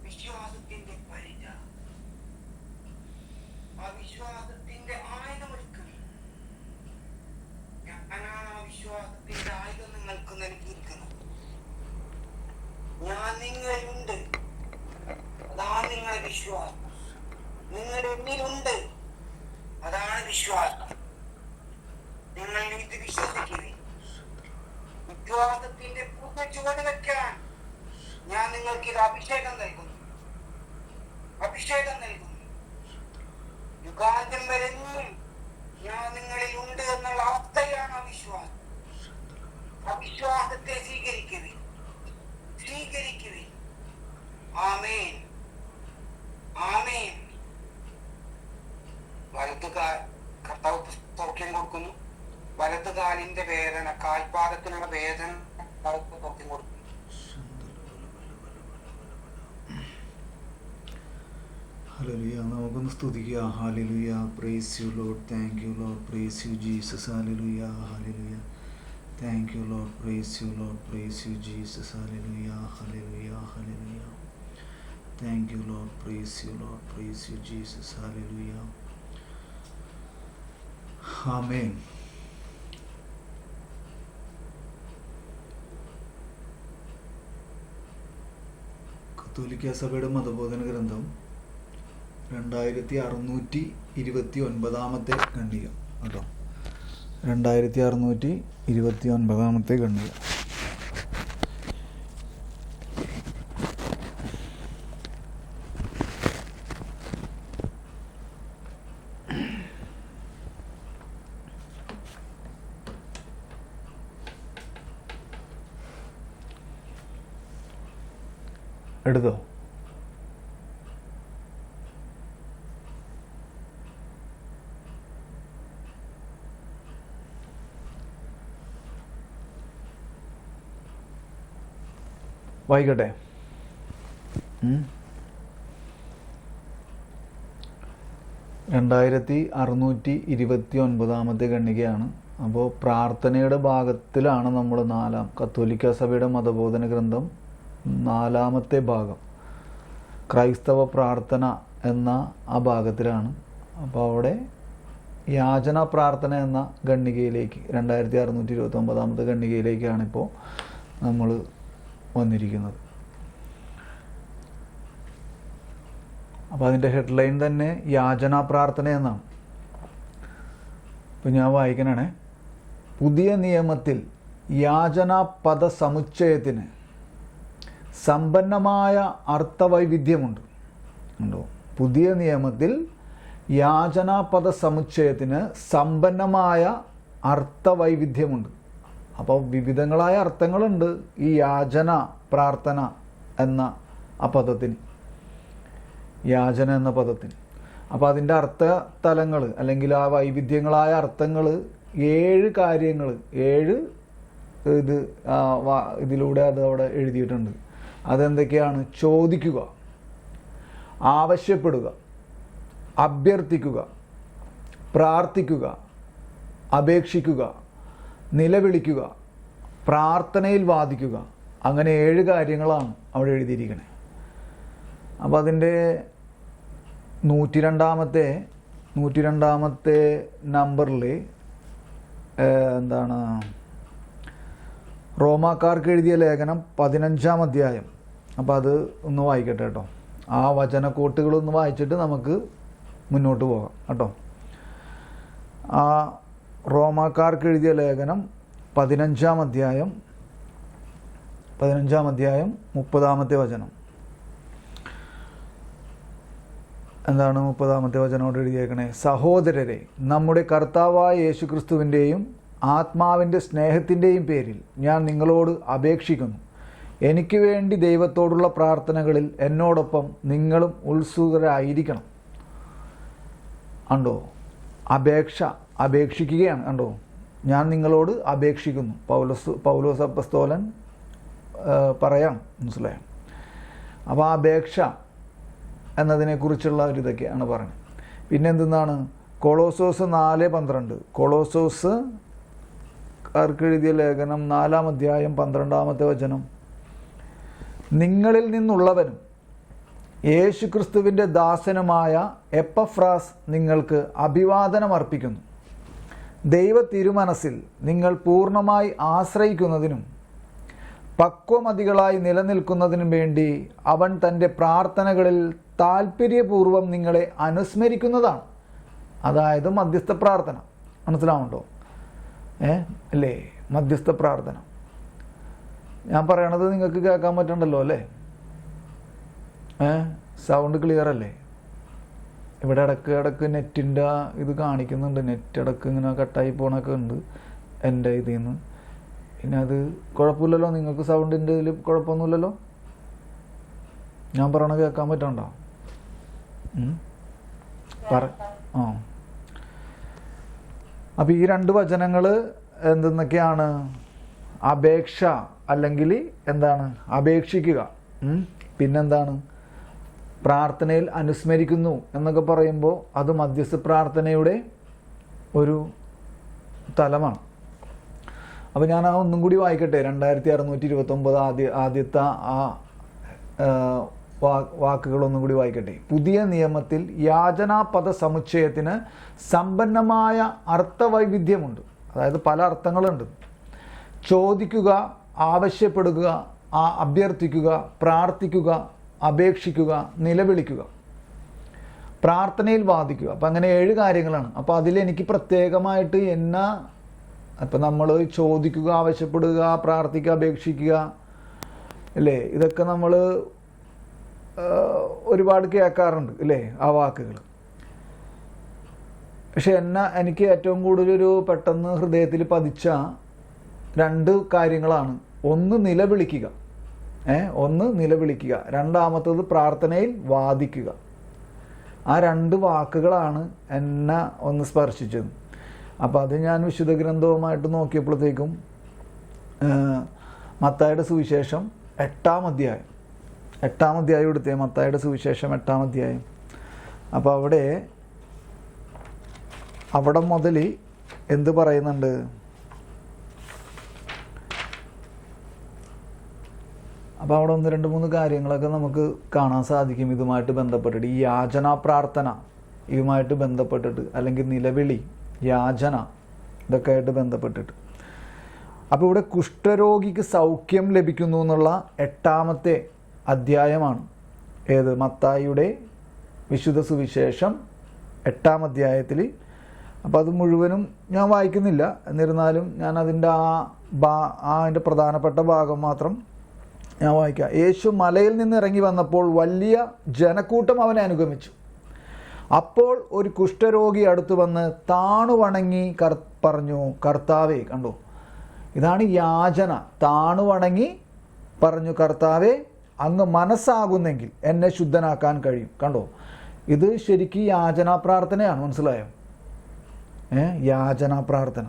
വിശ്വാസത്തിന്റെ പരിച, ആ വിശ്വാസത്തിന്റെ ആയുധമെടുക്കണം. ഞാനാണ് ആ വിശ്വാസത്തിന്റെ ആയുധം നിങ്ങൾക്ക് നൽകിയിരിക്കുന്നത്. ഞാൻ നിങ്ങളുണ്ട്, അതാണ് നിങ്ങളുടെ വിശ്വാസം. നിങ്ങൾ എന്നിലുണ്ട്, അതാണ് വിശ്വാസം. നിങ്ങൾ ഇത് വിശ്വസിക്കുക. വിശ്വാസത്തിന്റെ പൂർണ്ണ ചുവട് വെക്കാൻ ഞാൻ നിങ്ങൾക്ക് ഇത് അഭിഷേകം നൽകുന്നു. യുഗാന്ത്യം വരെ ഞാൻ നിങ്ങളിൽ ഉണ്ട് എന്നുള്ള അവസ്ഥയാണ് ആ വിശ്വാസം. ആ വിശ്വാസത്തെ സ്വീകരിക്കുവിൻ. ആമേൻ, ആമേൻ. വലത്തുകാൽ കർത്താവ് സൗഖ്യം കൊടുക്കുന്നു. വലത്തുകാലിന്റെ വേദന, കാൽപാദത്തിനുള്ള വേദന കർത്താവ് സൗഖ്യം കൊടുക്കുന്നു. ഹല്ലേലൂയ. നമുക്കൊന്ന് സ്തുതിക്കുക. ഹല്ലേലൂയ. Praise you Lord. Thank you Lord. Praise you Jesus. Hallelujah. Hallelujah. Thank you Lord. Praise you Lord. Praise you Jesus. Hallelujah. Hallelujah. Hallelujah. Thank you Lord. Praise you Lord. Praise you Jesus. ഹല്ലേലൂയ. ആമേൻ. കത്തോലിക്ക സഭയുടെ മതബോധന ഗ്രന്ഥം 2629 ഖണ്ഡിക കേട്ടോ. 2629 ഖണ്ഡിക. എടുത്തോ? വായിക്കട്ടെ. 2629 ഖണ്ഡികയാണ്. അപ്പോൾ പ്രാർത്ഥനയുടെ ഭാഗത്തിലാണ് നമ്മൾ കത്തോലിക്ക സഭയുടെ മതബോധന ഗ്രന്ഥം 4-ാമത്തെ ഭാഗം, ക്രൈസ്തവ പ്രാർത്ഥന എന്ന ആ ഭാഗത്തിലാണ്. അപ്പോൾ അവിടെ യാചന പ്രാർത്ഥന എന്ന ഖണ്ഡികയിലേക്ക് 2629 ഖണ്ഡികയിലേക്കാണിപ്പോൾ നമ്മൾ വന്നിരിക്കുന്നത്. അപ്പോൾ അതിൻ്റെ ഹെഡ്ലൈൻ തന്നെ യാചനാ പ്രാർത്ഥന എന്നാണ്. ഇപ്പം ഞാൻ വായിക്കണേ. പുതിയ നിയമത്തിൽ യാചനാ പദ സമുച്ചയത്തിന് സമ്പന്നമായ അർത്ഥവൈവിധ്യമുണ്ട്. ഉണ്ടോ? പുതിയ നിയമത്തിൽ യാചനാ പദ സമുച്ചയത്തിന് സമ്പന്നമായ അർത്ഥവൈവിധ്യമുണ്ട്. അപ്പോൾ വിവിധങ്ങളായ അർത്ഥങ്ങളുണ്ട് ഈ യാചന പ്രാർത്ഥന എന്ന ആ പദത്തിന്, യാചന എന്ന പദത്തിന്. അപ്പോൾ അതിൻ്റെ അർത്ഥതലങ്ങൾ അല്ലെങ്കിൽ ആ വൈവിധ്യങ്ങളായ അർത്ഥങ്ങൾ 7 കാര്യങ്ങൾ, 7 ഇതിലൂടെ അത് അവിടെ എഴുതിയിട്ടുണ്ട്. അതെന്തൊക്കെയാണ്? ചോദിക്കുക, ആവശ്യപ്പെടുക, അഭ്യർത്ഥിക്കുക, പ്രാർത്ഥിക്കുക, അപേക്ഷിക്കുക, നിലവിളിക്കുക, പ്രാർത്ഥനയിൽ വാദിക്കുക. അങ്ങനെ 7 കാര്യങ്ങളാണ് അവിടെ എഴുതിയിരിക്കുന്നത്. അപ്പോൾ അതിൻ്റെ 102-ാമത്തെ നമ്പറിൽ എന്താണ്, റോമാക്കാർക്ക് എഴുതിയ ലേഖനം 15-ാം അധ്യായം. അപ്പോൾ അത് ഒന്ന് വായിക്കട്ടെ കേട്ടോ. ആ വചനക്കോട്ടുകളൊന്ന് വായിച്ചിട്ട് നമുക്ക് മുന്നോട്ട് പോകാം കേട്ടോ. ആ റോമാക്കാർക്ക് എഴുതിയ ലേഖനം 15-ാം അധ്യായം 30-ാമത്തെ വചനം. എന്താണ് 30-ാമത്തെ വചനോട് എഴുതിയേക്കണേ? സഹോദരരെ, നമ്മുടെ കർത്താവായ യേശുക്രിസ്തുവിൻ്റെയും ആത്മാവിൻ്റെ സ്നേഹത്തിൻ്റെയും പേരിൽ ഞാൻ നിങ്ങളോട് അപേക്ഷിക്കുന്നു, എനിക്ക് വേണ്ടി ദൈവത്തോടുള്ള പ്രാർത്ഥനകളിൽ എന്നോടൊപ്പം നിങ്ങളും ഉത്സുകരായിരിക്കണം. കണ്ടോ? അപേക്ഷിക്കുകയാണ്. കണ്ടോ? ഞാൻ നിങ്ങളോട് അപേക്ഷിക്കുന്നു. പൗലോസ് അപ്പസ്തോലൻ പറയാം, മനസ്സിലായോ? അപ്പോൾ ആ അപേക്ഷ എന്നതിനെക്കുറിച്ചുള്ള ഒരു ഇതൊക്കെയാണ് പറയുന്നത്. പിന്നെ എന്തെന്നാണ് കൊളോസോസ് 4:12, കൊളോസോസ് എഴുതിയ ലേഖനം 4-ാം അധ്യായം 12-ാമത്തെ വചനം, നിങ്ങളിൽ നിന്നുള്ളവനും യേശുക്രിസ്തുവിൻ്റെ ദാസനുമായ എപ്പഫ്രാസ് നിങ്ങൾക്ക് അഭിവാദനം അർപ്പിക്കുന്നു. ദൈവ തിരുമനസ്സിൽ നിങ്ങൾ പൂർണ്ണമായി ആശ്രയിക്കുന്നതിനും പക്വമതികളായി നിലനിൽക്കുന്നതിനും വേണ്ടി അവൻ തൻ്റെ പ്രാർത്ഥനകളിൽ താല്പര്യപൂർവ്വം നിങ്ങളെ അനുസ്മരിക്കുന്നതാണ്. അതായത് മധ്യസ്ഥ പ്രാർത്ഥന. മനസ്സിലാവുന്നുണ്ടോ? അല്ലേ? മധ്യസ്ഥ പ്രാർത്ഥന. ഞാൻ പറയണത് നിങ്ങൾക്ക് കേൾക്കാൻ പറ്റണ്ടല്ലോ അല്ലേ? സൗണ്ട് ക്ലിയർ അല്ലേ? ഇവിടെ ഇടക്ക് നെറ്റിൻ്റെ ഇത് കാണിക്കുന്നുണ്ട്. നെറ്റ് ഇടക്ക് ഇങ്ങനെ കട്ടായി പോണൊക്കെ ഉണ്ട് എൻ്റെ ഇതിൽ നിന്ന്. പിന്നെ അത് കുഴപ്പമില്ലല്ലോ, നിങ്ങൾക്ക് സൗണ്ടിൻ്റെ ഇതിൽ കുഴപ്പമൊന്നുമില്ലല്ലോ? ഞാൻ പറയണത് കേൾക്കാൻ പറ്റണ്ടോ? അപ്പം ഈ 2 വചനങ്ങൾ എന്തെന്നൊക്കെയാണ്? അപേക്ഷ, അല്ലെങ്കിൽ എന്താണ് അപേക്ഷിക്കുക, പിന്നെന്താണ് പ്രാർത്ഥനയിൽ അനുസ്മരിക്കുന്നു എന്നൊക്കെ പറയുമ്പോൾ അത് മധ്യസ്ഥ പ്രാർത്ഥനയുടെ ഒരു തലമാണ്. അപ്പോൾ ഞാൻ ഒന്നും കൂടി വായിക്കട്ടെ. 2629 ആദ്യത്തെ ആ വാക്കുകളൊന്നും കൂടി വായിക്കട്ടെ. പുതിയ നിയമത്തിൽ യാചനാപദ സമുച്ചയത്തിന് സമ്പന്നമായ അർത്ഥവൈവിധ്യമുണ്ട്. അതായത് പല അർത്ഥങ്ങളുണ്ട്. ചോദിക്കുക, ആവശ്യപ്പെടുക, അഭ്യർത്ഥിക്കുക, പ്രാർത്ഥിക്കുക, അപേക്ഷിക്കുക, നിലവിളിക്കുക, പ്രാർത്ഥനയിൽ വാദിക്കുക. അപ്പം അങ്ങനെ 7 കാര്യങ്ങളാണ്. അപ്പോൾ അതിലെനിക്ക് പ്രത്യേകമായിട്ട് അപ്പം നമ്മൾ ചോദിക്കുക, ആവശ്യപ്പെടുക, പ്രാർത്ഥിക്കുക, അപേക്ഷിക്കുക, അല്ലേ? ഇതൊക്കെ നമ്മൾ ഒരുപാട് കേൾക്കാറുണ്ട് അല്ലേ, ആ വാക്കുകൾ. പക്ഷെ എനിക്ക് ഏറ്റവും കൂടുതലൊരു പെട്ടെന്ന് ഹൃദയത്തിൽ പതിച്ച 2 കാര്യങ്ങളാണ്. ഒന്ന് നിലവിളിക്കുക, രണ്ടാമത്തത് പ്രാർത്ഥനയിൽ വാദിക്കുക. ആ 2 വാക്കുകളാണ് എന്നെ ഒന്ന് സ്പർശിച്ചത്. അപ്പോൾ അത് ഞാൻ വിശുദ്ധ ഗ്രന്ഥവുമായിട്ട് നോക്കിയപ്പോഴത്തേക്കും മത്തായിയുടെ സുവിശേഷം 8-ാം അധ്യായം എടുത്തേ. മത്തായിയുടെ സുവിശേഷം 8-ാം അധ്യായം. അപ്പോൾ അവിടെ മുതൽ എന്ത് പറയുന്നുണ്ട്? അപ്പോൾ അവിടെ 1-2-3 കാര്യങ്ങളൊക്കെ നമുക്ക് കാണാൻ സാധിക്കും ഇതുമായിട്ട് ബന്ധപ്പെട്ടിട്ട്. ഈ യാചനാ പ്രാർത്ഥന ഇതുമായിട്ട് ബന്ധപ്പെട്ടിട്ട്, അല്ലെങ്കിൽ നിലവിളി, യാചന, ഇതൊക്കെ ആയിട്ട് ബന്ധപ്പെട്ടിട്ട്. അപ്പോൾ ഇവിടെ കുഷ്ഠരോഗിക്ക് സൗഖ്യം ലഭിക്കുന്നു എന്നുള്ള 8-ാമത്തെ അധ്യായമാണ്. ഏത്? മത്തായിയുടെ വിശുദ്ധ സുവിശേഷം 8-ാം അധ്യായത്തിൽ. അപ്പോൾ അത് മുഴുവനും ഞാൻ വായിക്കുന്നില്ല, എന്നിരുന്നാലും ഞാൻ അതിൻ്റെ അതിൻ്റെ പ്രധാനപ്പെട്ട ഭാഗം മാത്രം ഞാൻ വായിക്കാം. യേശു മലയിൽ നിന്ന് ഇറങ്ങി വന്നപ്പോൾ വലിയ ജനക്കൂട്ടം അവനെ അനുഗമിച്ചു. അപ്പോൾ ഒരു കുഷ്ഠരോഗി അടുത്ത് വന്ന് താണുവണങ്ങി പറഞ്ഞു, കർത്താവേ, കണ്ടോ, ഇതാണ് യാചന. താണുവണങ്ങി പറഞ്ഞു, കർത്താവേ, അങ്ങ് മനസ്സാകുന്നെങ്കിൽ എന്നെ ശുദ്ധനാക്കാൻ കഴിയും. കണ്ടോ, ഇത് ശരിക്കും യാചനാ പ്രാർത്ഥനയാണ്. മനസ്സിലായോ? യാചനാ പ്രാർത്ഥന.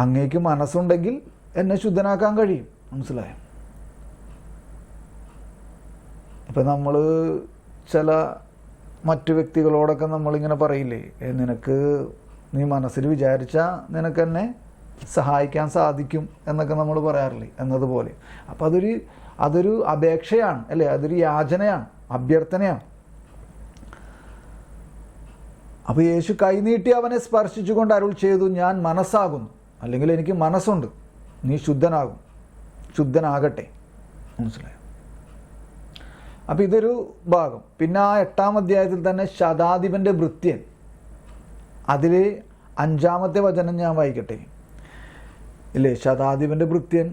അങ്ങേക്ക് മനസ്സുണ്ടെങ്കിൽ എന്നെ ശുദ്ധനാക്കാൻ കഴിയും. മനസ്സിലായോ? ഇപ്പം നമ്മൾ ചില മറ്റു വ്യക്തികളോടൊക്കെ നമ്മളിങ്ങനെ പറയില്ലേ, നീ മനസ്സിൽ വിചാരിച്ചാൽ നിനക്ക് എന്നെ സഹായിക്കാൻ സാധിക്കും എന്നൊക്കെ നമ്മൾ പറയാറില്ലേ, എന്നതുപോലെ. അപ്പം അതൊരു അപേക്ഷയാണ് അല്ലേ? അതൊരു യാചനയാണ്, അഭ്യർത്ഥനയാണ്. അപ്പോൾ യേശു കൈനീട്ടി അവനെ സ്പർശിച്ചുകൊണ്ട് അരുൾ ചെയ്തു, ഞാൻ മനസ്സാകുന്നു, അല്ലെങ്കിൽ എനിക്ക് മനസ്സുണ്ട്, നീ ശുദ്ധനാകട്ടെ. മനസ്സിലായോ? അപ്പം ഇതൊരു ഭാഗം. പിന്നെ ആ 8-ാം അധ്യായത്തിൽ തന്നെ ശതാധിപൻ്റെ ഭൃത്യൻ, അതിൽ 5-ാമത്തെ വചനം ഞാൻ വായിക്കട്ടെ. ഇല്ലേ, ശതാധിപൻ്റെ ഭൃത്യൻ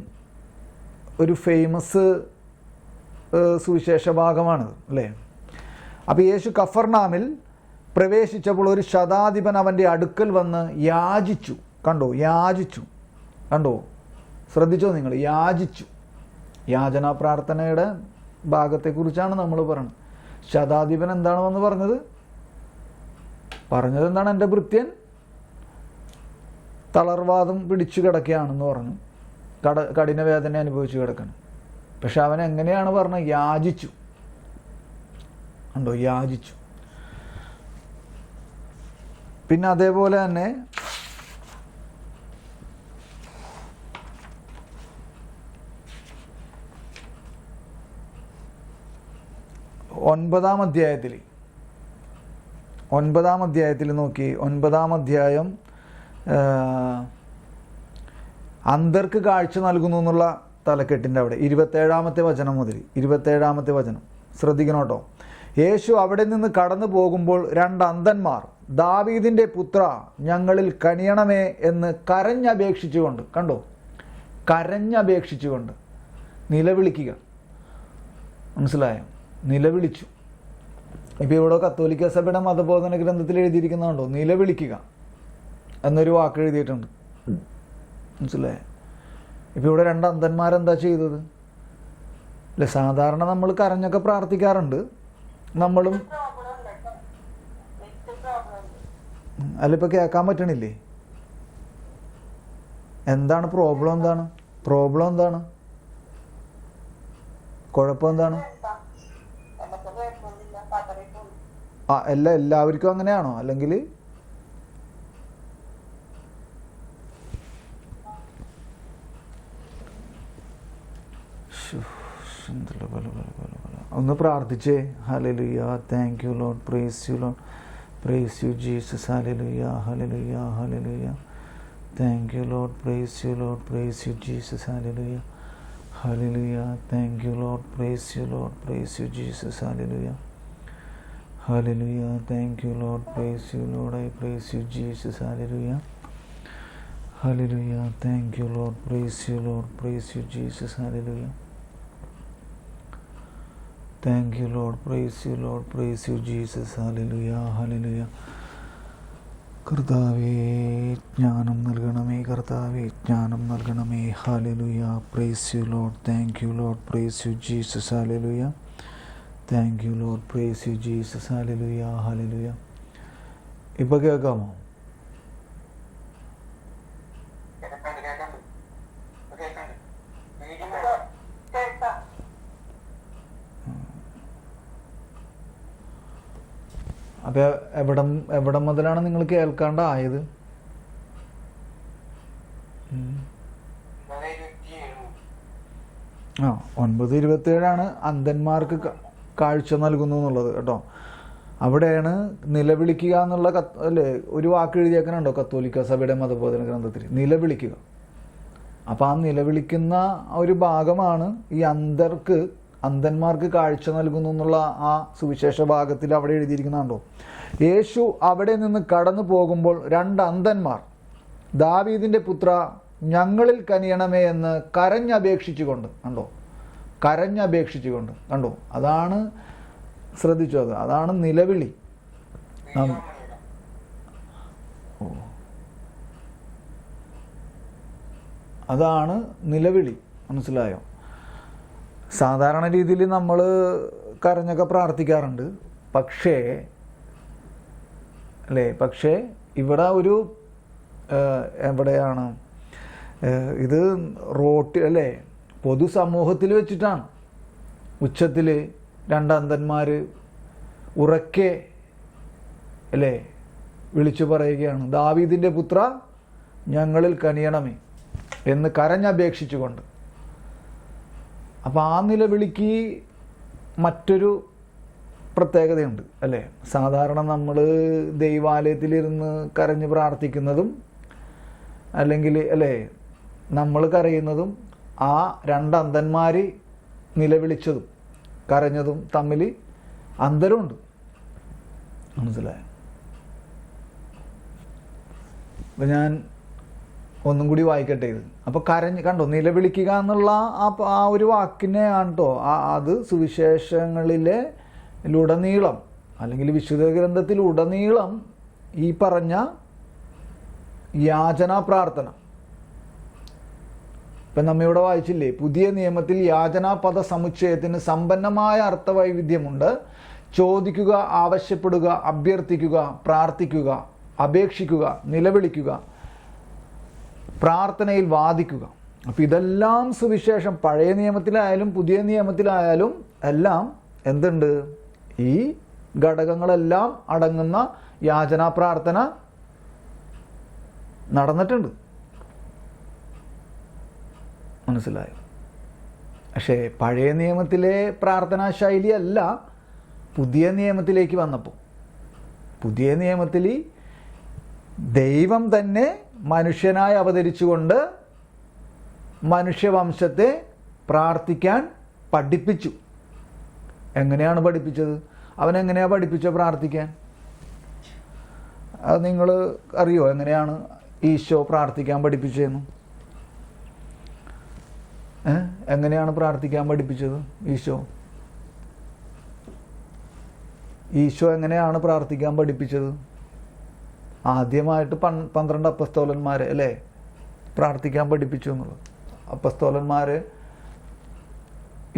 ഒരു ഫേമസ് സുവിശേഷ ഭാഗമാണ് അല്ലേ? അപ്പോൾ യേശു കഫർനാമിൽ പ്രവേശിച്ചപ്പോൾ ഒരു ശതാധിപൻ അവൻ്റെ അടുക്കൽ വന്ന് യാചിച്ചു. കണ്ടോ, ശ്രദ്ധിച്ചോ നിങ്ങൾ? യാചിച്ചു. യാചനാ പ്രാർത്ഥനയുടെ ഭാഗത്തെക്കുറിച്ചാണ് നമ്മൾ പറയുന്നത്. ശതാധിപൻ എന്താണ് വന്ന് പറഞ്ഞത് എന്താണ്? എൻ്റെ ഭൃത്യൻ തളർവാദം പിടിച്ചു കിടക്കുകയാണെന്ന് പറഞ്ഞു, കഠിന വേദന അനുഭവിച്ചു കിടക്കണം. പക്ഷെ അവൻ എങ്ങനെയാണ് പറഞ്ഞത്? യാചിച്ചു. ഉണ്ടോ? യാചിച്ചു. പിന്നെ അതേപോലെ തന്നെ ഒൻപതാം അധ്യായത്തിൽ നോക്കി, 9-ാം അധ്യായം അന്തർക്ക് കാഴ്ച നൽകുന്നു എന്നുള്ള തലക്കെട്ടിൻ്റെ അവിടെ 27-ാമത്തെ വചനം മുതൽ 27-ാമത്തെ വചനം ശ്രദ്ധിക്കണം കേട്ടോ. യേശു അവിടെ നിന്ന് കടന്നു പോകുമ്പോൾ 2 അന്ധന്മാർ, ദാവീദിൻ്റെ പുത്ര ഞങ്ങളിൽ കനിയണമേ എന്ന് കരഞ്ഞപേക്ഷിച്ചുകൊണ്ട്, കണ്ടോ, കരഞ്ഞപേക്ഷിച്ചുകൊണ്ട് നിലവിളിക്കുക. മനസ്സിലായോ? നിലവിളിച്ചു. ഇപ്പോൾ ഇവിടെ കത്തോലിക്ക സഭയുടെ മതബോധന ഗ്രന്ഥത്തിൽ എഴുതിയിരിക്കുന്നുണ്ടോ? നിലവിളിക്കുക എന്നൊരു വാക്ക് എഴുതിയിട്ടുണ്ട്. മനസ്സിലായോ? ഇപ്പോൾ ഇവിടെ 2 അന്ധന്മാരെന്താ ചെയ്തത്? അല്ലെ, സാധാരണ നമ്മൾ കരഞ്ഞൊക്കെ പ്രാർത്ഥിക്കാറുണ്ട്. നമ്മളും അല്ല, ഇപ്പം കേൾക്കാൻ പറ്റണില്ലേ? എന്താണ് പ്രോബ്ലം? എന്താണ് കുഴപ്പം? എന്താണ്? എല്ലാവർക്കും അങ്ങനെയാണോ? അല്ലെങ്കിൽ ഒന്ന് പ്രാർത്ഥിച്ചേ. Hallelujah, thank you Lord, praise you Lord, praise you Jesus. Hallelujah, hallelujah, hallelujah, thank you Lord, praise you Lord, praise you Jesus. Hallelujah, hallelujah, thank you Lord, praise you Lord, praise you Jesus. Hallelujah, hallelujah, thank you Lord, praise you Lord, I praise you Jesus. Hallelujah, hallelujah, thank you Lord, praise you Lord, praise you Jesus. Hallelujah, thank you Lord, praise you Lord, praise you Jesus. Hallelujah, hallelujah. കർത്താവേ ജ്ഞാനം നൽകണമേ, കർത്താവേ ജ്ഞാനം നൽകണമേ. Hallelujah, praise you Lord, thank you Lord, praise you Jesus. Hallelujah, thank you Lord, praise you Jesus. Hallelujah, hallelujah. ഇപ്പൊ കേൾക്കാമോ? അപ്പൊ എവിടം മുതലാണ് നിങ്ങൾ കേൾക്കാണ്ടായത്? ആ 9:27 അന്ധന്മാർക്ക് കാഴ്ച നൽകുന്നു എന്നുള്ളത് കേട്ടോ. അവിടെയാണ് നിലവിളിക്കുക എന്നുള്ള അല്ലേ ഒരു വാക്ക് എഴുതിയേക്കാനുണ്ടോ കത്തോലിക്ക സഭയുടെ മതബോധന ഗ്രന്ഥത്തിൽ? നിലവിളിക്കുക. അപ്പം ആ നിലവിളിക്കുന്ന ഒരു ഭാഗമാണ് ഈ അന്ധന്മാർക്ക് കാഴ്ച നൽകുന്നു എന്നുള്ള ആ സുവിശേഷ ഭാഗത്തിൽ അവിടെ എഴുതിയിരിക്കുന്നുണ്ടോ. യേശു അവിടെ നിന്ന് കടന്നു പോകുമ്പോൾ 2 അന്ധന്മാർ, ദാവീദിൻ്റെ പുത്ര ഞങ്ങളിൽ കനിയണമേ എന്ന് കരഞ്ഞപേക്ഷിച്ചുകൊണ്ട്, കണ്ടോ, കരഞ്ഞപേക്ഷിച്ചുകൊണ്ട്, കണ്ടോ, അതാണ് ശ്രദ്ധിച്ചു, അതാണ് നിലവിളി. അതാണ് നിലവിളി. മനസ്സിലായോ? സാധാരണ രീതിയിൽ നമ്മൾ കരഞ്ഞൊക്കെ പ്രാർത്ഥിക്കാറുണ്ട്. പക്ഷേ ഇവിടെ ഒരു എവിടെയാണ് ഇത്? റോട്ടിൽ പൊതുസമൂഹത്തിൽ വെച്ചിട്ടാണ് ഉച്ചത്തിൽ 2 അന്ധന്മാർ ഉറക്കെ വിളിച്ചു പറയുകയാണ്, ദാവീദിൻ്റെ പുത്ര ഞങ്ങളിൽ കനിയണമേ എന്ന് കരഞ്ഞപേക്ഷിച്ചുകൊണ്ട്. അപ്പോൾ ആ നിലവിളിക്ക് മറ്റൊരു പ്രത്യേകതയുണ്ട് അല്ലേ. സാധാരണ നമ്മൾ ദൈവാലയത്തിലിരുന്ന് കരഞ്ഞ് പ്രാർത്ഥിക്കുന്നതും അല്ലെങ്കിൽ നമ്മൾ കരയുന്നതും ആ 2 അന്ധന്മാർ നിലവിളിച്ചതും കരഞ്ഞതും തമ്മിൽ അന്തരമുണ്ട്. മനസ്സിലായോ? അപ്പം ഞാൻ ഒന്നും കൂടി വായിക്കട്ടെ ഇത്. അപ്പോൾ കണ്ടോ, നിലവിളിക്കുക എന്നുള്ള ആ ഒരു വാക്കിനെ ആണ് കേട്ടോ അത് സുവിശേഷങ്ങളിലുടനീളം അല്ലെങ്കിൽ വിശുദ്ധ ഗ്രന്ഥത്തിലുടനീളം ഈ പറഞ്ഞ യാചനാ പ്രാർത്ഥന. ഇപ്പം നമ്മിവിടെ വായിച്ചില്ലേ, പുതിയ നിയമത്തിൽ യാചനാപദ സമുച്ചയത്തിന് സമ്പന്നമായ അർത്ഥവൈവിധ്യമുണ്ട്. ചോദിക്കുക, ആവശ്യപ്പെടുക, അഭ്യർത്ഥിക്കുക, പ്രാർത്ഥിക്കുക, അപേക്ഷിക്കുക, നിലവിളിക്കുക, പ്രാർത്ഥനയിൽ വാദിക്കുക. അപ്പം ഇതെല്ലാം സുവിശേഷം, പഴയ നിയമത്തിലായാലും പുതിയ നിയമത്തിലായാലും എല്ലാം എന്തുണ്ട്? ഈ ഘടകങ്ങളെല്ലാം അടങ്ങുന്ന യാചനാ പ്രാർത്ഥന നടന്നിട്ടുണ്ട്. മനസ്സിലായോ? പക്ഷേ പഴയ നിയമത്തിലെ പ്രാർത്ഥനാ ശൈലിയല്ല പുതിയ നിയമത്തിലേക്ക് വന്നപ്പോൾ. പുതിയ നിയമത്തിൽ ദൈവം തന്നെ മനുഷ്യനായി അവതരിച്ചുകൊണ്ട് മനുഷ്യവംശത്തെ പ്രാർത്ഥിക്കാൻ പഠിപ്പിച്ചു. എങ്ങനെയാണ് പഠിപ്പിച്ചത്? അവനെങ്ങനെയാണ് പഠിപ്പിച്ചത് പ്രാർത്ഥിക്കാൻ? അത് നിങ്ങൾ അറിയോ? എങ്ങനെയാണ് ഈശോ പ്രാർത്ഥിക്കാൻ പഠിപ്പിച്ചതെന്ന്? എങ്ങനെയാണ് പ്രാർത്ഥിക്കാൻ പഠിപ്പിച്ചത് ഈശോ? ഈശോ എങ്ങനെയാണ് പ്രാർത്ഥിക്കാൻ പഠിപ്പിച്ചത്? ആദ്യമായിട്ട് 12 അപ്പസ്തോലന്മാരെ അല്ലേ പ്രാർത്ഥിക്കാൻ പഠിപ്പിച്ചു എന്നുള്ളത്. അപ്പസ്തോലന്മാർ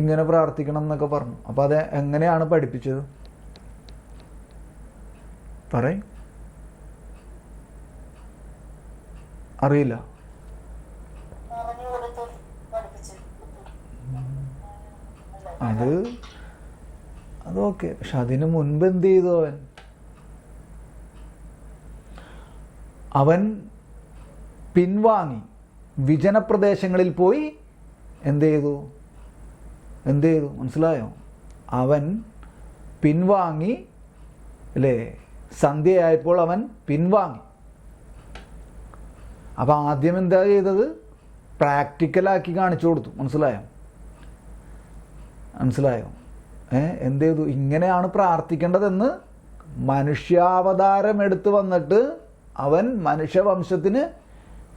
ഇങ്ങനെ പ്രാർത്ഥിക്കണം എന്നൊക്കെ പറഞ്ഞു. അപ്പം അത് എങ്ങനെയാണ് പഠിപ്പിച്ചത്? പറയ്. അറിയില്ല. അതൊക്കെ. പക്ഷെ അതിന് മുൻപ് എന്ത് ചെയ്തു? അവൻ പിൻവാങ്ങി വിജനപ്രദേശങ്ങളിൽ പോയി എന്ത് ചെയ്തു? മനസ്സിലായോ? അവൻ പിൻവാങ്ങി അല്ലേ? സന്ധ്യയായപ്പോൾ അവൻ പിൻവാങ്ങി. അപ്പം ആദ്യം എന്താ ചെയ്തത്? പ്രാക്ടിക്കലാക്കി കാണിച്ചു കൊടുത്തു. മനസ്സിലായോ? എന്ത് ചെയ്തു? ഇങ്ങനെയാണ് പ്രാർത്ഥിക്കേണ്ടതെന്ന് മനുഷ്യാവതാരം എടുത്തു വന്നിട്ട് അവൻ മനുഷ്യവംശത്തിന്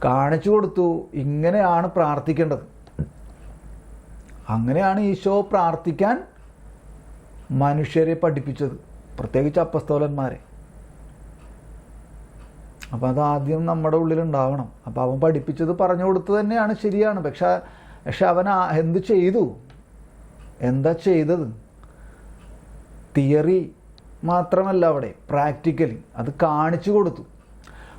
കാണിച്ചു കൊടുത്തു. ഇങ്ങനെയാണ് പ്രാർത്ഥിക്കേണ്ടത്. അങ്ങനെയാണ് ഈശോ പ്രാർത്ഥിക്കാൻ മനുഷ്യരെ പഠിപ്പിച്ചത്, പ്രത്യേകിച്ച് അപ്പസ്തോലന്മാരെ. അപ്പം അതാദ്യം നമ്മുടെ ഉള്ളിലുണ്ടാവണം. അപ്പം അവൻ പഠിപ്പിച്ചത് പറഞ്ഞു കൊടുത്തു തന്നെയാണ്, ശരിയാണ്. പക്ഷെ അവൻ എന്ത് ചെയ്തു? എന്താ ചെയ്തത്? തിയറി മാത്രമല്ല, അവിടെ പ്രാക്ടിക്കലി അത് കാണിച്ചു കൊടുത്തു.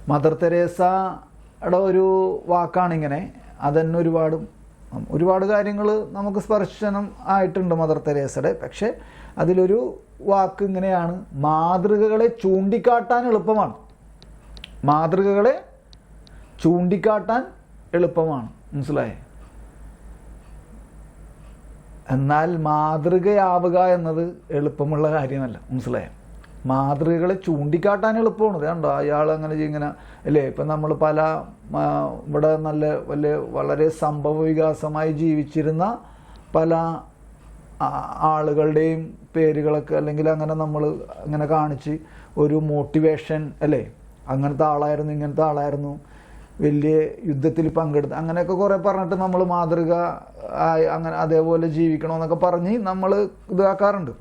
മദർ തെരേസയുടെ ഒരു വാക്കാണിങ്ങനെ. അതെന്നെ ഒരുപാട് കാര്യങ്ങൾ നമുക്ക് സ്പർശനം ആയിട്ടുണ്ട് മദർ തെരേസയുടെ. പക്ഷെ അതിലൊരു വാക്ക് ഇങ്ങനെയാണ്: മാതൃകകളെ ചൂണ്ടിക്കാട്ടാൻ എളുപ്പമാണ്. മാതൃകകളെ ചൂണ്ടിക്കാട്ടാൻ എളുപ്പമാണ്. മനസ്സിലായേ? എന്നാൽ മാതൃകയാവുക എന്നത് എളുപ്പമുള്ള കാര്യമല്ല. മനസ്സിലായോ? മാതൃകകളെ ചൂണ്ടിക്കാട്ടാൻ എളുപ്പമാണ്. കണ്ടോ, അയാൾ അങ്ങനെ ഇങ്ങനെ അല്ലേ? ഇപ്പം നമ്മൾ പല ഇവിടെ വളരെ സംഭവ വികാസമായി ജീവിച്ചിരുന്ന പല ആളുകളുടെയും പേരുകളൊക്കെ അല്ലെങ്കിൽ അങ്ങനെ നമ്മൾ അങ്ങനെ കാണിച്ച് ഒരു മോട്ടിവേഷൻ അല്ലേ, അങ്ങനത്തെ ആളായിരുന്നു, ഇങ്ങനത്തെ ആളായിരുന്നു, വലിയ യുദ്ധത്തിൽ പങ്കെടുത്ത്, അങ്ങനെയൊക്കെ കുറേ പറഞ്ഞിട്ട് നമ്മൾ മാതൃക അങ്ങനെ അതേപോലെ ജീവിക്കണമെന്നൊക്കെ പറഞ്ഞ് നമ്മൾ ഇതാക്കാറുണ്ട്.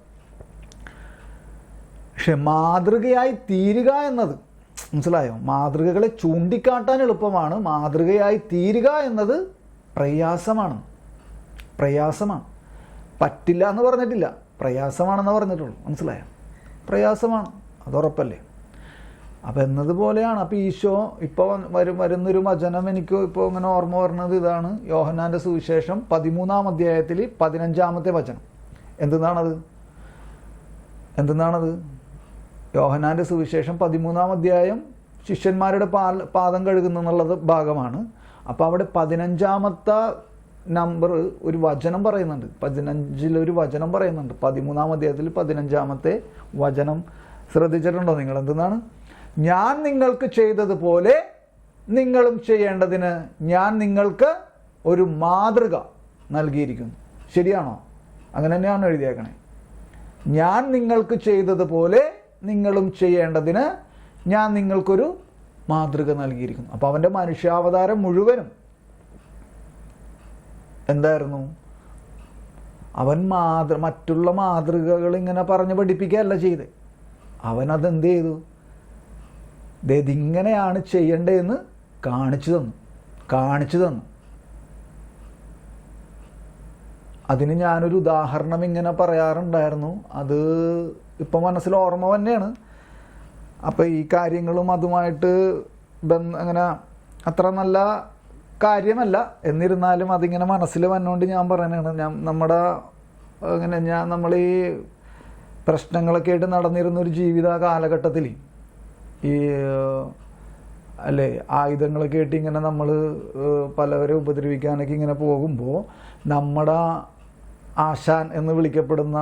പക്ഷെ മാതൃകയായി തീരുക എന്നത്, മനസ്സിലായോ? മാതൃകകളെ ചൂണ്ടിക്കാട്ടാൻ എളുപ്പമാണ്, മാതൃകയായി തീരുക എന്നത് പ്രയാസമാണ്. പറ്റില്ല എന്ന് പറഞ്ഞിട്ടില്ല, പ്രയാസമാണെന്ന് പറഞ്ഞിട്ടുള്ളൂ. മനസ്സിലായോ? പ്രയാസമാണ്, അതുറപ്പല്ലേ? അപ്പം എന്നതുപോലെയാണ്. അപ്പം ഈശോ ഇപ്പോൾ വരുന്നൊരു വചനം എനിക്ക് ഇപ്പോൾ ഇങ്ങനെ ഓർമ്മ വരുന്നത് ഇതാണ്. യോഹന്നാൻ്റെ സുവിശേഷം 13-ാം അധ്യായത്തിൽ 15-ാമത്തെ വചനം. എന്തെന്നാണത്? യോഹന്നാൻ്റെ സുവിശേഷം 13-ാം അധ്യായം ശിഷ്യന്മാരുടെ പാദം കഴുകുന്നെന്നുള്ളത് ഭാഗമാണ്. അപ്പോൾ അവിടെ 15-ാമത്തെ നമ്പർ ഒരു വചനം പറയുന്നുണ്ട്. 15-ൽ വചനം പറയുന്നുണ്ട്. 13-ാം അധ്യായത്തിൽ 15-ാമത്തെ വചനം ശ്രദ്ധിച്ചിട്ടുണ്ടോ നിങ്ങൾ? എന്തെന്നാണ്? ഞാൻ നിങ്ങൾക്ക് ചെയ്തതുപോലെ നിങ്ങളും ചെയ്യേണ്ടതിന് ഞാൻ നിങ്ങൾക്ക് ഒരു മാതൃക നൽകിയിരിക്കുന്നു. ശരിയാണോ? അങ്ങനെ തന്നെയാണ് എഴുതിയേക്കണേ. ഞാൻ നിങ്ങൾക്ക് ചെയ്തതുപോലെ നിങ്ങളും ചെയ്യേണ്ടതിന് ഞാൻ നിങ്ങൾക്കൊരു മാതൃക നൽകിയിരിക്കുന്നു. അപ്പോൾ അവൻ്റെ മനുഷ്യാവതാരം മുഴുവനും എന്തായിരുന്നു? അവൻ മറ്റുള്ള മാതൃകകൾ ഇങ്ങനെ പറഞ്ഞ് പഠിപ്പിക്കുകയല്ല ചെയ്ത്. അവനതെന്ത് ചെയ്തു? ഇതിങ്ങനെയാണ് ചെയ്യേണ്ടതെന്ന് കാണിച്ചു തന്നു. അതിന് ഞാനൊരു ഉദാഹരണം ഇങ്ങനെ പറയാറുണ്ടായിരുന്നു. അത് ഇപ്പം മനസ്സിൽ ഓർമ്മ തന്നെയാണ്. അപ്പോൾ ഈ കാര്യങ്ങളും അതുമായിട്ട് അങ്ങനെ അത്ര നല്ല കാര്യമല്ല. എന്നിരുന്നാലും അതിങ്ങനെ മനസ്സിൽ വന്നുകൊണ്ട് ഞാൻ പറയുന്നതാണ്. നമ്മൾ ഈ പ്രശ്നങ്ങളൊക്കെ ആയിട്ട് നടന്നിരുന്നൊരു ജീവിത കാലഘട്ടത്തിൽ ഈ അല്ലേ ആയുധങ്ങളൊക്കെ ആയിട്ട് ഇങ്ങനെ നമ്മൾ പലവരെ ഉപദ്രവിക്കാനൊക്കെ ഇങ്ങനെ പോകുമ്പോൾ നമ്മുടെ ആശാൻ എന്ന് വിളിക്കപ്പെടുന്ന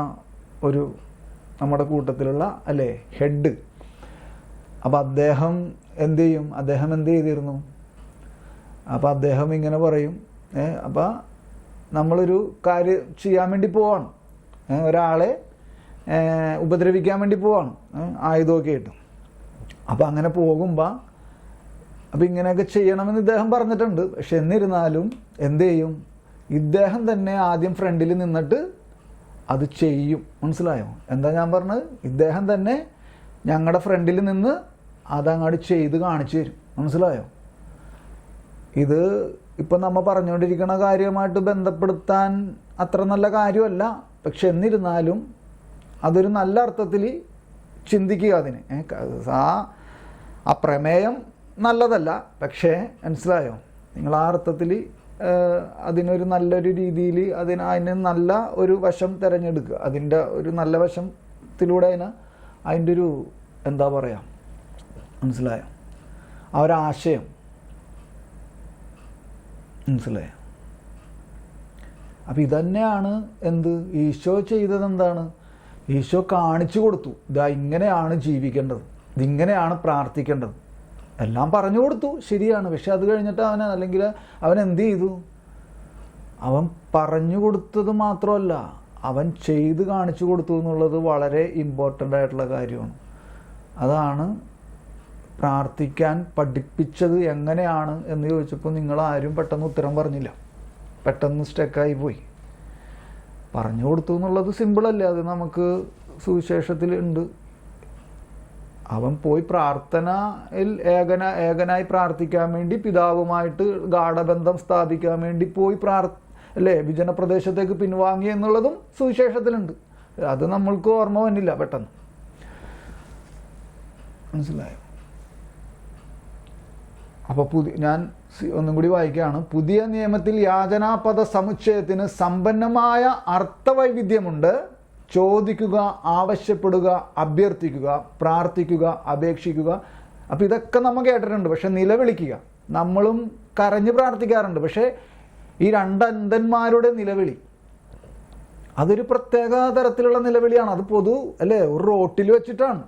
ഒരു നമ്മുടെ കൂട്ടത്തിലുള്ള അല്ലേ ഹെഡ്, അപ്പം അദ്ദേഹം എന്ത് ചെയ്തിരുന്നു? അപ്പം അദ്ദേഹം ഇങ്ങനെ പറയും, അപ്പം നമ്മളൊരു കാര്യം ചെയ്യാൻ വേണ്ടി പോവാണ്, ഒരാളെ ഉപദ്രവിക്കാൻ വേണ്ടി പോവാണ് ആയുധമൊക്കെ ആയിട്ട്. അപ്പം അങ്ങനെ പോകുമ്പോൾ അപ്പം ഇങ്ങനെയൊക്കെ ചെയ്യണമെന്ന് ഇദ്ദേഹം പറഞ്ഞിട്ടുണ്ട്. പക്ഷെ എന്നിരുന്നാലും എന്ത് ചെയ്യും? ഇദ്ദേഹം തന്നെ ആദ്യം ഫ്രണ്ടിൽ നിന്നിട്ട് അത് ചെയ്യും. മനസ്സിലായോ എന്താ ഞാൻ പറഞ്ഞത്? ഇദ്ദേഹം തന്നെ ഞങ്ങളുടെ ഫ്രണ്ടിൽ നിന്ന് അതങ്ങോട്ട് ചെയ്ത് കാണിച്ചു തരും. മനസ്സിലായോ? ഇത് ഇപ്പം നമ്മൾ പറഞ്ഞുകൊണ്ടിരിക്കുന്ന കാര്യമായിട്ട് ബന്ധപ്പെടുത്താൻ അത്ര നല്ല കാര്യമല്ല. പക്ഷെ എന്നിരുന്നാലും അതൊരു നല്ല അർത്ഥത്തിൽ ചിന്തിക്കുക അതിന്. ആ പ്രമേയം നല്ലതല്ല, പക്ഷേ മനസ്സിലായോ? നിങ്ങൾ ആ അർത്ഥത്തിൽ അതിനൊരു നല്ലൊരു രീതിയിൽ അതിന് നല്ല ഒരു വശം തിരഞ്ഞെടുക്കുക. അതിൻ്റെ ഒരു നല്ല വശത്തിലൂടെ അതിൻ്റെ ഒരു എന്താ പറയുക, മനസ്സിലായോ? ആ ഒരാശയം മനസ്സിലായോ? അപ്പം ഇതന്നെയാണ് എന്ത് ഈശോ ചെയ്തത്. എന്താണ് ഈശോ കാണിച്ചു കൊടുത്തു? ഇതാ ഇങ്ങനെയാണ് ജീവിക്കേണ്ടത്, ഇതിങ്ങനെയാണ് പ്രാർത്ഥിക്കേണ്ടത്, എല്ലാം പറഞ്ഞു കൊടുത്തു, ശരിയാണ്. പക്ഷെ അത് കഴിഞ്ഞിട്ട് അവൻ എന്ത് ചെയ്തു? അവൻ പറഞ്ഞു കൊടുത്തത് മാത്രമല്ല, അവൻ ചെയ്ത് കാണിച്ചു കൊടുത്തു എന്നുള്ളത് വളരെ ഇമ്പോർട്ടൻ്റ് ആയിട്ടുള്ള കാര്യമാണ്. അതാണ് പ്രാർത്ഥിക്കാൻ പഠിപ്പിച്ചത് എങ്ങനെയാണ് എന്ന് ചോദിച്ചപ്പോൾ നിങ്ങളാരും പെട്ടെന്ന് ഉത്തരം പറഞ്ഞില്ല, പെട്ടെന്ന് സ്റ്റക്കായി പോയി. പറഞ്ഞു കൊടുത്തു എന്നുള്ളത് സിമ്പിളല്ലേ? അത് നമുക്ക് സുവിശേഷത്തിൽ ഉണ്ട്. അവൻ പോയി പ്രാർത്ഥനയിൽ ഏകനായി പ്രാർത്ഥിക്കാൻ വേണ്ടി പിതാവുമായിട്ട് ഗാഢബന്ധം സ്ഥാപിക്കാൻ വേണ്ടി പോയി വിജനപ്രദേശത്തേക്ക് പിൻവാങ്ങി എന്നുള്ളതും സുവിശേഷത്തിലുണ്ട്. അത് നമ്മൾക്ക് ഓർമ്മ വന്നില്ല പെട്ടെന്ന്. മനസ്സിലായോ? അപ്പോൾ ഞാൻ ഒന്നും കൂടി വായിക്കുകയാണ്. പുതിയ നിയമത്തിൽ യാചനാപദ സമുച്ചയത്തിന് സമ്പന്നമായ അർത്ഥവൈവിധ്യമുണ്ട്. ചോദിക്കുക, ആവശ്യപ്പെടുക, അഭ്യർത്ഥിക്കുക, പ്രാർത്ഥിക്കുക, അപേക്ഷിക്കുക. അപ്പം ഇതൊക്കെ നമ്മൾ കേട്ടിട്ടുണ്ട്. പക്ഷെ നിലവിളിക്കുക, നമ്മളും കരഞ്ഞ് പ്രാർത്ഥിക്കാറുണ്ട്. പക്ഷേ ഈ രണ്ടന്ധന്മാരുടെ നിലവിളി അതൊരു പ്രത്യേക തരത്തിലുള്ള നിലവിളിയാണ്. അത് ഒരു റോട്ടിൽ വെച്ചിട്ടാണ്,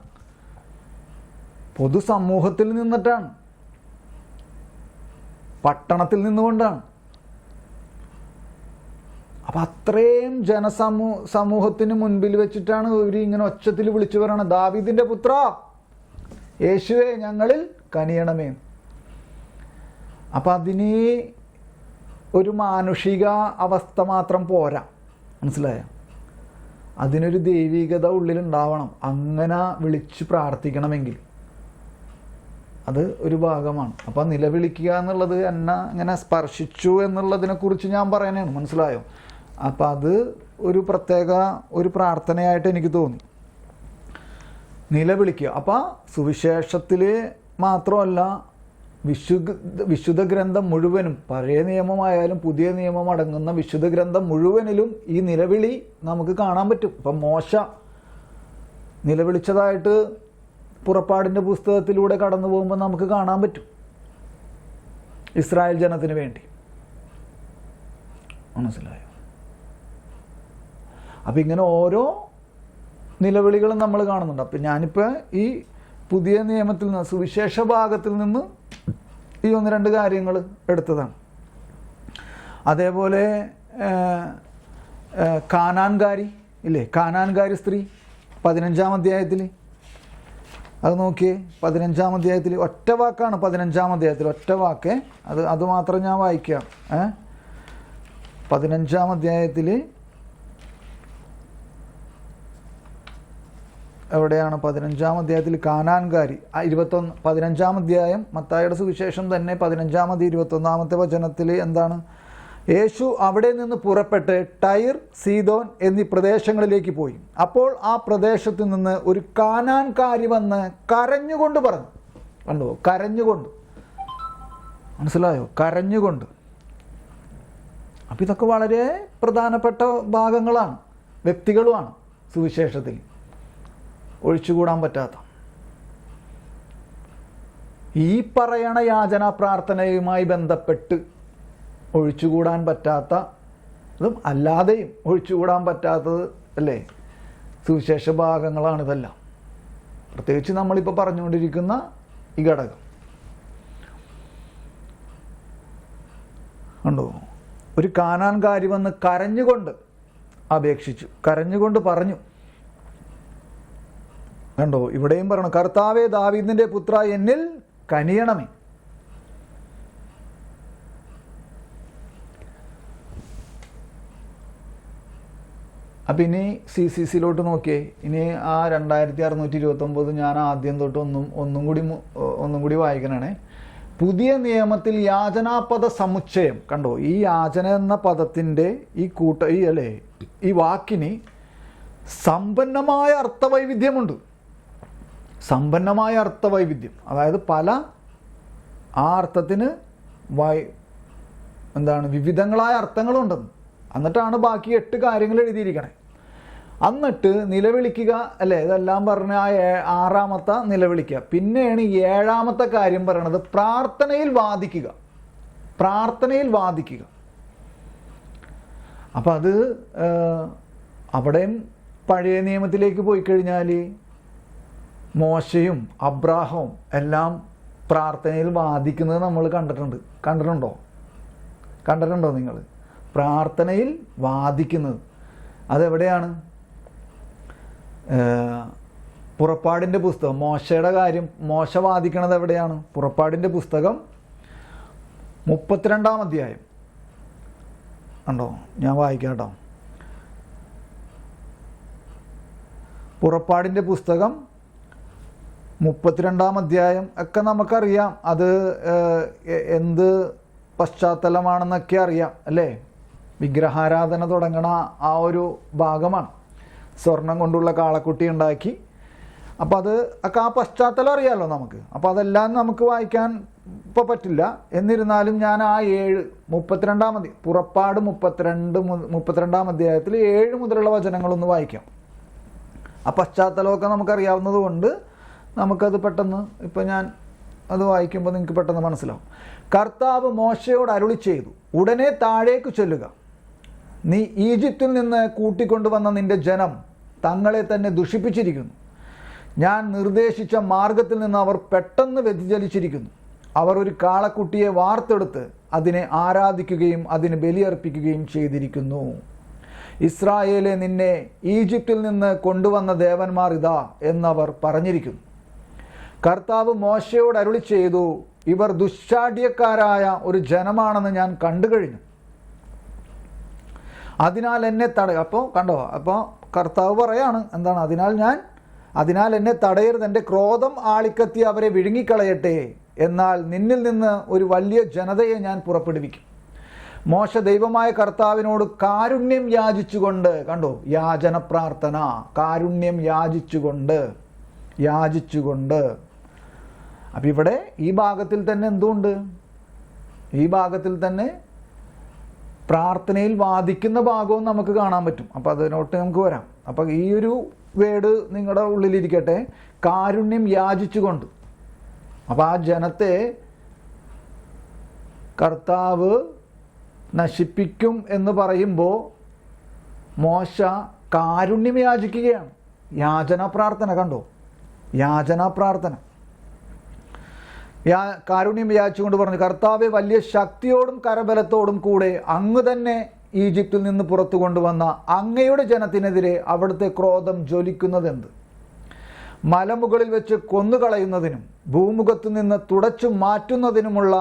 പൊതുസമൂഹത്തിൽ നിന്നിട്ടാണ്, പട്ടണത്തിൽ നിന്നുകൊണ്ടാണ്. അപ്പം അത്രയും സമൂഹത്തിന് മുൻപിൽ വെച്ചിട്ടാണ് ഇവർ ഇങ്ങനെ ഒച്ചത്തിൽ വിളിച്ചു പറയണം, ദാവീദിന്റെ പുത്ര യേശുവേ ഞങ്ങളിൽ കനിയണമേ. അപ്പം അതിന് ഒരു മാനുഷിക അവസ്ഥ മാത്രം പോരാ, മനസ്സിലായോ? അതിനൊരു ദൈവികത ഉള്ളിലുണ്ടാവണം. അങ്ങനെ വിളിച്ച് പ്രാർത്ഥിക്കണമെങ്കിൽ അത് ഒരു ഭാഗമാണ്. അപ്പം നിലവിളിക്കുക എന്നുള്ളത് എന്നെ ഇങ്ങനെ സ്പർശിച്ചു എന്നുള്ളതിനെക്കുറിച്ച് ഞാൻ പറയാനാണ്, മനസ്സിലായോ? അപ്പം അത് ഒരു പ്രത്യേക ഒരു പ്രാർത്ഥനയായിട്ട് എനിക്ക് തോന്നി, നിലവിളിക്കുക. അപ്പം സുവിശേഷത്തിൽ മാത്രമല്ല, വിശുദ്ധ ഗ്രന്ഥം മുഴുവനും, പഴയ നിയമമായാലും പുതിയ നിയമം അടങ്ങുന്ന വിശുദ്ധ ഗ്രന്ഥം മുഴുവനിലും ഈ നിലവിളി നമുക്ക് കാണാൻ പറ്റും. ഇപ്പം മോശ നിലവിളിച്ചതായിട്ട് പുറപ്പാടിൻ്റെ പുസ്തകത്തിലൂടെ കടന്നു പോകുമ്പോൾ നമുക്ക് കാണാൻ പറ്റും, ഇസ്രായേൽ ജനത്തിന് വേണ്ടി. മനസ്സിലായോ? അപ്പം ഇങ്ങനെ ഓരോ നിലവിളികളും നമ്മൾ കാണുന്നുണ്ട്. അപ്പം ഞാനിപ്പോൾ ഈ പുതിയ നിയമത്തിൽ നിന്ന്, സുവിശേഷ ഭാഗത്തിൽ നിന്ന് ഈ 1-2 കാര്യങ്ങൾ എടുത്തതാണ്. അതേപോലെ കാനാൻകാരി ഇല്ലേ, കാനാൻകാരി സ്ത്രീ 15-ാം അധ്യായത്തിൽ അത് നോക്കിയേ. 15-ാം അധ്യായത്തിൽ ഒറ്റ വാക്കാണ്, 15-ാം അധ്യായത്തിൽ ഒറ്റ വാക്ക്. അത് മാത്രം ഞാൻ വായിക്കാം. 15-ാം അധ്യായത്തിൽ എവിടെയാണ്? 15-ാം അധ്യായത്തിൽ കാനാൻകാരി 15-ാം അധ്യായം മത്തായിയുടെ സുവിശേഷം തന്നെ 15-ാം അധ്യായം 21-ാമത്തെ വചനത്തിൽ എന്താണ്? യേശു അവിടെ നിന്ന് പുറപ്പെട്ട് ടൈർ, സീദോൻ എന്നീ പ്രദേശങ്ങളിലേക്ക് പോയി. അപ്പോൾ ആ പ്രദേശത്ത് നിന്ന് ഒരു കാനാൻകാരി വന്ന് കരഞ്ഞുകൊണ്ട് പറഞ്ഞു. കണ്ടോ? കരഞ്ഞുകൊണ്ട്, മനസ്സിലായോ? കരഞ്ഞുകൊണ്ട്. അപ്പം ഇതൊക്കെ വളരെ പ്രധാനപ്പെട്ട ഭാഗങ്ങളാണ്, വ്യക്തികളുമാണ് സുവിശേഷത്തിൽ ഒഴിച്ചുകൂടാൻ പറ്റാത്ത. ഈ പറയണ യാചനാ പ്രാർത്ഥനയുമായി ബന്ധപ്പെട്ട് ഒഴിച്ചുകൂടാൻ പറ്റാത്ത അതും അല്ലാതെയും ഒഴിച്ചുകൂടാൻ പറ്റാത്തത് അല്ലേ സുവിശേഷ ഭാഗങ്ങളാണിതെല്ലാം. പ്രത്യേകിച്ച് നമ്മളിപ്പോൾ പറഞ്ഞുകൊണ്ടിരിക്കുന്ന ഈ ഘടകം കണ്ടോ. ഒരു കാനാൻകാരി വന്ന് കരഞ്ഞുകൊണ്ട് അപേക്ഷിച്ചു, കരഞ്ഞുകൊണ്ട് പറഞ്ഞു. കണ്ടോ, ഇവിടെയും പറയണം, കർത്താവേ ദാവീദിന്റെ പുത്ര എന്നിൽ കനിയണമേ. അപ്പം ഇനി CCCയിലോട്ട് നോക്കിയേ. ഇനി ആ 2629 ഞാൻ ആദ്യം തൊട്ട് ഒന്നും കൂടി വായിക്കണേ. പുതിയ നിയമത്തിൽ യാചനാപദ സമുച്ചയം കണ്ടോ. ഈ യാചന എന്ന പദത്തിൻ്റെ ഈ വാക്കിന് സമ്പന്നമായ അർത്ഥവൈവിധ്യമുണ്ട്. സമ്പന്നമായ അർത്ഥവൈവിധ്യം, അതായത് പല ആ അർത്ഥത്തിന് വിവിധങ്ങളായ അർത്ഥങ്ങളുണ്ടെന്ന്. എന്നിട്ടാണ് ബാക്കി 8 കാര്യങ്ങൾ എഴുതിയിരിക്കണേ. എന്നിട്ട് നിലവിളിക്കുക അല്ലേ, ഇതെല്ലാം പറഞ്ഞ ആ 6ാമത്തെ നിലവിളിക്കുക. പിന്നെയാണ് 7ാമത്തെ കാര്യം പറയണത്, പ്രാർത്ഥനയിൽ വാദിക്കുക. പ്രാർത്ഥനയിൽ വാദിക്കുക. അപ്പം അത് അവിടെയും പഴയ നിയമത്തിലേക്ക് പോയി കഴിഞ്ഞാൽ മോശയും അബ്രാഹവും എല്ലാം പ്രാർത്ഥനയിൽ വാദിക്കുന്നത് നമ്മൾ കണ്ടിട്ടുണ്ടോ നിങ്ങൾ? പ്രാർത്ഥനയിൽ വാദിക്കുന്നത് അതെവിടെയാണ്? പുറപ്പാടിൻ്റെ പുസ്തകം, മോശയുടെ കാര്യം മോശ വാദിക്കണത് എവിടെയാണ്? പുറപ്പാടിൻ്റെ പുസ്തകം 32-ാം അധ്യായം ഉണ്ടോ? ഞാൻ വായിക്കാം കേട്ടോ. പുറപ്പാടിൻ്റെ പുസ്തകം 32-ാം അധ്യായം ഒക്കെ നമുക്കറിയാം. അത് എന്ത് പശ്ചാത്തലമാണെന്നൊക്കെ അറിയാം അല്ലേ. വിഗ്രഹാരാധന തുടങ്ങണ ആ ഒരു ഭാഗമാണ്. സ്വർണം കൊണ്ടുള്ള കാളക്കുട്ടി ഉണ്ടാക്കി. അപ്പോൾ ആ പശ്ചാത്തലം അറിയാമല്ലോ നമുക്ക്. അപ്പോൾ അതെല്ലാം നമുക്ക് വായിക്കാൻ ഇപ്പോൾ പറ്റില്ല. എന്നിരുന്നാലും ഞാൻ ആ 32-ാം പുറപ്പാട് 32-ാം അധ്യായത്തിൽ 7 മുതലുള്ള വചനങ്ങളൊന്ന് വായിക്കാം. ആ പശ്ചാത്തലമൊക്കെ നമുക്കറിയാവുന്നത് കൊണ്ട് നമുക്കത് പെട്ടെന്ന് ഇപ്പം ഞാൻ അത് വായിക്കുമ്പോൾ നിങ്ങൾക്ക് പെട്ടെന്ന് മനസ്സിലാവും. കർത്താവ് മോശയോട് അരുളി ചെയ്തു, ഉടനെ താഴേക്ക് ചൊല്ലുക. നീ ഈജിപ്തിൽ നിന്ന് കൂട്ടിക്കൊണ്ടുവന്ന നിന്റെ ജനം തങ്ങളെ തന്നെ ദുഷിപ്പിച്ചിരിക്കുന്നു. ഞാൻ നിർദ്ദേശിച്ച മാർഗത്തിൽ നിന്ന് അവർ പെട്ടെന്ന് വ്യതിചലിച്ചിരിക്കുന്നു. അവർ ഒരു കാളക്കുട്ടിയെ വാർത്തെടുത്ത് അതിനെ ആരാധിക്കുകയും അതിന് ബലിയർപ്പിക്കുകയും ചെയ്തിരിക്കുന്നു. ഇസ്രായേലെ, നിന്നെ ഈജിപ്തിൽ നിന്ന് കൊണ്ടുവന്ന ദേവന്മാർ ഇതാ എന്നവർ പറഞ്ഞിരിക്കുന്നു. കർത്താവ് മോശയോട് അരുളി ചെയ്തു, ഇവർ ദുശ്ചാഠ്യക്കാരായ ഒരു ജനമാണെന്ന് ഞാൻ കണ്ടു കഴിഞ്ഞു. അതിനാൽ എന്നെ അപ്പോൾ കണ്ടോ, അപ്പോൾ കർത്താവ് പറയാണ് എന്താണ്? അതിനാൽ എന്നെ തടയരുത്, എൻ്റെ ക്രോധം ആളിക്കത്തി അവരെ വിഴുങ്ങിക്കളയട്ടെ. എന്നാൽ നിന്നിൽ നിന്ന് ഒരു വലിയ ജനതയെ ഞാൻ പുറപ്പെടുവിക്കും. മോശ ദൈവമായ കർത്താവിനോട് കാരുണ്യം യാചിച്ചുകൊണ്ട്, കണ്ടോ, യാചന പ്രാർത്ഥന, കാരുണ്യം യാചിച്ചുകൊണ്ട്. അപ്പം ഇവിടെ ഈ ഭാഗത്തിൽ തന്നെ എന്തുണ്ട്? ഈ ഭാഗത്തിൽ തന്നെ പ്രാർത്ഥനയിൽ വാദിക്കുന്ന ഭാഗവും നമുക്ക് കാണാൻ പറ്റും. അപ്പോൾ അതിനോട്ട് നമുക്ക് വരാം. അപ്പോൾ ഈ ഒരു വേർഡ് നിങ്ങളുടെ ഉള്ളിലിരിക്കട്ടെ, കാരുണ്യം യാചിച്ചുകൊണ്ട്. അപ്പോൾ ആ ജനത്തെ കർത്താവ് നശിപ്പിക്കും എന്ന് പറയുമ്പോൾ മോശ കാരുണ്യം യാചിക്കുകയാണ്. യാചനാ പ്രാർത്ഥന കണ്ടോ, യാചനാ പ്രാർത്ഥന. കാരുണ്യം യാചിച്ചുകൊണ്ട് പറഞ്ഞു, കർത്താവെ, വലിയ ശക്തിയോടും കരബലത്തോടും കൂടെ അങ്ങ് തന്നെ ഈജിപ്തിൽ നിന്ന് പുറത്തു കൊണ്ടുവന്ന അങ്ങയുടെ ജനത്തിനെതിരെ അവിടുത്തെ ക്രോധം ജ്വലിക്കുന്നതെന്ത്? മലമുകളിൽ വെച്ച് കൊന്നുകളയുന്നതിനും ഭൂമുഖത്തു നിന്ന് തുടച്ചു മാറ്റുന്നതിനുമുള്ള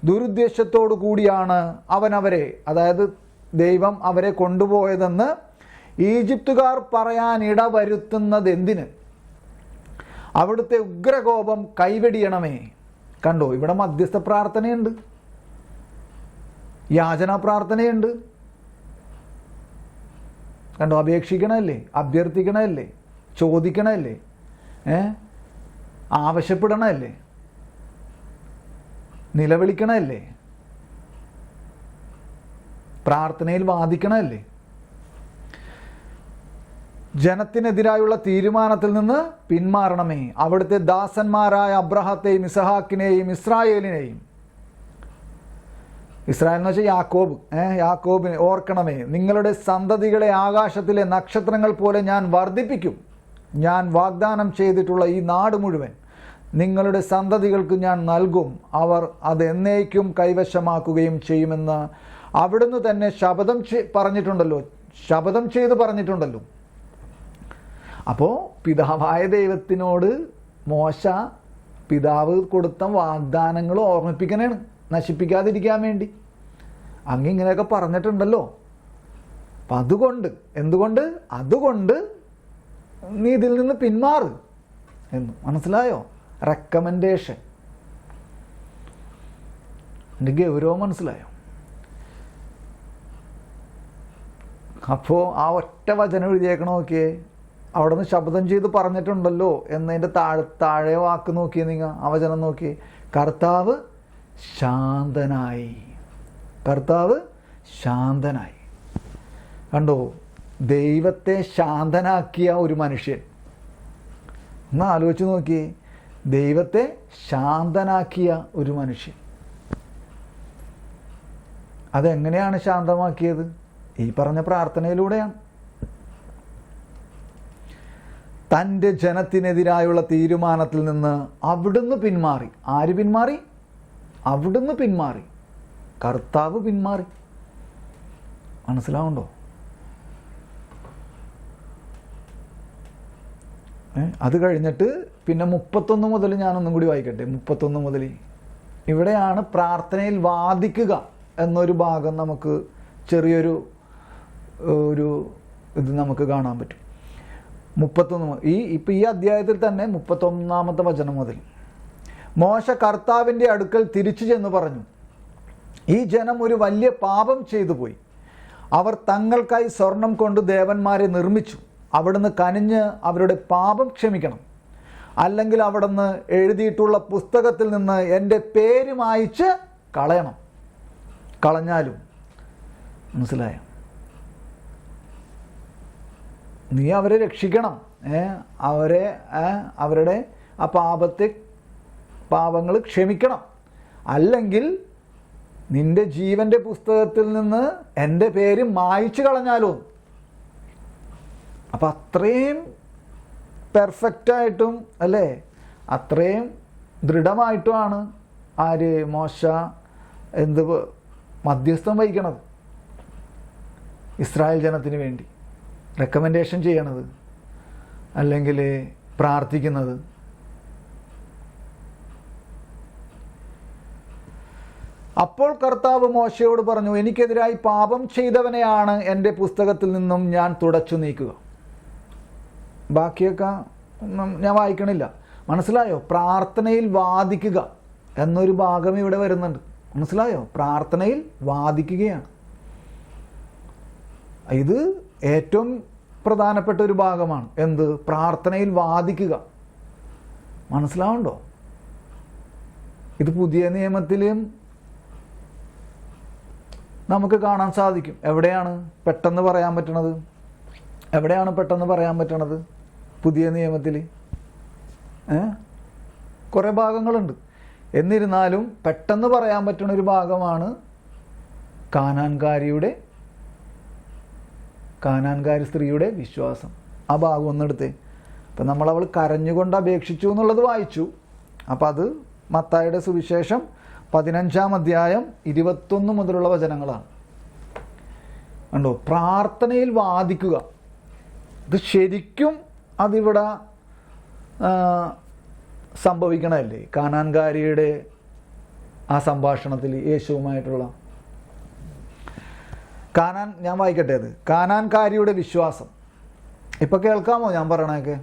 ദുരുദ്ദേശത്തോടു കൂടിയാണ് അവരെ, അതായത് ദൈവം അവരെ കൊണ്ടുപോയതെന്ന് ഈജിപ്തുകാർ പറയാനിട വരുത്തുന്നത് എന്തിന്? അവിടുത്തെ ഉഗ്രകോപം കൈവെടിയണമേ. കണ്ടോ, ഇവിടെ മധ്യസ്ഥ പ്രാർത്ഥനയുണ്ട്, യാചനാ പ്രാർത്ഥനയുണ്ട്. കണ്ടോ, അപേക്ഷിക്കണമല്ലേ, അഭ്യർത്ഥിക്കണമല്ലേ, ചോദിക്കണമല്ലേ, ആവശ്യപ്പെടണമല്ലേ, നിലവിളിക്കണമല്ലേ. പ്രാർത്ഥനയിൽ വാദിക്കണമല്ലേ. ജനത്തിനെതിരായുള്ള തീരുമാനത്തിൽ നിന്ന് പിന്മാറണമേ. അവിടുത്തെ ദാസന്മാരായ അബ്രഹാത്തെയും ഇസഹാക്കിനെയും ഇസ്രായേലിനെയും, ഇസ്രായേൽ എന്ന് വെച്ചാൽ യാക്കോബിനെ ഓർക്കണമേ. നിങ്ങളുടെ സന്തതികളെ ആകാശത്തിലെ നക്ഷത്രങ്ങൾ പോലെ ഞാൻ വർദ്ധിപ്പിക്കും. ഞാൻ വാഗ്ദാനം ചെയ്തിട്ടുള്ള ഈ നാട് മുഴുവൻ നിങ്ങളുടെ സന്തതികൾക്ക് ഞാൻ നൽകും. അവർ അത് എന്നേക്കും കൈവശമാക്കുകയും ചെയ്യുമെന്ന് അവിടുന്ന് തന്നെ ശപഥം ചെയ്ത് പറഞ്ഞിട്ടുണ്ടല്ലോ. അപ്പോൾ പിതാവായ ദൈവത്തിനോട് മോശ പിതാവ് കൊടുത്ത വാഗ്ദാനങ്ങൾ ഓർമ്മിപ്പിക്കണേണ്, നശിപ്പിക്കാതിരിക്കാൻ വേണ്ടി. ഇങ്ങനെയൊക്കെ പറഞ്ഞിട്ടുണ്ടല്ലോ. അപ്പം അതുകൊണ്ട് നീ ഇതിൽ നിന്ന് പിന്മാറ് എന്ന്. മനസ്സിലായോ? റെക്കമെൻഡേഷൻ. എൻ്റെ ഗൗരവം മനസ്സിലായോ? അപ്പോൾ ആ ഒറ്റ വചനം എഴുതിയേക്കണം നോക്കിയേ. അവിടെ നിന്ന് ശബ്ദം ചെയ്ത് പറഞ്ഞിട്ടുണ്ടല്ലോ എന്നതിൻ്റെ താഴെ വാക്ക് നോക്കിയേ നിങ്ങൾ. ആ വചനം നോക്കിയേ. കർത്താവ് ശാന്തനായി. കണ്ടോ? ദൈവത്തെ ശാന്തനാക്കിയ ഒരു മനുഷ്യൻ. ഒന്ന് ആലോചിച്ച് നോക്കിയേ. ദൈവത്തെ ശാന്തനാക്കിയ ഒരു മനുഷ്യൻ. അതെങ്ങനെയാണ് ശാന്തമാക്കിയത്? ഈ പറഞ്ഞ പ്രാർത്ഥനയിലൂടെയാണ്. തൻ്റെ ജനത്തിനെതിരായുള്ള തീരുമാനത്തിൽ നിന്ന് അവിടുന്ന് പിന്മാറി. ആര് പിന്മാറി? അവിടുന്ന് പിന്മാറി. കർത്താവ് പിന്മാറി. മനസ്സിലാവുണ്ടോ? അത് കഴിഞ്ഞിട്ട് പിന്നെ 31 മുതൽ ഞാനൊന്നും കൂടി വായിക്കട്ടെ. 31 മുതൽ ഇവിടെയാണ് പ്രാർത്ഥനയിൽ വാദിക്കുക എന്നൊരു ഭാഗം നമുക്ക് ചെറിയൊരു ഇത് നമുക്ക് കാണാൻ പറ്റും. 31 ഈ അധ്യായത്തിൽ തന്നെ 31-ാമത്തെ വചനം മുതൽ. മോശ കർത്താവിൻ്റെ അടുക്കൽ തിരിച്ചു ചെന്ന് പറഞ്ഞു, ഈ ജനം ഒരു വലിയ പാപം ചെയ്തു പോയി. അവർ തങ്ങൾക്കായി സ്വർണം കൊണ്ട് ദേവന്മാരെ നിർമ്മിച്ചു. അവിടുന്ന് കനിഞ്ഞ് അവരുടെ പാപം ക്ഷമിക്കണം. അല്ലെങ്കിൽ അവിടുന്ന് എഴുതിയിട്ടുള്ള പുസ്തകത്തിൽ നിന്ന് എൻ്റെ പേര് മായിച്ച് കളഞ്ഞാലും. മനസ്സിലായോ? നീ അവരെ രക്ഷിക്കണം. അവരുടെ ആ പാപങ്ങൾ ക്ഷമിക്കണം. അല്ലെങ്കിൽ നിന്റെ ജീവന്റെ പുസ്തകത്തിൽ നിന്ന് എൻ്റെ പേര് മായിച്ചു കളഞ്ഞാലോ. അപ്പം അത്രയും പെർഫെക്റ്റായിട്ടും അല്ലേ, അത്രയും ദൃഢമായിട്ടുമാണ് മോശ മധ്യസ്ഥം വഹിക്കണത്. ഇസ്രായേൽ ജനത്തിന് വേണ്ടി റെക്കമെൻഡേഷൻ ചെയ്യണത്, അല്ലെങ്കിൽ പ്രാർത്ഥിക്കുന്നത്. അപ്പോൾ കർത്താവ് മോശയോട് പറഞ്ഞു, എനിക്കെതിരായി പാപം ചെയ്തവനെയാണ് എൻ്റെ പുസ്തകത്തിൽ നിന്നും ഞാൻ തുടച്ചു നീക്കുക. ബാക്കിയൊക്കെ ഞാൻ വായിക്കണില്ല. മനസ്സിലായോ? പ്രാർത്ഥനയിൽ വാദിക്കുക എന്നൊരു ഭാഗം ഇവിടെ വരുന്നുണ്ട്. മനസ്സിലായോ? പ്രാർത്ഥനയിൽ വാദിക്കുകയാണ്. ഇത് ഏറ്റവും പ്രധാനപ്പെട്ട ഒരു ഭാഗമാണ്. പ്രാർത്ഥനയിൽ വാദിക്കുക. മനസ്സിലാവുണ്ടോ? ഇത് പുതിയ നിയമത്തിലും നമുക്ക് കാണാൻ സാധിക്കും. എവിടെയാണ് പെട്ടെന്ന് പറയാൻ പറ്റണത്? പുതിയ നിയമത്തിൽ കുറേ ഭാഗങ്ങളുണ്ട്. എന്നിരുന്നാലും പെട്ടെന്ന് പറയാൻ പറ്റുന്ന ഒരു ഭാഗമാണ് കാനാൻകാരി സ്ത്രീയുടെ വിശ്വാസം. ആ ഭാഗം ഒന്നെടുത്തേ. അപ്പം അവൾ കരഞ്ഞുകൊണ്ട് അപേക്ഷിച്ചു എന്നുള്ളത് വായിച്ചു. അപ്പം അത് മത്തായിയുടെ സുവിശേഷം 15-ാം അധ്യായം 21 മുതലുള്ള വചനങ്ങളാണ്. കണ്ടോ? പ്രാർത്ഥനയിൽ വാദിക്കുക. ഇത് ശരിക്കും അതിവിടെ സംഭവിക്കണമല്ലേ? കാനാൻകാരിയുടെ ആ സംഭാഷണത്തിൽ യേശുവുമായിട്ടുള്ള ഞാൻ വായിക്കട്ടെ. അത് കാനാൻകാരിയുടെ വിശ്വാസം. ഇപ്പം കേൾക്കാമോ ഞാൻ പറയണതൊക്കെ?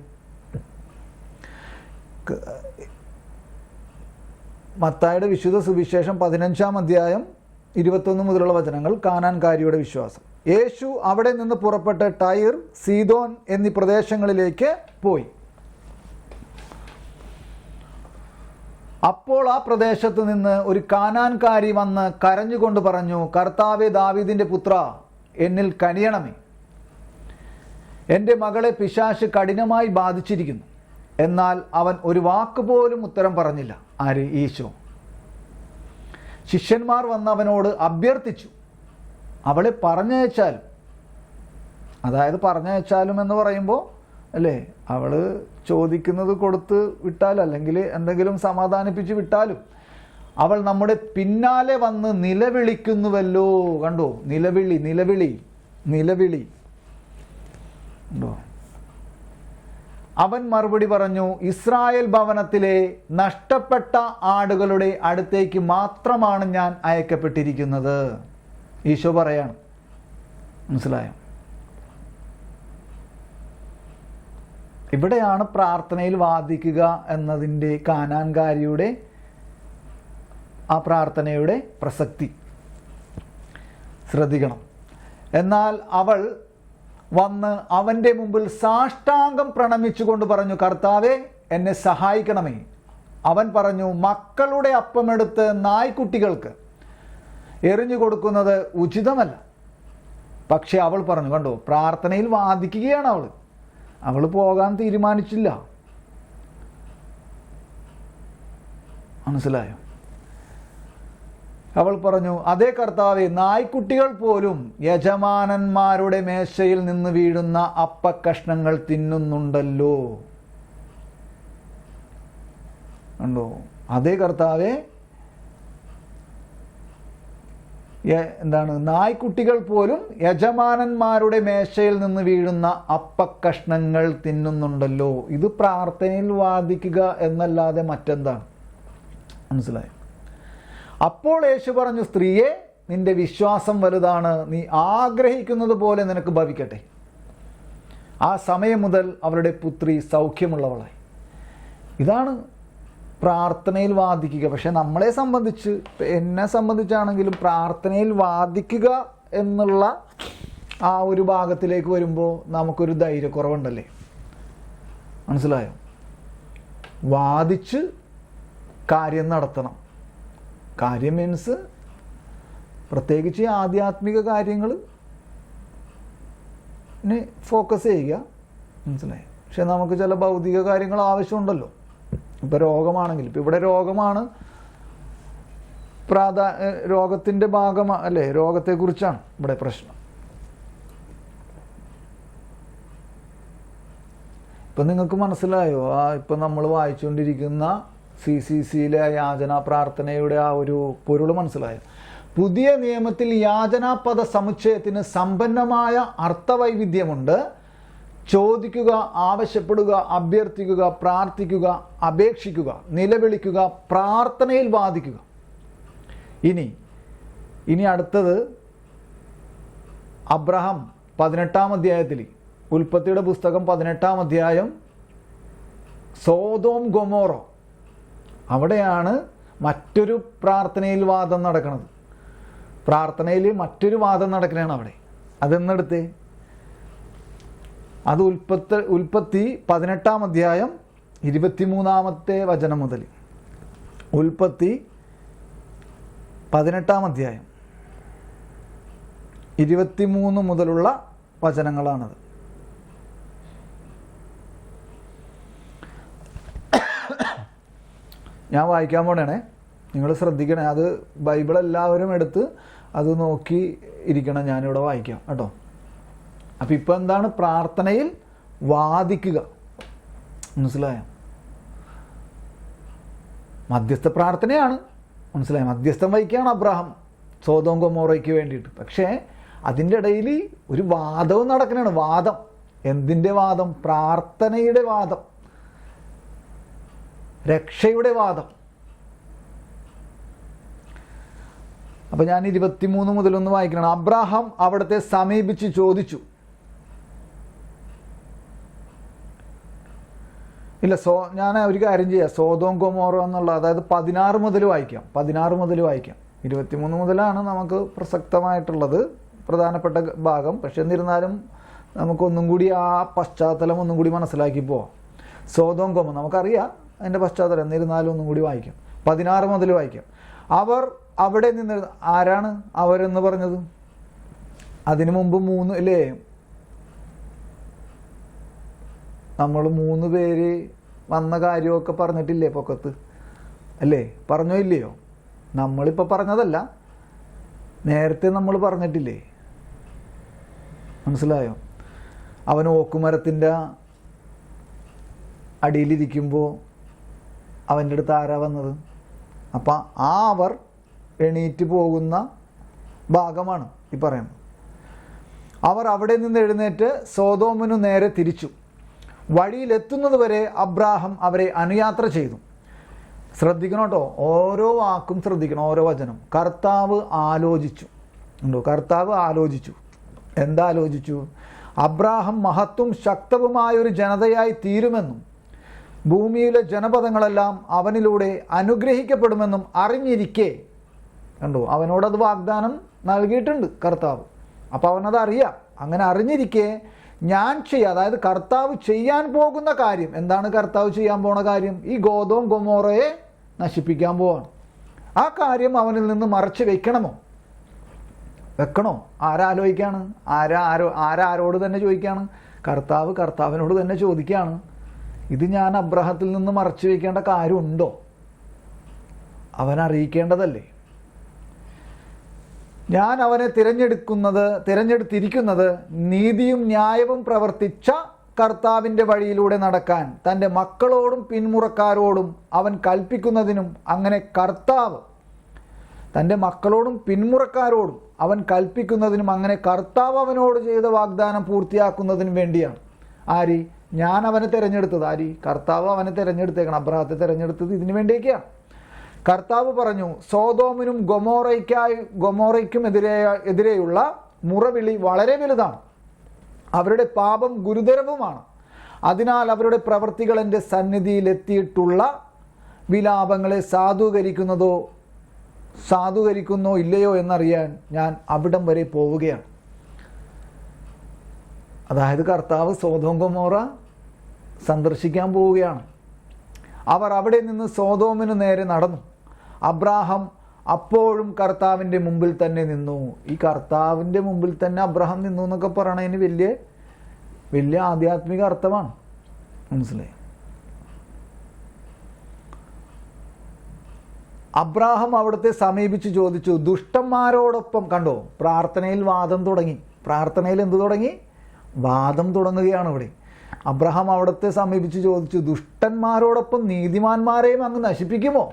മത്തായിയുടെ വിശുദ്ധ സുവിശേഷം 15-ാം അധ്യായം 21 മുതലുള്ള വചനങ്ങൾ. കാനാൻകാരിയുടെ വിശ്വാസം. യേശു അവിടെ നിന്ന് പുറപ്പെട്ട് ടൈർ, സീദോൻ എന്നീ പ്രദേശങ്ങളിലേക്ക് പോയി. അപ്പോൾ ആ പ്രദേശത്ത് നിന്ന് ഒരു കാനാൻകാരി വന്ന് കരഞ്ഞുകൊണ്ട് പറഞ്ഞു, കർത്താവേ, ദാവീദിന്റെ പുത്ര, എന്നിൽ കനിയണമേ. എൻ്റെ മകളെ പിശാച് കഠിനമായി ബാധിച്ചിരിക്കുന്നു. എന്നാൽ അവൻ ഒരു വാക്കുപോലും ഉത്തരം പറഞ്ഞില്ല. ആര്? ഈശോ. ശിഷ്യന്മാർ വന്ന് അവനോട് അഭ്യർത്ഥിച്ചു, അവളെ പറഞ്ഞയച്ചാലും. അതായത് പറഞ്ഞയച്ചാലും എന്ന് പറയുമ്പോൾ അല്ലേ, അവള് ചോദിക്കുന്നത് കൊടുത്ത് വിട്ടാലും അല്ലെങ്കിൽ എന്തെങ്കിലും സമാധാനിപ്പിച്ച് വിട്ടാലും അവൾ നമ്മുടെ പിന്നാലെ വന്ന് നിലവിളിക്കുന്നുവല്ലോ. കണ്ടോ? നിലവിളി കണ്ടോ? അവൻ മറുപടി പറഞ്ഞു, ഇസ്രായേൽ ഭവനത്തിലെ നഷ്ടപ്പെട്ട ആടുകളുടെ അടുത്തേക്ക് മാത്രമാണ് ഞാൻ അയക്കപ്പെട്ടിരിക്കുന്നത്. ഈശോ പറയാണ്. മനസ്സിലായോ? ഇവിടെയാണ് പ്രാർത്ഥനയിൽ വാദിക്കുക എന്നതിൻ്റെ കാനാൻകാരിയുടെ ആ പ്രാർത്ഥനയുടെ പ്രസക്തി. ശ്രദ്ധിക്കണം. എന്നാൽ അവൾ വന്ന് അവൻ്റെ മുമ്പിൽ സാഷ്ടാംഗം പ്രണമിച്ചുകൊണ്ട് പറഞ്ഞു, കർത്താവേ, എന്നെ സഹായിക്കണമേ. അവൻ പറഞ്ഞു, മക്കളുടെ അപ്പമെടുത്ത് നായ്ക്കുട്ടികൾക്ക് എറിഞ്ഞു കൊടുക്കുന്നത് ഉചിതമല്ല. പക്ഷെ അവൾ പറഞ്ഞു, കണ്ടോ, പ്രാർത്ഥനയിൽ വാദിക്കുകയാണ് അവൾ പോകാൻ തീരുമാനിച്ചില്ല. മനസ്സിലായോ? അവൾ പറഞ്ഞു, അതേ കർത്താവേ, നായ്ക്കുട്ടികൾ പോലും യജമാനന്മാരുടെ മേശയിൽ നിന്ന് വീഴുന്ന അപ്പക്കഷ്ണങ്ങൾ തിന്നുന്നുണ്ടല്ലോ. കണ്ടോ? അതേ കർത്താവേ, നായ്ക്കുട്ടികൾ പോലും യജമാനന്മാരുടെ മേശയിൽ നിന്ന് വീഴുന്ന അപ്പക്കഷ്ണങ്ങൾ തിന്നുന്നുണ്ടല്ലോ. ഇത് പ്രാർത്ഥനയിൽ വാദിക്കുക എന്നല്ലാതെ മറ്റെന്താണ്? മനസ്സിലായോ? അപ്പോൾ യേശു പറഞ്ഞു, സ്ത്രീയെ, നിന്റെ വിശ്വാസം വലുതാണ്, നീ ആഗ്രഹിക്കുന്നത് പോലെ നിനക്ക് ഭവിക്കട്ടെ. ആ സമയം മുതൽ അവരുടെ പുത്രി സൗഖ്യമുള്ളവളായി. ഇതാണ് പ്രാർത്ഥനയിൽ വാദിക്കുക. പക്ഷെ നമ്മളെ സംബന്ധിച്ച്, എന്നെ സംബന്ധിച്ചാണെങ്കിലും, പ്രാർത്ഥനയിൽ വാദിക്കുക എന്നുള്ള ആ ഒരു ഭാഗത്തിലേക്ക് വരുമ്പോൾ നമുക്കൊരു ധൈര്യക്കുറവുണ്ടല്ലേ? മനസ്സിലായോ? വാദിച്ച് കാര്യം നടത്തണം. കാര്യം മീൻസ് പ്രത്യേകിച്ച് ആധ്യാത്മിക കാര്യങ്ങൾ ഫോക്കസ് ചെയ്യുക. മനസ്സിലായി? പക്ഷെ നമുക്ക് ചില ഭൗതിക കാര്യങ്ങൾ ആവശ്യമുണ്ടല്ലോ. ഇപ്പോൾ രോഗമാണെങ്കിൽ, ഇപ്പം ഇവിടെ രോഗമാണ്, രോഗത്തിൻ്റെ ഭാഗമാണ് അല്ലേ, രോഗത്തെക്കുറിച്ചാണ് ഇവിടെ പ്രശ്നം. ഇപ്പം നിങ്ങൾക്ക് മനസ്സിലായോ? ഇപ്പം നമ്മൾ വായിച്ചുകൊണ്ടിരിക്കുന്ന CCCയിലെ യാചനാ പ്രാർത്ഥനയുടെ ആ ഒരു പൊരുൾ മനസ്സിലായോ? പുതിയ നിയമത്തിൽ യാചനാപദ സമുച്ചയത്തിന് സമ്പന്നമായ അർത്ഥവൈവിധ്യമുണ്ട്. ചോദിക്കുക, ആവശ്യപ്പെടുക, അഭ്യർത്ഥിക്കുക, പ്രാർത്ഥിക്കുക, അപേക്ഷിക്കുക, നിലവിളിക്കുക, പ്രാർത്ഥനയിൽ വാദിക്കുക. ഇനി അടുത്തത് അബ്രഹാം 18-ാം അധ്യായത്തിൽ, ഉൽപ്പത്തിയുടെ പുസ്തകം 18-ാം അധ്യായം, സോദോം ഗൊമോറോ, അവിടെയാണ് മറ്റൊരു പ്രാർത്ഥനയിൽ വാദം നടക്കുന്നത്. പ്രാർത്ഥനയിൽ മറ്റൊരു വാദം നടക്കുകയാണ് അവിടെ. അതെന്നെടുത്തേ, അത് ഉൽപ്പത്തി 18-ാം അധ്യായം 23-ാമത്തെ വചനം മുതൽ. ഉൽപ്പത്തി 18-ാം അധ്യായം 23 മുതലുള്ള വചനങ്ങളാണത്. ഞാൻ വായിക്കാൻ പോണേ, നിങ്ങൾ ശ്രദ്ധിക്കണേ. അത് ബൈബിൾ എല്ലാവരും എടുത്ത് അത് നോക്കി ഇരിക്കണം. ഞാനിവിടെ വായിക്കാം കേട്ടോ. അപ്പം ഇപ്പം എന്താണ്? പ്രാർത്ഥനയിൽ വാദിക്കുക. മനസ്സിലായോ? മധ്യസ്ഥ പ്രാർത്ഥനയാണ്. മനസ്സിലായോ? മധ്യസ്ഥം വഹിക്കുകയാണ് അബ്രഹാം സോദോം ഗൊമോറയ്ക്ക് വേണ്ടിയിട്ട്. പക്ഷേ അതിൻ്റെ ഇടയിൽ ഒരു വാദവും നടക്കണതാണ്. വാദം. എന്തിൻ്റെ വാദം? പ്രാർത്ഥനയുടെ വാദം, രക്ഷയുടെ വാദം. അപ്പം ഞാൻ 23 മുതലൊന്ന് വായിക്കണം. അബ്രഹാം അവിടത്തെ സമീപിച്ച് ചോദിച്ചു. ഞാൻ ഒരു കാര്യം ചെയ്യാം. സോദോം ഗൊമോറ എന്നുള്ള, അതായത് 16 മുതൽ വായിക്കാം. 23 മുതലാണ് നമുക്ക് പ്രസക്തമായിട്ടുള്ളത്, പ്രധാനപ്പെട്ട ഭാഗം. പക്ഷെ എന്നിരുന്നാലും നമുക്കൊന്നും കൂടി ആ പശ്ചാത്തലം ഒന്നും കൂടി മനസ്സിലാക്കി പോവാം. സോദോം ഗൊമോറ നമുക്കറിയാം അതിൻ്റെ പശ്ചാത്തലം, എന്നിരുന്നാലും ഒന്നും കൂടി വായിക്കാം. 16 മുതൽ വായിക്കാം. അവർ അവിടെ നിന്ന്, ആരാണ് അവരെന്ന് പറഞ്ഞത്? അതിനു മുമ്പ് 3 അല്ലേ, നമ്മൾ 3 പേര് വന്ന കാര്യമൊക്കെ പറഞ്ഞിട്ടില്ലേ പൊക്കത്ത് അല്ലേ? പറഞ്ഞോ ഇല്ലയോ? നമ്മളിപ്പോൾ പറഞ്ഞതല്ല, നേരത്തെ നമ്മൾ പറഞ്ഞിട്ടില്ലേ? മനസ്സിലായോ? അവൻ ഓക്കുമരത്തിൻ്റെ അടിയിലിരിക്കുമ്പോൾ അവൻ്റെ അടുത്ത് ആരാ വന്നത്? അപ്പം അവർ എണീറ്റ് പോകുന്ന ഭാഗമാണ് ഈ പറയുന്നത്. അവർ അവിടെ നിന്ന് എഴുന്നേറ്റ് സോദോമിനു നേരെ തിരിച്ചു. വഴിയിലെത്തുന്നത് വരെ അബ്രാഹം അവരെ അനുയാത്ര ചെയ്തു. ശ്രദ്ധിക്കണം കേട്ടോ, ഓരോ വാക്കും ശ്രദ്ധിക്കണം, ഓരോ വചനം. കർത്താവ് ആലോചിച്ചു. ഉണ്ടോ? കർത്താവ് ആലോചിച്ചു. എന്താലോചിച്ചു? അബ്രാഹം മഹത്വം ശക്തവുമായൊരു ജനതയായി തീരുമെന്നും ഭൂമിയിലെ ജനപദങ്ങളെല്ലാം അവനിലൂടെ അനുഗ്രഹിക്കപ്പെടുമെന്നും അറിഞ്ഞിരിക്കെ, കണ്ടോ, അവനോടത് വാഗ്ദാനം നൽകിയിട്ടുണ്ട് കർത്താവ്. അപ്പോൾ അവനത് അറിയാം. അങ്ങനെ അറിഞ്ഞിരിക്കെ ഞാൻ അതായത് കർത്താവ് ചെയ്യാൻ പോകുന്ന കാര്യം എന്താണ്? കർത്താവ് ചെയ്യാൻ പോണ കാര്യം ഈ ഗോദോം ഗൊമോറയെ നശിപ്പിക്കാൻ പോവാണ്. ആ കാര്യം അവനിൽ നിന്ന് മറച്ചു വെക്കണോ? ആരാലോചിക്കാണ്? ആരോട് തന്നെ ചോദിക്കുകയാണ്? കർത്താവിനോട് തന്നെ ചോദിക്കുകയാണ്. ഇത് ഞാൻ അബ്രാഹത്തിൽ നിന്ന് മറച്ചു വയ്ക്കേണ്ട കാര്യമുണ്ടോ? അവൻ അറിയിക്കേണ്ടതല്ലേ? ഞാൻ അവനെ തിരഞ്ഞെടുത്തിരിക്കുന്നത് നീതിയും ന്യായവും പ്രവർത്തിച്ച കർത്താവിൻ്റെ വഴിയിലൂടെ നടക്കാൻ തൻ്റെ മക്കളോടും പിന്മുറക്കാരോടും അവൻ കൽപ്പിക്കുന്നതിനും, അങ്ങനെ കർത്താവ് തൻ്റെ മക്കളോടും പിന്മുറക്കാരോടും അവൻ കൽപ്പിക്കുന്നതിനും, അങ്ങനെ കർത്താവ് അവനോട് ചെയ്ത വാഗ്ദാനം പൂർത്തിയാക്കുന്നതിനും വേണ്ടിയാണ്. ഞാൻ അവനെ തിരഞ്ഞെടുത്തത്. കർത്താവ് അവനെ തിരഞ്ഞെടുത്തേക്കണം. അബ്രാഹത്തെ തിരഞ്ഞെടുത്തത് ഇതിനു വേണ്ടിയൊക്കെയാണ്. കർത്താവ് പറഞ്ഞു, സോദോമിനും ഗൊമോറയ്ക്കും എതിരെയുള്ള മുറവിളി വളരെ വലുതാണ്. അവരുടെ പാപം ഗുരുതരവുമാണ്. അതിനാൽ അവരുടെ പ്രവൃത്തികൾ എൻ്റെ സന്നിധിയിലെത്തിയിട്ടുള്ള വിലാപങ്ങളെ സാധൂകരിക്കുന്നോ ഇല്ലയോ എന്നറിയാൻ ഞാൻ അവിടം വരെ പോവുകയാണ്. അതായത് കർത്താവ് സോദോം ഗൊമോറ സന്ദർശിക്കാൻ പോവുകയാണ്. അവർ അവിടെ നിന്ന് സോദോമിന് നേരെ നടന്നു. അബ്രാഹാം അപ്പോഴും കർത്താവിൻ്റെ മുമ്പിൽ തന്നെ നിന്നു. ഈ കർത്താവിൻ്റെ മുമ്പിൽ തന്നെ അബ്രാഹാം നിന്നു എന്നൊക്കെ പറയണതിന് വലിയ ആധ്യാത്മിക അർത്ഥമാണ്. മനസ്സിലായി? അബ്രാഹാം അവിടുത്തെ സമീപിച്ച് ചോദിച്ചു, ദുഷ്ടന്മാരോടൊപ്പം, കണ്ടോ, പ്രാർത്ഥനയിൽ വാദം തുടങ്ങി. പ്രാർത്ഥനയിൽ എന്ത് തുടങ്ങി? വാദം തുടങ്ങുകയാണ് ഇവിടെ. അബ്രാഹാം അവിടുത്തെ സമീപിച്ച് ചോദിച്ചു, ദുഷ്ടന്മാരോടൊപ്പം നീതിമാന്മാരെയും അങ്ങ് നശിപ്പിക്കുമോ?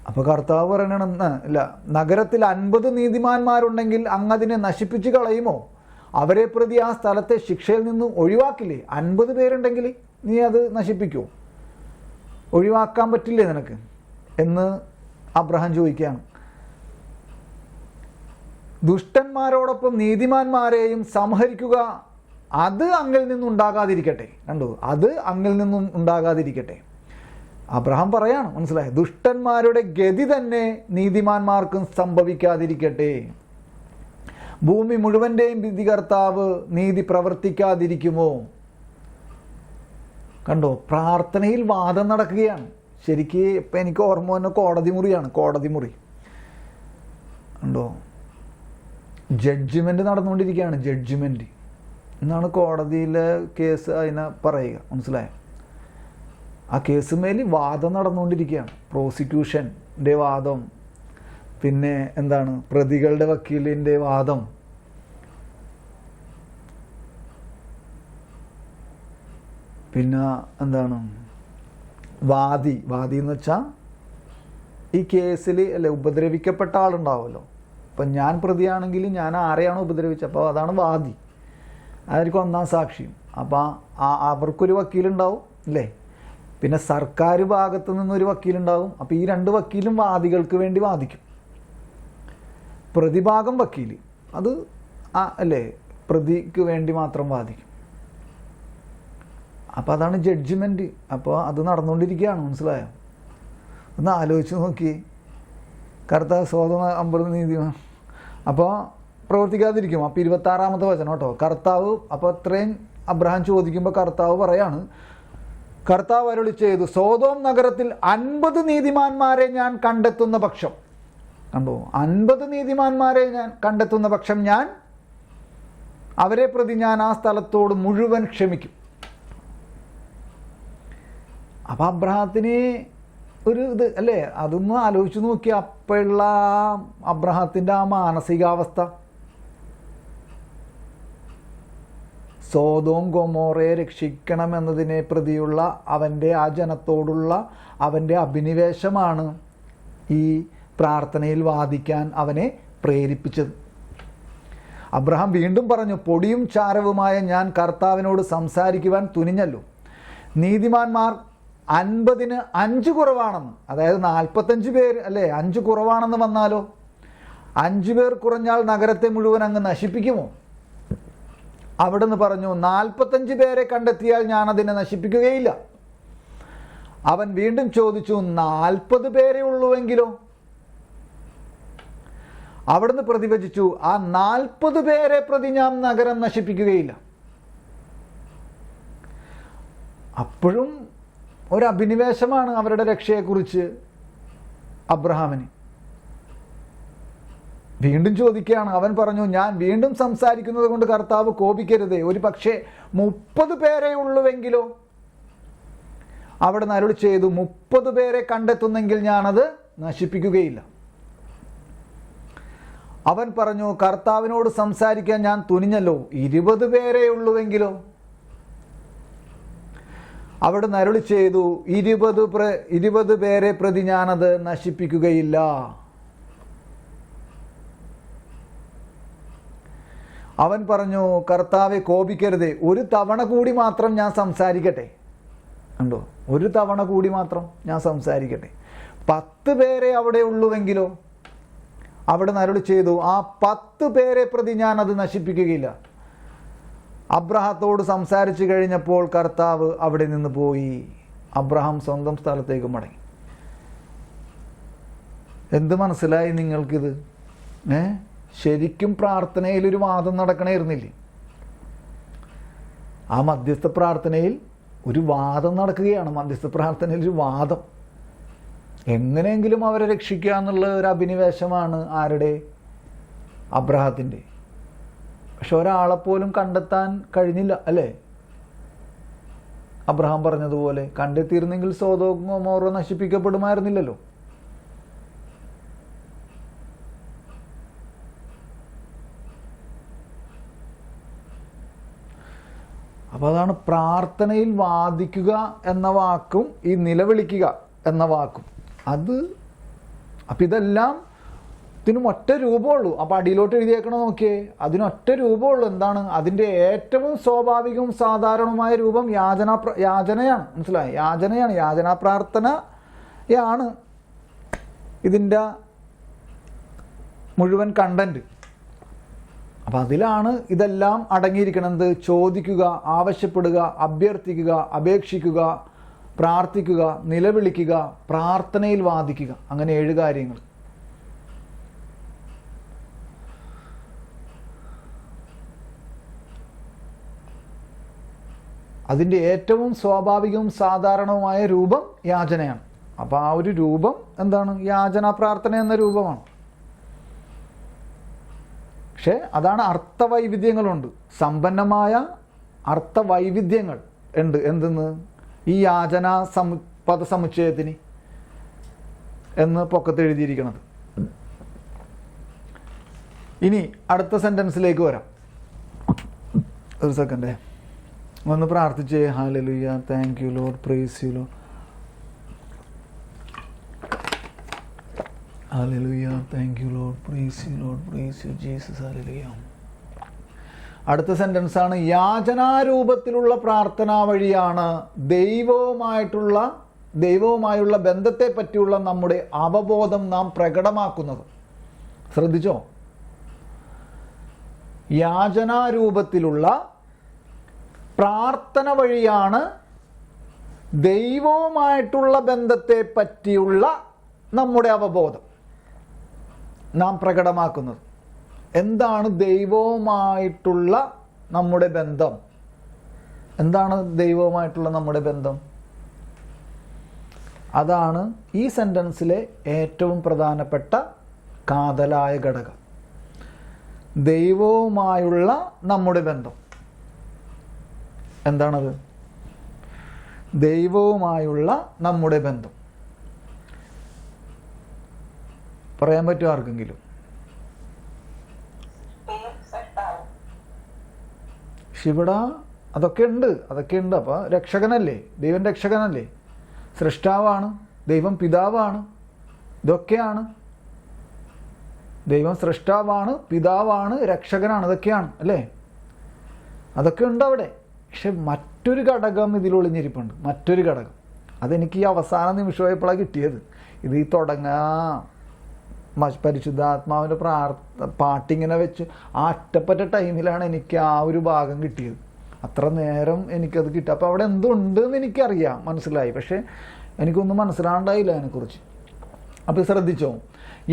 അപ്പോൾ കർത്താവ് പറയണമെന്ന് ഇല്ല, നഗരത്തിൽ 50 നീതിമാന്മാരുണ്ടെങ്കിൽ അങ്ങ് അതിനെ നശിപ്പിച്ച് കളയുമോ? അവരെ പ്രതി ആ സ്ഥലത്തെ ശിക്ഷയിൽ നിന്നും ഒഴിവാക്കില്ലേ? 50 പേരുണ്ടെങ്കിൽ നീ അത് നശിപ്പിക്കുമോ? ഒഴിവാക്കാൻ പറ്റില്ലേ നിനക്ക് എന്ന് അബ്രാഹാം ചോദിക്കുകയാണ്. ദുഷ്ടന്മാരോടൊപ്പം നീതിമാന്മാരെയും സംഹരിക്കുക, അത് അങ്ങിൽ നിന്നുണ്ടാകാതിരിക്കട്ടെ. കണ്ടു, അത് അങ്ങിൽ നിന്നും ഉണ്ടാകാതിരിക്കട്ടെ. അബ്രാഹാം പറയാണ്, മനസ്സിലായി? ദുഷ്ടന്മാരുടെ ഗതി തന്നെ നീതിമാന്മാർക്കും സംഭവിക്കാതിരിക്കട്ടെ. ഭൂമി മുഴുവൻ്റെയും വിധികർത്താവ് നീതി പ്രവർത്തിക്കാതിരിക്കുമോ? കണ്ടോ, പ്രാർത്ഥനയിൽ വാദം നടക്കുകയാണ്. ശരിക്ക് ഇപ്പം എനിക്ക് ഓർമ്മ വന്ന കോടതി മുറി. കണ്ടോ, ജഡ്ജ്മെൻറ്റ് നടന്നുകൊണ്ടിരിക്കുകയാണ്. ജഡ്ജ്മെൻറ്റ് എന്നാണ് കോടതിയിലെ കേസ് അതിനെ പറയുക. മനസ്സിലായോ? ആ കേസുമേൽ വാദം നടന്നുകൊണ്ടിരിക്കുകയാണ്. പ്രോസിക്യൂഷൻ്റെ വാദം, പിന്നെ എന്താണ് പ്രതികളുടെ വക്കീലിൻ്റെ വാദം, പിന്നെ എന്താണ് വാദി എന്ന് വെച്ചാൽ ഈ കേസിൽ അല്ലെ ഉപദ്രവിക്കപ്പെട്ട ആളുണ്ടാവുമല്ലോ. ഇപ്പം ഞാൻ പ്രതിയാണെങ്കിൽ ഞാൻ ആരെയാണോ ഉപദ്രവിച്ചത്, അപ്പോൾ അതാണ് വാദി, അതായിരിക്കും ഒന്നാം സാക്ഷിയും. അപ്പോൾ അവർക്കൊരു വക്കീലുണ്ടാവും അല്ലേ? പിന്നെ സർക്കാർ ഭാഗത്തു നിന്നൊരു വക്കീലുണ്ടാവും. അപ്പോൾ ഈ 2 വക്കീലും വാദികൾക്ക് വേണ്ടി വാദിക്കും. പ്രതിഭാഗം വക്കീൽ അത് അല്ലേ പ്രതിക്ക് വേണ്ടി മാത്രം വാദിക്കും. അപ്പോൾ അതാണ് ജഡ്ജ്മെൻറ്റ്. അപ്പോൾ അത് നടന്നുകൊണ്ടിരിക്കുകയാണ്. മനസ്സിലായോ? ഒന്ന് ആലോചിച്ച് നോക്കി. കർത്താവ് സോദോം 50 നീതിമാൻ അപ്പോൾ പ്രവർത്തിക്കാതിരിക്കും. അപ്പോൾ 26-ാമത്തെ വചനം കേട്ടോ. കർത്താവ് അപ്പോൾ അത്രയും അബ്രാഹാം ചോദിക്കുമ്പോൾ കർത്താവ് പറയാണ്, കർത്താവ് അരുളി ചെയ്തു, സോദോം നഗരത്തിൽ 50 നീതിമാന്മാരെ ഞാൻ കണ്ടെത്തുന്ന പക്ഷം, കണ്ടോ, 50 നീതിമാന്മാരെ ഞാൻ കണ്ടെത്തുന്ന പക്ഷം ഞാൻ അവരെ പ്രതി ഞാൻ ആ സ്ഥലത്തോട് മുഴുവൻ ക്ഷമിക്കും. അപ്പം അബ്രഹാത്തിന് ഒരു ഇത് അല്ലേ, അതൊന്ന് ആലോചിച്ച് നോക്കി. അപ്പോഴുള്ള അബ്രഹാത്തിൻ്റെ ആ മാനസികാവസ്ഥ, സോദോം ഗൊമോറയെ രക്ഷിക്കണം എന്നതിനെ പ്രതിയുള്ള അവൻ്റെ ആ ജനത്തോടുള്ള അവൻ്റെ അഭിനിവേശമാണ് ഈ പ്രാർത്ഥനയിൽ വാദിക്കാൻ അവനെ പ്രേരിപ്പിച്ചത്. അബ്രഹാം വീണ്ടും പറഞ്ഞു, പൊടിയും ചാരവുമായ ഞാൻ കർത്താവിനോട് സംസാരിക്കുവാൻ തുനിഞ്ഞല്ലോ. നീതിമാന്മാർ 50-ന് 5 കുറവാണെന്ന്, അതായത് 45 പേര് അല്ലേ, 5 കുറവാണെന്ന് വന്നാലോ? 5 പേർ കുറഞ്ഞാൽ നഗരത്തെ മുഴുവൻ അങ്ങ് നശിപ്പിക്കുമോ? അവിടുന്ന് പറഞ്ഞു, 45 പേരെ കണ്ടെത്തിയാൽ ഞാൻ അതിനെ നശിപ്പിക്കുകയില്ല. അവൻ വീണ്ടും ചോദിച്ചു, 40 പേരേ ഉള്ളുവെങ്കിലോ? അവിടുന്ന് പ്രതിവചിച്ചു, ആ 40 പേരെ പ്രതി ഞാൻ നഗരം നശിപ്പിക്കുകയില്ല. അപ്പോഴും ഒരഭിനിവേശമാണ് അവരുടെ രക്ഷയെക്കുറിച്ച് അബ്രഹാമിന്. വീണ്ടും ചോദിക്കുകയാണ്. അവൻ പറഞ്ഞു, ഞാൻ വീണ്ടും സംസാരിക്കുന്നത് കൊണ്ട് കർത്താവ് കോപിക്കരുതേ, ഒരു പക്ഷേ 30 പേരെ ഉള്ളുവെങ്കിലോ? അവിടെ നിന്ന് അരുളി ചെയ്തു, 30 പേരെ കണ്ടെത്തുന്നെങ്കിൽ ഞാനത് നശിപ്പിക്കുകയില്ല. അവൻ പറഞ്ഞു, കർത്താവിനോട് സംസാരിക്കാൻ ഞാൻ തുനിഞ്ഞല്ലോ, 20 പേരെ ഉള്ളുവെങ്കിലോ? അവിടെ നിന്ന് അരുളി ചെയ്തു, 20 പേരെ പ്രതി ഞാനത് നശിപ്പിക്കുകയില്ല. അവൻ പറഞ്ഞു, കർത്താവെ കോപിക്കരുതേ, ഒരു തവണ കൂടി മാത്രം ഞാൻ സംസാരിക്കട്ടെ. കണ്ടോ, ഒരു തവണ കൂടി മാത്രം ഞാൻ സംസാരിക്കട്ടെ. 10 പേരെ അവിടെ ഉള്ളുവെങ്കിലോ? അവിടെ അരുളി ചെയ്തു, ആ 10 പേരെ പ്രതി ഞാൻ അത് നശിപ്പിക്കുകയില്ല. അബ്രഹാത്തോട് സംസാരിച്ചു കഴിഞ്ഞപ്പോൾ കർത്താവ് അവിടെ നിന്ന് പോയി. അബ്രഹാം സ്വന്തം സ്ഥലത്തേക്ക് മടങ്ങി. എന്ത് മനസ്സിലായി നിങ്ങൾക്കിത്? ശരിക്കും പ്രാർത്ഥനയിൽ ഒരു വാദം നടക്കണമായിരുന്നില്ലേ? ആ മധ്യസ്ഥ പ്രാർത്ഥനയിൽ ഒരു വാദം നടക്കുകയാണ്. മധ്യസ്ഥ പ്രാർത്ഥനയിൽ ഒരു വാദം, എങ്ങനെയെങ്കിലും അവരെ രക്ഷിക്കുക എന്നുള്ള ഒരു അഭിനിവേശമാണ് ആരുടെ? അബ്രഹാത്തിൻ്റെ. പക്ഷെ ഒരാളെപ്പോലും കണ്ടെത്താൻ കഴിഞ്ഞില്ല അല്ലേ? അബ്രഹാം പറഞ്ഞതുപോലെ കണ്ടെത്തിയിരുന്നെങ്കിൽ സോദോം ഗൊമോറ നശിപ്പിക്കപ്പെടുമായിരുന്നില്ലല്ലോ. അപ്പം അതാണ് പ്രാർത്ഥനയിൽ വാദിക്കുക എന്ന വാക്കും ഈ നിലവിളിക്കുക എന്ന വാക്കും. അപ്പം ഇതെല്ലാം ഇതിനും ഒറ്റ രൂപമുള്ളൂ. അപ്പം അടിയിലോട്ട് എഴുതിയേക്കണോ നോക്കിയേ, അതിനൊറ്റ രൂപമുള്ളൂ. എന്താണ്? അതിൻ്റെ ഏറ്റവും സ്വാഭാവികവും സാധാരണവുമായ രൂപം യാചനയാണ്. മനസ്സിലായി? യാചനയാണ്, യാചനാ പ്രാർത്ഥനയാണ് ഇതിൻ്റെ മുഴുവൻ കണ്ടന്റ്. അപ്പം അതിലാണ് ഇതെല്ലാം അടങ്ങിയിരിക്കുന്നത്. ചോദിക്കുക, ആവശ്യപ്പെടുക, അഭ്യർത്ഥിക്കുക, അപേക്ഷിക്കുക, പ്രാർത്ഥിക്കുക, നിലവിളിക്കുക, പ്രാർത്ഥനയിൽ വാദിക്കുക. അങ്ങനെ 7 കാര്യങ്ങൾ. അതിൻ്റെ ഏറ്റവും സ്വാഭാവികവും സാധാരണവുമായ രൂപം യാചനയാണ്. അപ്പോൾ ആ ഒരു രൂപം എന്താണ്? യാചനാ പ്രാർത്ഥന എന്ന രൂപമാണ്. പക്ഷേ അതാണ് അർത്ഥവൈവിധ്യങ്ങളുണ്ട്, സമ്പന്നമായ അർത്ഥവൈവിധ്യങ്ങൾ ഉണ്ട്. എന്തെന്ന്? ഈ യാചനാ പദസമുച്ചയത്തിന് എന്ന് പൊക്കത്ത് എഴുതിയിരിക്കുന്നത്. ഇനി അടുത്ത സെൻറ്റൻസിലേക്ക് വരാം. ഒരു സെക്കൻഡേ, ഒന്ന് പ്രാർത്ഥിച്ചേ. Hallelujah, thank you Lord, praise you Lord. Hallelujah, thank you Lord, praise you Lord, praise you Jesus, hallelujah. അടുത്ത സെൻറ്റൻസ് ആണ്, യാചനാരൂപത്തിലുള്ള പ്രാർത്ഥന വഴിയാണ് ദൈവവുമായുള്ള ബന്ധത്തെ പറ്റിയുള്ള നമ്മുടെ അവബോധം നാം പ്രകടമാക്കുന്നത്. ശ്രദ്ധിച്ചോ? യാചനാരൂപത്തിലുള്ള പ്രാർത്ഥന വഴിയാണ് ദൈവവുമായിട്ടുള്ള ബന്ധത്തെ പറ്റിയുള്ള നമ്മുടെ അവബോധം നാം പ്രകടമാക്കുന്നത്. എന്താണ് ദൈവവുമായിട്ടുള്ള നമ്മുടെ ബന്ധം? എന്താണ് ദൈവവുമായിട്ടുള്ള നമ്മുടെ ബന്ധം? അതാണ് ഈ സെൻറ്റൻസിലെ ഏറ്റവും പ്രധാനപ്പെട്ട കാതലായ ഘടകം. ദൈവവുമായുള്ള നമ്മുടെ ബന്ധം. എന്താണത്? ദൈവവുമായുള്ള നമ്മുടെ ബന്ധം. പറയാൻ പറ്റുമോ ആർക്കെങ്കിലും? ഇവിടെ അതൊക്കെ ഉണ്ട്. അപ്പോൾ രക്ഷകനല്ലേ, ദൈവം രക്ഷകനല്ലേ, സൃഷ്ടാവാണ്, ദൈവം പിതാവാണ്, ഇതൊക്കെയാണ്. ദൈവം സൃഷ്ടാവാണ്, പിതാവാണ്, രക്ഷകനാണ്, ഇതൊക്കെയാണ് അല്ലേ? അതൊക്കെ ഉണ്ട് അവിടെ. പക്ഷെ മറ്റൊരു ഘടകം ഇതിലൊളിഞ്ഞിരിപ്പുണ്ട്. മറ്റൊരു ഘടകം, അതെനിക്ക് ഈ അവസാന നിമിഷമായപ്പോഴാണ് കിട്ടിയത്. ഇത് ഈ പരിശുദ്ധാത്മാവിൻ്റെ പാട്ടിങ്ങനെ വെച്ച് ആ അറ്റപ്പറ്റ ടൈമിലാണ് എനിക്ക് ആ ഒരു ഭാഗം കിട്ടിയത്. അത്ര നേരം എനിക്കത് കിട്ടി. അപ്പോൾ അവിടെ എന്തുണ്ടെന്ന് എനിക്കറിയാം, മനസ്സിലായി. പക്ഷേ എനിക്കൊന്നും മനസ്സിലാണ്ടായില്ല അതിനെക്കുറിച്ച്. അപ്പോൾ ശ്രദ്ധിച്ചോ,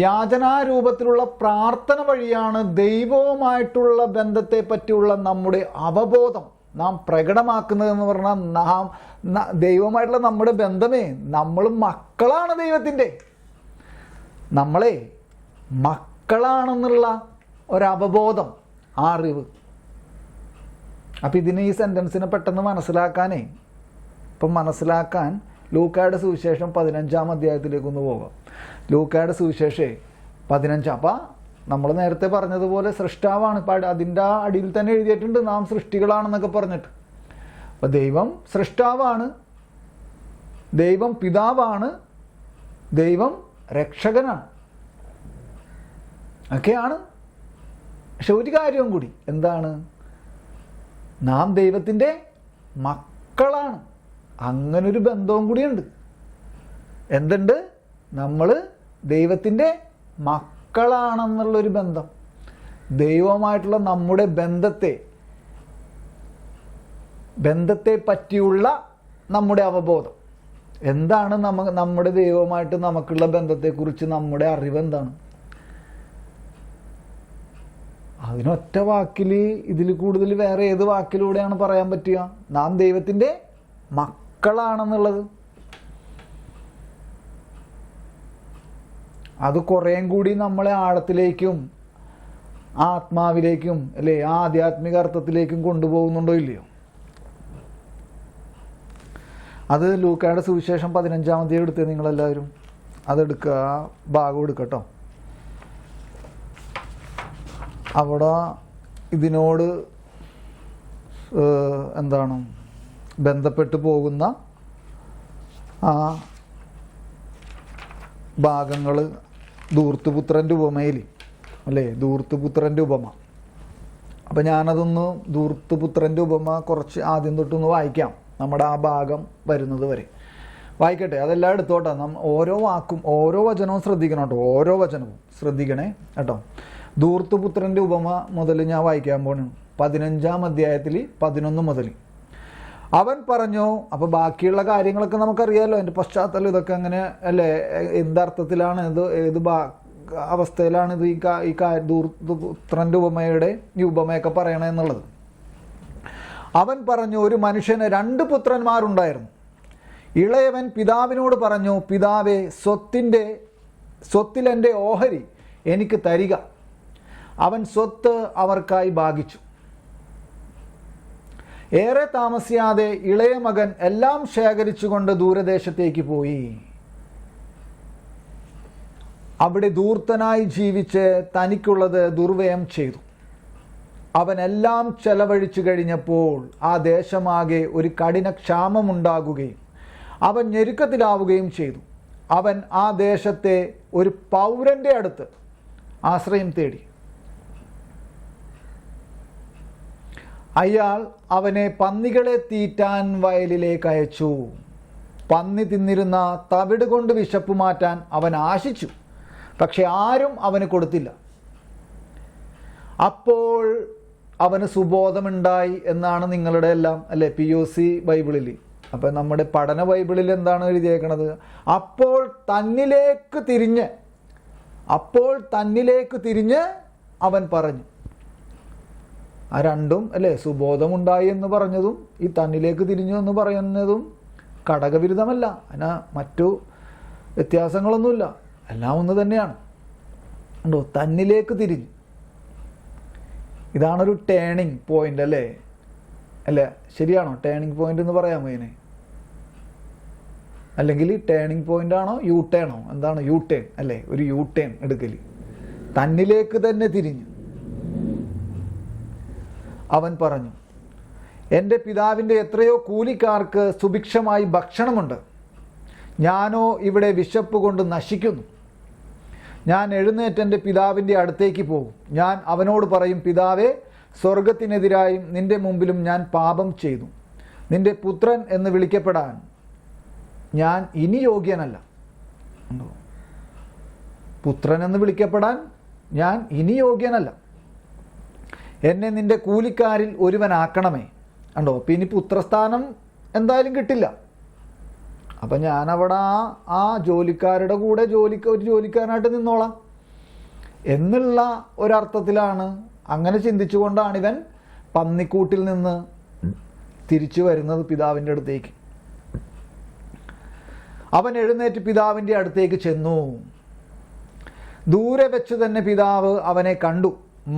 യാചനാരൂപത്തിലുള്ള പ്രാർത്ഥന വഴിയാണ് ദൈവവുമായിട്ടുള്ള ബന്ധത്തെ പറ്റിയുള്ള നമ്മുടെ അവബോധം നാം പ്രകടമാക്കുന്നതെന്ന് പറഞ്ഞാൽ, ദൈവവുമായിട്ടുള്ള നമ്മുടെ ബന്ധമേ, നമ്മൾ മക്കളാണ് ദൈവത്തിൻ്റെ. നമ്മളെ മക്കളാണെന്നുള്ള ഒരവബോധം, ആ അറിവ്. അപ്പം ഇതിന് ഈ സെൻറ്റൻസിനെ പെട്ടെന്ന് മനസ്സിലാക്കാൻ ലൂക്കായുടെ സുവിശേഷം 15-ാം അധ്യായത്തിലേക്കൊന്ന് പോകാം. ലൂക്കായുടെ സുവിശേഷം 15. അപ്പം നമ്മൾ നേരത്തെ പറഞ്ഞതുപോലെ സൃഷ്ടാവാണ്. അതിൻ്റെ അടിയിൽ തന്നെ എഴുതിയിട്ടുണ്ട് നാം സൃഷ്ടികളാണെന്നൊക്കെ പറഞ്ഞിട്ട്. അപ്പം ദൈവം സൃഷ്ടാവാണ്, ദൈവം പിതാവാണ്, ദൈവം രക്ഷകനാണ്, ഒക്കെയാണ്. പക്ഷെ ഒരു കാര്യവും കൂടി, എന്താണ്? നാം ദൈവത്തിൻ്റെ മക്കളാണ്. അങ്ങനൊരു ബന്ധവും കൂടിയുണ്ട്. എന്തുണ്ട്? നമ്മൾ ദൈവത്തിൻ്റെ മക്കളാണെന്നുള്ളൊരു ബന്ധം. ദൈവവുമായിട്ടുള്ള നമ്മുടെ ബന്ധത്തെ പറ്റിയുള്ള നമ്മുടെ അവബോധം എന്താണ്? നമ്മുടെ ദൈവവുമായിട്ട് നമുക്കുള്ള ബന്ധത്തെക്കുറിച്ച് നമ്മുടെ അറിവ് എന്താണ്? അതിനൊറ്റ വാക്കിൽ, ഇതിൽ കൂടുതൽ വേറെ ഏത് വാക്കിലൂടെയാണ് പറയാൻ പറ്റുക? നാം ദൈവത്തിൻ്റെ മക്കളാണെന്നുള്ളത്. അത് കുറേയും കൂടി നമ്മളെ ആഴത്തിലേക്കും ആത്മാവിലേക്കും അല്ലേ, ആധ്യാത്മിക അർത്ഥത്തിലേക്കും കൊണ്ടുപോകുന്നുണ്ടോ ഇല്ലയോ? അത് ലൂക്കായുടെ സുവിശേഷം 15-ാം അധ്യായം എടുത്തേ നിങ്ങളെല്ലാവരും. അതെടുക്കുക, ആ ഭാഗം എടുക്കട്ടോ. അവിടെ ഇതിനോട് ബന്ധപ്പെട്ട് പോകുന്ന ആ ഭാഗങ്ങൾ ധൂർത്തുപുത്രൻ്റെ ഉപമയിൽ അല്ലേ, ധൂർത്തുപുത്രൻ്റെ ഉപമ. അപ്പം ഞാനതൊന്ന് ധൂർത്തുപുത്രൻ്റെ ഉപമ കുറച്ച് ആദ്യം തൊട്ടൊന്ന് വായിക്കാം, നമ്മുടെ ആ ഭാഗം വരുന്നത് വരെ വായിക്കട്ടെ. അതെല്ലാം എടുത്തോട്ടെ. ഓരോ വാക്കും ഓരോ വചനവും ശ്രദ്ധിക്കണം കേട്ടോ, ഓരോ വചനവും ശ്രദ്ധിക്കണേ കേട്ടോ. ധൂർത്തുപുത്രൻ്റെ ഉപമ മുതൽ ഞാൻ വായിക്കാൻ പോണു. 15-ാം അധ്യായത്തിൽ 11 മുതൽ. അവൻ പറഞ്ഞു, അപ്പോൾ ബാക്കിയുള്ള കാര്യങ്ങളൊക്കെ നമുക്കറിയാമല്ലോ, അതിൻ്റെ പശ്ചാത്തലം ഇതൊക്കെ അങ്ങനെ അല്ലേ, എന്തർത്ഥത്തിലാണ് ഇത്, ഏത് അവസ്ഥയിലാണ് ഇത് ഈ ധൂർത്തുപുത്രൻ്റെ ഉപമയുടെ ഈ ഉപമയൊക്കെ പറയണമെന്നുള്ളത്. അവൻ പറഞ്ഞു, ഒരു മനുഷ്യന് 2 പുത്രന്മാരുണ്ടായിരുന്നു. ഇളയവൻ പിതാവിനോട് പറഞ്ഞു, പിതാവേ, സ്വത്തിൽ എൻ്റെ ഓഹരി എനിക്ക് തരിക. അവൻ സ്വത്ത് അവർക്കായി ഭാഗിച്ചു. ഏറെ താമസിയാതെ ഇളയ മകൻ എല്ലാം ശേഖരിച്ചുകൊണ്ട് ദൂരദേശത്തേക്ക് പോയി. അവിടെ ധൂർത്തനായി ജീവിച്ച് തനിക്കുള്ളത് ദുർവ്യയം ചെയ്തു. അവൻ എല്ലാം ചെലവഴിച്ചു കഴിഞ്ഞപ്പോൾ ആ ദേശമാകെ ഒരു കഠിന ക്ഷാമമുണ്ടാകുകയും അവൻ ഞെരുക്കത്തിലാവുകയും ചെയ്തു. അവൻ ആ ദേശത്തെ ഒരു പൗരൻ്റെ അടുത്ത് ആശ്രയം തേടി. അയാൾ അവനെ പന്നികളെ തീറ്റാൻ വയലിലേക്ക് അയച്ചു. പന്നി തിന്നിരുന്ന തവിട് കൊണ്ട് വിശപ്പ് മാറ്റാൻ അവൻ ആശിച്ചു, പക്ഷെ ആരും അവന് കൊടുത്തില്ല. അപ്പോൾ അവന് സുബോധമുണ്ടായി എന്നാണ് നിങ്ങളുടെ എല്ലാം അല്ലേ POC ബൈബിളിൽ. അപ്പം നമ്മുടെ പഠന ബൈബിളിൽ എന്താണ് എഴുതിയേക്കണത്? അപ്പോൾ തന്നിലേക്ക് തിരിഞ്ഞ് അവൻ പറഞ്ഞു. ആ രണ്ടും അല്ലേ, സുബോധമുണ്ടായി എന്ന് പറഞ്ഞതും ഈ തന്നിലേക്ക് തിരിഞ്ഞു എന്ന് പറയുന്നതും ഘടകവിരുദ്ധമല്ല, അതിന് മറ്റു വ്യത്യാസങ്ങളൊന്നുമില്ല, എല്ലാം ഒന്ന് തന്നെയാണ്. ഉണ്ടോ? തന്നിലേക്ക് തിരിഞ്ഞു. ഇതാണൊരു ടേണിംഗ് പോയിന്റ് അല്ലേ? അല്ലേ, ശരിയാണോ? ടേണിംഗ് പോയിന്റ് എന്ന് പറയാമോ ഇതിനെ? അല്ലെങ്കിൽ ടേണിംഗ് പോയിന്റ് ആണോ യു ടേണോ? എന്താണ് യു ടേൺ അല്ലേ? ഒരു യു ടേൺ എടുക്കൽ. തന്നിലേക്ക് തന്നെ തിരിഞ്ഞു. അവൻ പറഞ്ഞു, എൻ്റെ പിതാവിൻ്റെ എത്രയോ കൂലിക്കാർക്ക് സുഭിക്ഷമായി ഭക്ഷണമുണ്ട്, ഞാനോ ഇവിടെ വിശപ്പ് കൊണ്ട് നശിക്കുന്നു. ഞാൻ എഴുന്നേറ്റ് എൻ്റെ പിതാവിൻ്റെ അടുത്തേക്ക് പോകും. ഞാൻ അവനോട് പറയും, പിതാവേ, സ്വർഗത്തിനെതിരായും നിന്റെ മുമ്പിലും ഞാൻ പാപം ചെയ്തു. നിന്റെ പുത്രൻ എന്ന് വിളിക്കപ്പെടാൻ ഞാൻ ഇനി യോഗ്യനല്ല. പുത്രൻ എന്ന് വിളിക്കപ്പെടാൻ ഞാൻ ഇനി യോഗ്യനല്ല. എന്നെ നിന്റെ കൂലിക്കാരിൽ ഒരുവനാക്കണമേ. കണ്ടോ? അപ്പം ഇനി പുത്രസ്ഥാനം എന്തായാലും കിട്ടില്ല. അപ്പം ഞാനവിടെ ആ ജോലിക്കാരുടെ കൂടെ ഒരു ജോലിക്കാരനായിട്ട് നിന്നോളാം എന്നുള്ള ഒരർത്ഥത്തിലാണ്. അങ്ങനെ ചിന്തിച്ചുകൊണ്ടാണ് ഇവൻ പന്നിക്കൂട്ടിൽ നിന്ന് തിരിച്ചു വരുന്നത് പിതാവിൻ്റെ അടുത്തേക്ക്. അവൻ എഴുന്നേറ്റ് പിതാവിൻ്റെ അടുത്തേക്ക് ചെന്നു. ദൂരെ വെച്ച് തന്നെ പിതാവ് അവനെ കണ്ടു.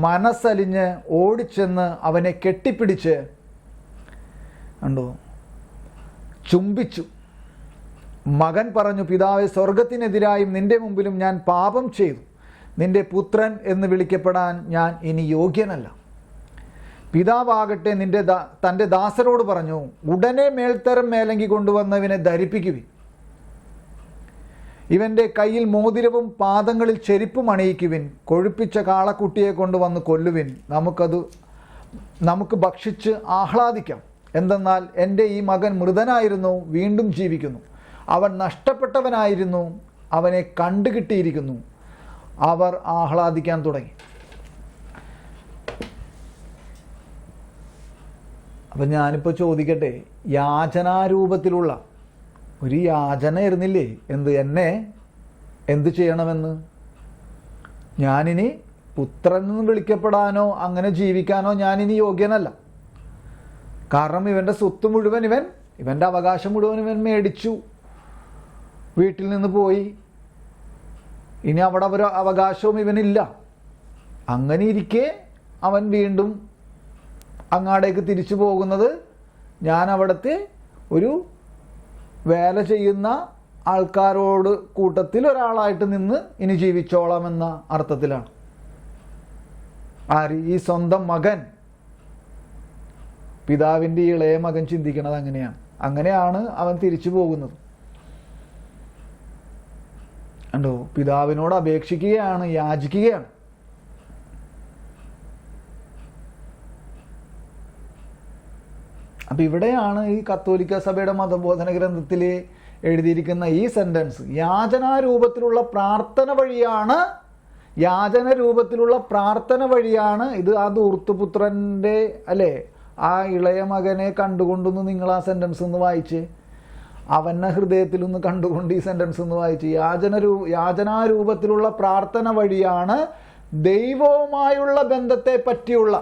മനസ്സലിഞ്ഞ് ഓടിച്ചെന്ന് അവനെ കെട്ടിപ്പിടിച്ച് കണ്ടോ ചുംബിച്ചു. മകൻ പറഞ്ഞു, പിതാവേ, സ്വർഗത്തിനെതിരായും നിന്റെ മുമ്പിലും ഞാൻ പാപം ചെയ്തു. നിന്റെ പുത്രൻ എന്ന് വിളിക്കപ്പെടാൻ ഞാൻ ഇനി യോഗ്യനല്ല. പിതാവാകട്ടെ തൻ്റെ ദാസരോട് പറഞ്ഞു, ഉടനെ മേൽത്തരം മേലങ്കി കൊണ്ടുവന്നവനെ ധരിപ്പിക്കുവിൻ. ഇവൻ്റെ കയ്യിൽ മോതിരവും പാദങ്ങളിൽ ചെരിപ്പും അണിയിക്കുവിൻ. കൊഴുപ്പിച്ച കാളക്കുട്ടിയെ കൊണ്ടുവന്ന് കൊല്ലുവിൻ. നമുക്ക് ഭക്ഷിച്ച് ആഹ്ലാദിക്കാം. എന്തെന്നാൽ എൻ്റെ ഈ മകൻ മൃതനായിരുന്നു, വീണ്ടും ജീവിക്കുന്നു. അവൻ നഷ്ടപ്പെട്ടവനായിരുന്നു, അവനെ കണ്ടുകിട്ടിയിരിക്കുന്നു. അവർ ആഹ്ലാദിക്കാൻ തുടങ്ങി. അപ്പം ഞാനിപ്പോൾ ചോദിക്കട്ടെ, യാചനാരൂപത്തിലുള്ള ഒരു യാചന ഇരുന്നില്ലേ? എന്നെ എന്ത് ചെയ്യണമെന്ന്? ഞാനിനി പുത്രൻ എന്ന് വിളിക്കപ്പെടാനോ അങ്ങനെ ജീവിക്കാനോ ഞാനിനി യോഗ്യനല്ല. കാരണം ഇവൻ്റെ സ്വത്ത് മുഴുവൻ ഇവൻ്റെ അവകാശം മുഴുവൻ ഇവൻ മേടിച്ചു, വീട്ടിൽ നിന്ന് പോയി. ഇനി അവിടെ ഒരു അവകാശവും ഇവനില്ല. അങ്ങനെ ഇരിക്കെ അവൻ വീണ്ടും അങ്ങാടേക്ക് തിരിച്ചു പോകുന്നത് ഞാൻ അവിടുത്തെ ഒരു വേല ചെയ്യുന്ന ആൾക്കാരോട് കൂട്ടത്തിൽ ഒരാളായിട്ട് നിന്ന് ഇനി ജീവിച്ചോളാം എന്ന അർത്ഥത്തിലാണ്. ഈ സ്വന്തം മകൻ, പിതാവിൻ്റെ ഇളയ മകൻ ചിന്തിക്കുന്നത് അങ്ങനെയാണ് അവൻ തിരിച്ചു പോകുന്നത്. കണ്ടോ? പിതാവിനോട് അപേക്ഷിക്കുകയാണ്, യാചിക്കുകയാണ്. അപ്പം ഇവിടെയാണ് ഈ കത്തോലിക്ക സഭയുടെ മതബോധന ഗ്രന്ഥത്തിൽ എഴുതിയിരിക്കുന്ന ഈ സെൻറ്റൻസ്. യാചനാരൂപത്തിലുള്ള പ്രാർത്ഥന വഴിയാണ് ഇത്. ആ ധൂർത്തുപുത്രൻ്റെ അല്ലേ, ആ ഇളയ മകനെ കണ്ടുകൊണ്ടൊന്ന് നിങ്ങൾ ആ സെൻറ്റൻസ് ഒന്ന് വായിച്ച്, അവൻ്റെ ഹൃദയത്തിലൊന്ന് കണ്ടുകൊണ്ട് ഈ സെൻറ്റൻസ് ഒന്ന് വായിച്ച്. യാചനാരൂപത്തിലുള്ള പ്രാർത്ഥന വഴിയാണ് ദൈവവുമായുള്ള ബന്ധത്തെ പറ്റിയുള്ള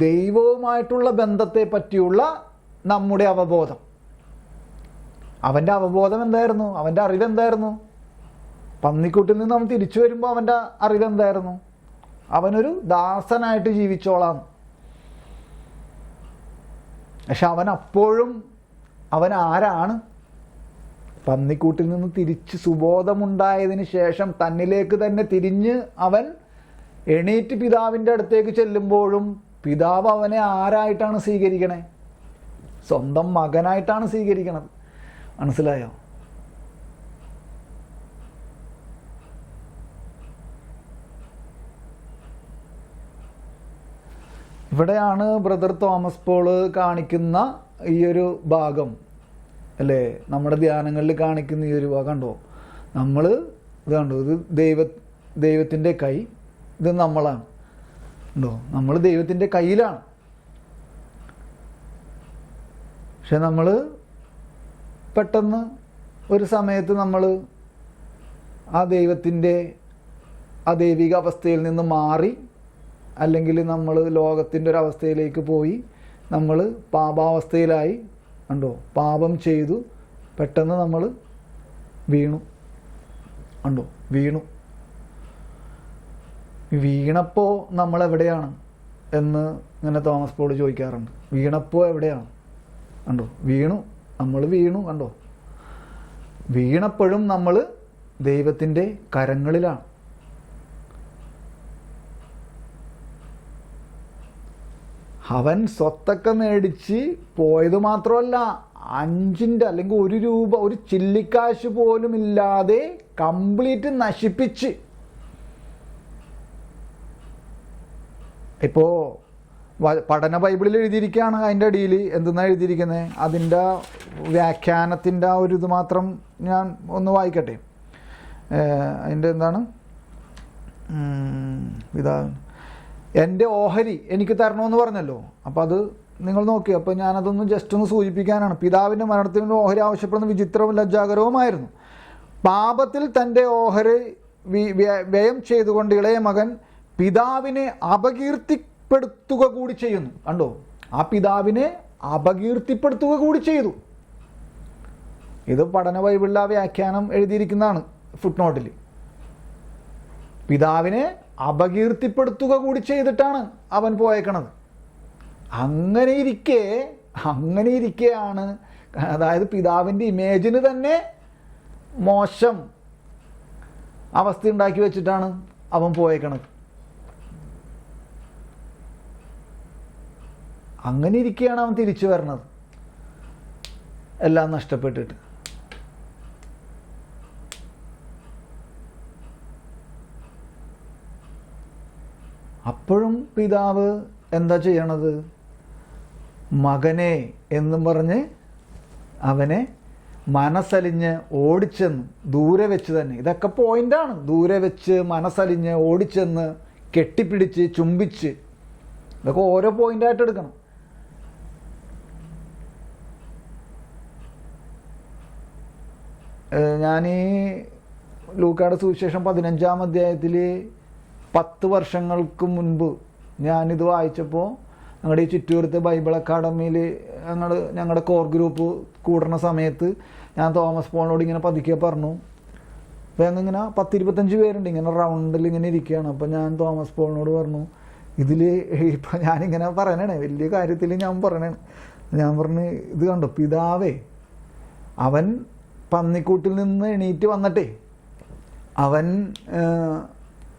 ദൈവവുമായിട്ടുള്ള ബന്ധത്തെ പറ്റിയുള്ള നമ്മുടെ അവബോധം. അവൻ്റെ അവബോധം എന്തായിരുന്നു? അവൻ്റെ അറിവെന്തായിരുന്നു? പന്നിക്കൂട്ടിൽ നിന്ന് അവൻ തിരിച്ചു വരുമ്പോൾ അവൻ്റെ അറിവെന്തായിരുന്നു? അവനൊരു ദാസനായിട്ട് ജീവിച്ചോളാം. പക്ഷെ അവൻ ആരാണ്? പന്നിക്കൂട്ടിൽ നിന്ന് തിരിച്ച് സുബോധമുണ്ടായതിന് ശേഷം തന്നിലേക്ക് തന്നെ തിരിഞ്ഞ് അവൻ എണീറ്റ് പിതാവിൻ്റെ അടുത്തേക്ക് ചെല്ലുമ്പോഴും പിതാവ് അവനെ ആരായിട്ടാണ് സ്വീകരിക്കണേ? സ്വന്തം മകനായിട്ടാണ് സ്വീകരിക്കണത്. മനസ്സിലായോ? ഇവിടെയാണ് ബ്രദർ തോമസ് പോള് കാണിക്കുന്ന ഈ ഒരു ഭാഗം അല്ലേ, നമ്മുടെ ധ്യാനങ്ങളിൽ കാണിക്കുന്ന ഈ ഒരു ഭാഗം. കണ്ടോ? ഇത് ദൈവത്തിൻ്റെ കൈ, ഇത് നമ്മളാണ്. നമ്മൾ ദൈവത്തിൻ്റെ കയ്യിലാണ്. പക്ഷെ നമ്മൾ പെട്ടെന്ന് ഒരു സമയത്ത് നമ്മൾ ആ ദൈവിക അവസ്ഥയിൽ നിന്ന് മാറി, അല്ലെങ്കിൽ നമ്മൾ ലോകത്തിൻ്റെ ഒരു അവസ്ഥയിലേക്ക് പോയി, നമ്മൾ പാപാവസ്ഥയിലായി, കണ്ടോ, പാപം ചെയ്തു പെട്ടെന്ന് നമ്മൾ വീണു. കണ്ടോ, വീണപ്പോൾ നമ്മൾ എവിടെയാണ് എന്ന് ഇങ്ങനെ തോമസ് പോൾ ചോദിക്കാറുണ്ട്. വീണപ്പോൾ എവിടെയാണ്? കണ്ടോ, നമ്മൾ വീണു. കണ്ടോ, വീണപ്പോഴും നമ്മൾ ദൈവത്തിൻ്റെ കരങ്ങളിലാണ്. അവൻ സ്വത്തൊക്കെ മേടിച്ച് പോയത് മാത്രമല്ല, 5 അല്ലെങ്കിൽ 1 രൂപ, ഒരു ചില്ലിക്കാശ് പോലും ഇല്ലാതെ കംപ്ലീറ്റ് നശിപ്പിച്ച്. ഇപ്പോൾ പഠന ബൈബിളിൽ എഴുതിയിരിക്കുകയാണ്, അതിൻ്റെ അടിയിൽ എന്തെന്നാണ് എഴുതിയിരിക്കുന്നത്, അതിൻ്റെ വ്യാഖ്യാനത്തിൻ്റെ ആ ഒരു ഇത് മാത്രം ഞാൻ ഒന്ന് വായിക്കട്ടെ. അതിൻ്റെ എന്താണ്, ഇതാ എൻ്റെ ഓഹരി എനിക്ക് തരണമെന്ന് പറഞ്ഞല്ലോ. അപ്പോൾ അത് നിങ്ങൾ നോക്കി. അപ്പോൾ ഞാനതൊന്ന് ജസ്റ്റ് ഒന്ന് സൂചിപ്പിക്കാനാണ്. പിതാവിൻ്റെ മരണത്തിന് ഓഹരി ആവശ്യപ്പെടുന്ന വിചിത്രവും ലജ്ജാകരവുമായിരുന്നു. പാപത്തിൽ തൻ്റെ ഓഹരി വ്യയം ചെയ്തുകൊണ്ട് ഇളയ മകൻ പിതാവിനെ അപകീർത്തിപ്പെടുത്തുക കൂടി ചെയ്യുന്നു. കണ്ടോ, ആ പിതാവിനെ അപകീർത്തിപ്പെടുത്തുക കൂടി ചെയ്തു. ഇത് പഠന ബൈബിളിലെ ആ വ്യാഖ്യാനം എഴുതിയിരിക്കുന്നതാണ് ഫുട്നോട്ടിൽ. പിതാവിനെ അപകീർത്തിപ്പെടുത്തുക കൂടി ചെയ്തിട്ടാണ് അവൻ പോയേക്കണത്. അങ്ങനെ ഇരിക്കെയാണ്, അതായത് പിതാവിൻ്റെ ഇമേജിന് തന്നെ മോശം അവസ്ഥ ഉണ്ടാക്കി വെച്ചിട്ടാണ് അവൻ പോയേക്കണത്. അങ്ങനെ ഇരിക്കെയാണ് അവൻ തിരിച്ചു വരണത്, എല്ലാം നഷ്ടപ്പെട്ടിട്ട്. അപ്പോഴും പിതാവ് എന്താ ചെയ്യണത്? മകനെ എന്നും പറഞ്ഞ് അവനെ മനസ്സലിഞ്ഞ് ഓടിച്ചെന്ന്, ദൂരെ വെച്ച് തന്നെ. ഇതൊക്കെ പോയിന്റാണ്. ദൂരെ വെച്ച്, മനസ്സലിഞ്ഞ്, ഓടിച്ചെന്ന്, കെട്ടിപ്പിടിച്ച്, ചുംബിച്ച്, ഇതൊക്കെ ഓരോ പോയിന്റായിട്ട് എടുക്കണം. ഞാനീ ലൂക്കായുടെ സുവിശേഷം 15-ാം അധ്യായത്തിൽ 10 വർഷങ്ങൾക്ക് മുൻപ് ഞാനിത് വായിച്ചപ്പോൾ, ഞങ്ങളുടെ ഈ ചുറ്റൂരത്തെ ബൈബിൾ അക്കാഡമിയിൽ ഞങ്ങളുടെ കോർ ഗ്രൂപ്പ് കൂടുന്ന സമയത്ത് ഞാൻ തോമസ് പോളിനോട് ഇങ്ങനെ പതുക്കെ പറഞ്ഞു. അപ്പോൾ ഞങ്ങളിങ്ങനെ 10-25 പേരുണ്ട്, ഇങ്ങനെ റൗണ്ടിൽ ഇങ്ങനെ ഇരിക്കുകയാണ്. അപ്പോൾ ഞാൻ തോമസ് പോളിനോട് പറഞ്ഞു, ഇതിൽ ഇപ്പം ഞാനിങ്ങനെ പറയണേ, വലിയ കാര്യത്തിൽ ഞാൻ പറയണേ. ഞാൻ പറഞ്ഞു, ഇത് കണ്ടോ, പിതാവേ അവൻ പന്നിക്കൂട്ടിൽ നിന്ന് എണീറ്റ് വന്നിട്ടേ അവൻ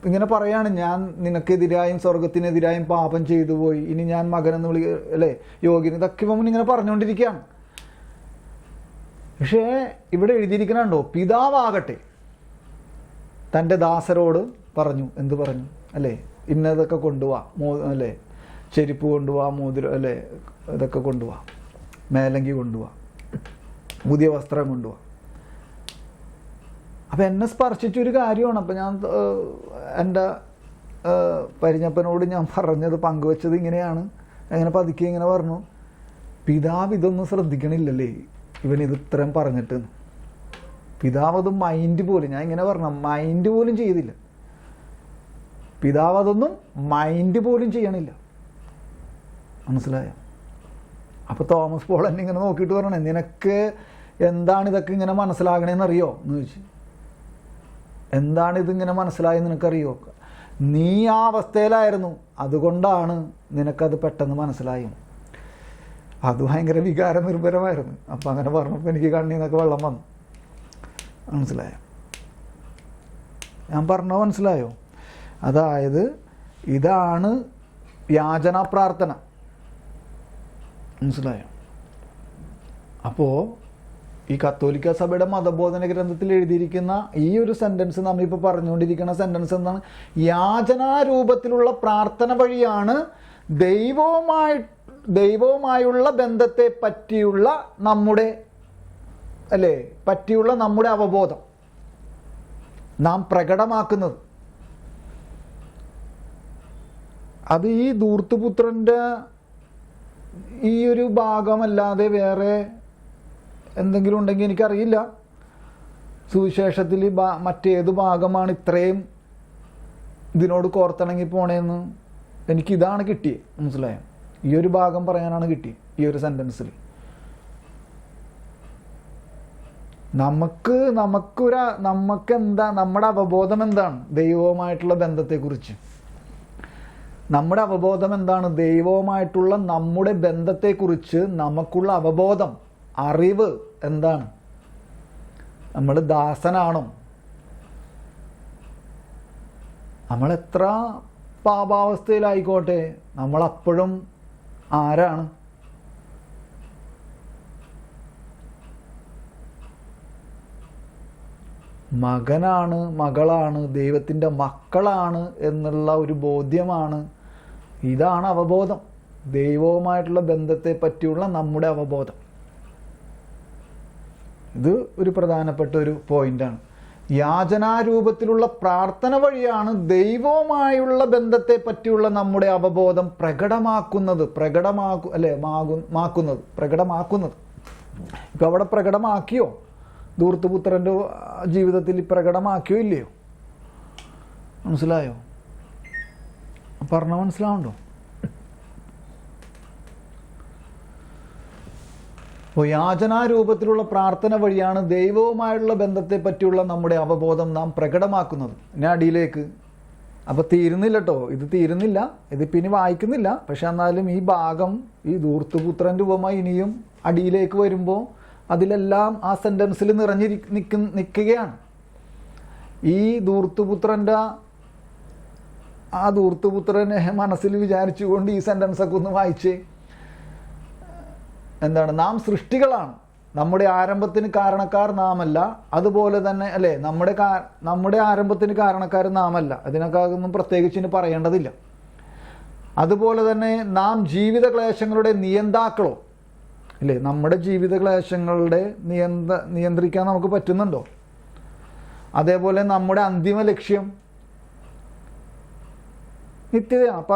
ഇങ്ങനെ പറയാണ്, ഞാൻ നിനക്കെതിരായും സ്വർഗത്തിനെതിരായും പാപം ചെയ്തു പോയി, ഇനി ഞാൻ മകനെന്ന് അല്ലേ യോഗ്യൻ. ഇതൊക്കെ ഇവൻ ഇങ്ങനെ പറഞ്ഞുകൊണ്ടിരിക്കുകയാണ്. പക്ഷേ ഇവിടെ എഴുതിയിരിക്കണുണ്ടോ, പിതാവാകട്ടെ തൻ്റെ ദാസരോട് പറഞ്ഞു. എന്ത് പറഞ്ഞു? അല്ലേ, ഇന്നതൊക്കെ കൊണ്ടുപോവാ, അല്ലേ, ചെരുപ്പ് കൊണ്ടുപോവാ, മോതിരം, അല്ലേ, ഇതൊക്കെ കൊണ്ടുപോവാ, മേലങ്കി കൊണ്ടുപോവാ, പുതിയ വസ്ത്രം കൊണ്ടുപോവാ. അപ്പം എന്നെ സ്പർശിച്ചൊരു കാര്യമാണ്. അപ്പം ഞാൻ എൻ്റെ പരിഞ്ഞപ്പനോട് ഞാൻ പറഞ്ഞത്, പങ്കുവെച്ചത് ഇങ്ങനെയാണ്. അങ്ങനെ പതുക്കെ ഇങ്ങനെ പറഞ്ഞു, പിതാവ് ഇതൊന്നും ശ്രദ്ധിക്കണില്ലല്ലേ, ഇവൻ ഇത് ഇത്രയും പറഞ്ഞിട്ട്. പിതാവ് അത് മൈൻഡ് പോലും, ഞാൻ ഇങ്ങനെ പറഞ്ഞ മൈൻഡ് പോലും ചെയ്തില്ല. പിതാവ് അതൊന്നും മൈൻഡ് പോലും ചെയ്യണില്ല. മനസ്സിലായോ? അപ്പോൾ തോമസ് പോൾ എന്നെ ഇങ്ങനെ നോക്കിയിട്ട് പറയണേ, നിനക്ക് എന്താണ് ഇതൊക്കെ ഇങ്ങനെ മനസ്സിലാകണേന്നറിയോ എന്ന് ചോദിച്ചു. എന്താണ് ഇതിങ്ങനെ മനസ്സിലായെന്ന് നിനക്കറിയോ? നീ ആ അവസ്ഥയിലായിരുന്നു, അതുകൊണ്ടാണ് നിനക്കത് പെട്ടെന്ന് മനസ്സിലായും. അത് ഭയങ്കര വികാര നിർഭരമായിരുന്നു. അപ്പം അങ്ങനെ പറഞ്ഞപ്പോൾ എനിക്ക് കണ്ണിൽ നിന്നൊക്കെ വെള്ളം വന്നു. മനസ്സിലായോ? ഞാൻ പറഞ്ഞോ, മനസ്സിലായോ? അതായത് ഇതാണ് യാചനാ പ്രാർത്ഥന. മനസ്സിലായോ? അപ്പോൾ ഈ കത്തോലിക്ക സഭയുടെ മതബോധന ഗ്രന്ഥത്തിൽ എഴുതിയിരിക്കുന്ന ഈ ഒരു സെൻറ്റൻസ്, നമ്മളിപ്പോൾ പറഞ്ഞുകൊണ്ടിരിക്കുന്ന സെൻറ്റൻസ് എന്താണ്? യാചനാരൂപത്തിലുള്ള പ്രാർത്ഥന വഴിയാണ് ദൈവവുമായുള്ള ബന്ധത്തെ പറ്റിയുള്ള നമ്മുടെ അവബോധം നാം പ്രകടമാക്കുന്നത്. അത് ഈ ധൂർത്തുപുത്രൻ്റെ ഈ ഒരു ഭാഗമല്ലാതെ വേറെ എന്തെങ്കിലും ഉണ്ടെങ്കിൽ എനിക്കറിയില്ല. സുവിശേഷത്തിൽ മറ്റേത് ഭാഗമാണ് ഇത്രയും ഇതിനോട് കോർത്തിണങ്ങി പോണേന്ന് എനിക്കിതാണ് കിട്ടിയത്. മനസ്സിലായോ? ഈ ഒരു ഭാഗം പറയാനാണ് കിട്ടിയത് ഈ ഒരു സെൻറ്റൻസിൽ. നമുക്കെന്താ നമ്മുടെ അവബോധം എന്താണ് ദൈവവുമായിട്ടുള്ള ബന്ധത്തെക്കുറിച്ച്? നമ്മുടെ അവബോധം എന്താണ്? ദൈവവുമായിട്ടുള്ള നമ്മുടെ ബന്ധത്തെക്കുറിച്ച് നമുക്കുള്ള അവബോധം, അറിവ് എന്താണ്? നമ്മൾ ദാസനാണോ? നമ്മളെത്ര പാപാവസ്ഥയിലായിക്കോട്ടെ, നമ്മളപ്പോഴും ആരാണ്? മകനാണ്, മകളാണ്, ദൈവത്തിൻ്റെ മക്കളാണ് എന്നുള്ള ഒരു ബോധ്യമാണ്. ഇതാണ് അവബോധം, ദൈവവുമായിട്ടുള്ള ബന്ധത്തെ പറ്റിയുള്ള നമ്മുടെ അവബോധം. ഇത് ഒരു പ്രധാനപ്പെട്ട ഒരു പോയിന്റാണ്. യാചനാരൂപത്തിലുള്ള പ്രാർത്ഥന വഴിയാണ് ദൈവവുമായുള്ള ബന്ധത്തെ പറ്റിയുള്ള നമ്മുടെ അവബോധം പ്രകടമാക്കുന്നത്. ഇപ്പം അവിടെ പ്രകടമാക്കിയോ? ധൂർത്തുപുത്രൻ്റെ ജീവിതത്തിൽ പ്രകടമാക്കിയോ ഇല്ലയോ? മനസ്സിലായോ? പറഞ്ഞ മനസ്സിലാവുണ്ടോ? അപ്പോൾ യാചനാരൂപത്തിലുള്ള പ്രാർത്ഥന വഴിയാണ് ദൈവവുമായുള്ള ബന്ധത്തെ പറ്റിയുള്ള നമ്മുടെ അവബോധം നാം പ്രകടമാക്കുന്നത്. ഞാൻ അടിയിലേക്ക്, അപ്പോൾ തീരുന്നില്ല കേട്ടോ, ഇത് തീരുന്നില്ല, ഇതിപ്പോൾ ഇനി വായിക്കുന്നില്ല. പക്ഷെ എന്നാലും ഈ ഭാഗം, ഈ ധൂർത്തുപുത്രൻ്റെ ഉപമ ഇനിയും അടിയിലേക്ക് വരുമ്പോൾ അതിലെല്ലാം ആ സെൻറ്റൻസിൽ നിൽക്കുകയാണ്. ഈ ധൂർത്തുപുത്രനെ മനസ്സിൽ വിചാരിച്ചുകൊണ്ട് ഈ സെൻറ്റൻസൊക്കെ ഒന്ന് വായിച്ചേ. എന്താണ്? നാം സൃഷ്ടികളാണ്, നമ്മുടെ ആരംഭത്തിന് കാരണക്കാർ നാമല്ല. അതുപോലെ തന്നെ അല്ലേ, നമ്മുടെ ആരംഭത്തിന് കാരണക്കാർ നാമല്ല. അതിനൊന്നും പ്രത്യേകിച്ച് ഇനി പറയേണ്ടതില്ല. അതുപോലെ തന്നെ നാം ജീവിത ക്ലേശങ്ങളുടെ നിയന്താക്കളോ അല്ലേ? നമ്മുടെ ജീവിത ക്ലേശങ്ങളുടെ നിയന്ത്രിക്കാൻ നമുക്ക് പറ്റുന്നുണ്ടോ? അതേപോലെ നമ്മുടെ അന്തിമ ലക്ഷ്യം നിത്യതയാണ്. അപ്പം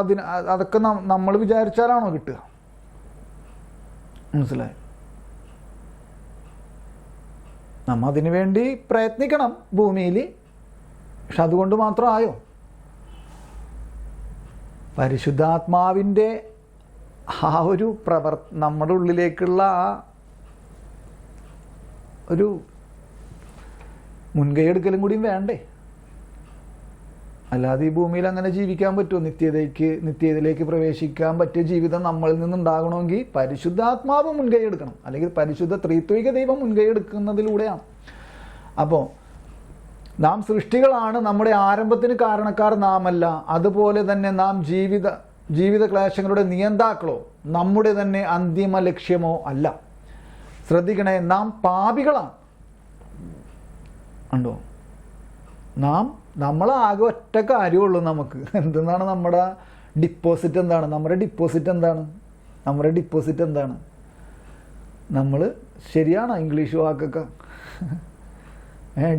അതൊക്കെ നമ്മൾ വിചാരിച്ചാലാണോ കിട്ടുക? മനസ്സിലായി? നമ്മ അതിനു വേണ്ടി പ്രയത്നിക്കണം ഭൂമിയിൽ. പക്ഷെ അതുകൊണ്ട് മാത്രമായോ? പരിശുദ്ധാത്മാവിൻ്റെ ആ ഒരു നമ്മുടെ ഉള്ളിലേക്കുള്ള ആ ഒരു മുൻകൈ എടുക്കലും കൂടിയും വേണ്ടേ? അല്ലാതെ ഈ ഭൂമിയിൽ അങ്ങനെ ജീവിക്കാൻ പറ്റുമോ? നിത്യതയിലേക്ക് പ്രവേശിക്കാൻ പറ്റിയ ജീവിതം നമ്മളിൽ നിന്നുണ്ടാകണമെങ്കിൽ പരിശുദ്ധാത്മാവ് മുൻകൈ എടുക്കണം, അല്ലെങ്കിൽ പരിശുദ്ധ ത്രിത്വിക ദൈവം മുൻകൈ എടുക്കുന്നതിലൂടെയാണ്. അപ്പോൾ നാം സൃഷ്ടികളാണ്, നമ്മുടെ ആരംഭത്തിന് കാരണക്കാർ നാമല്ല. അതുപോലെ തന്നെ നാം ജീവിത ക്ലേശങ്ങളുടെ നിയന്താക്കളോ നമ്മുടെ തന്നെ അന്തിമ ലക്ഷ്യമോ അല്ല. ശ്രദ്ധിക്കണേ, നാം പാപികളാണ്. ഉണ്ടോ? നമ്മളാകെ ഒറ്റ കാര്യമുള്ളൂ നമുക്ക്. എന്തെന്നാണ് നമ്മുടെ ഡിപ്പോസിറ്റ്? എന്താണ് നമ്മുടെ ഡിപ്പോസിറ്റ്? എന്താണ്? നമ്മൾ ശരിയാണോ ഇംഗ്ലീഷ് വാക്കൊക്കെ?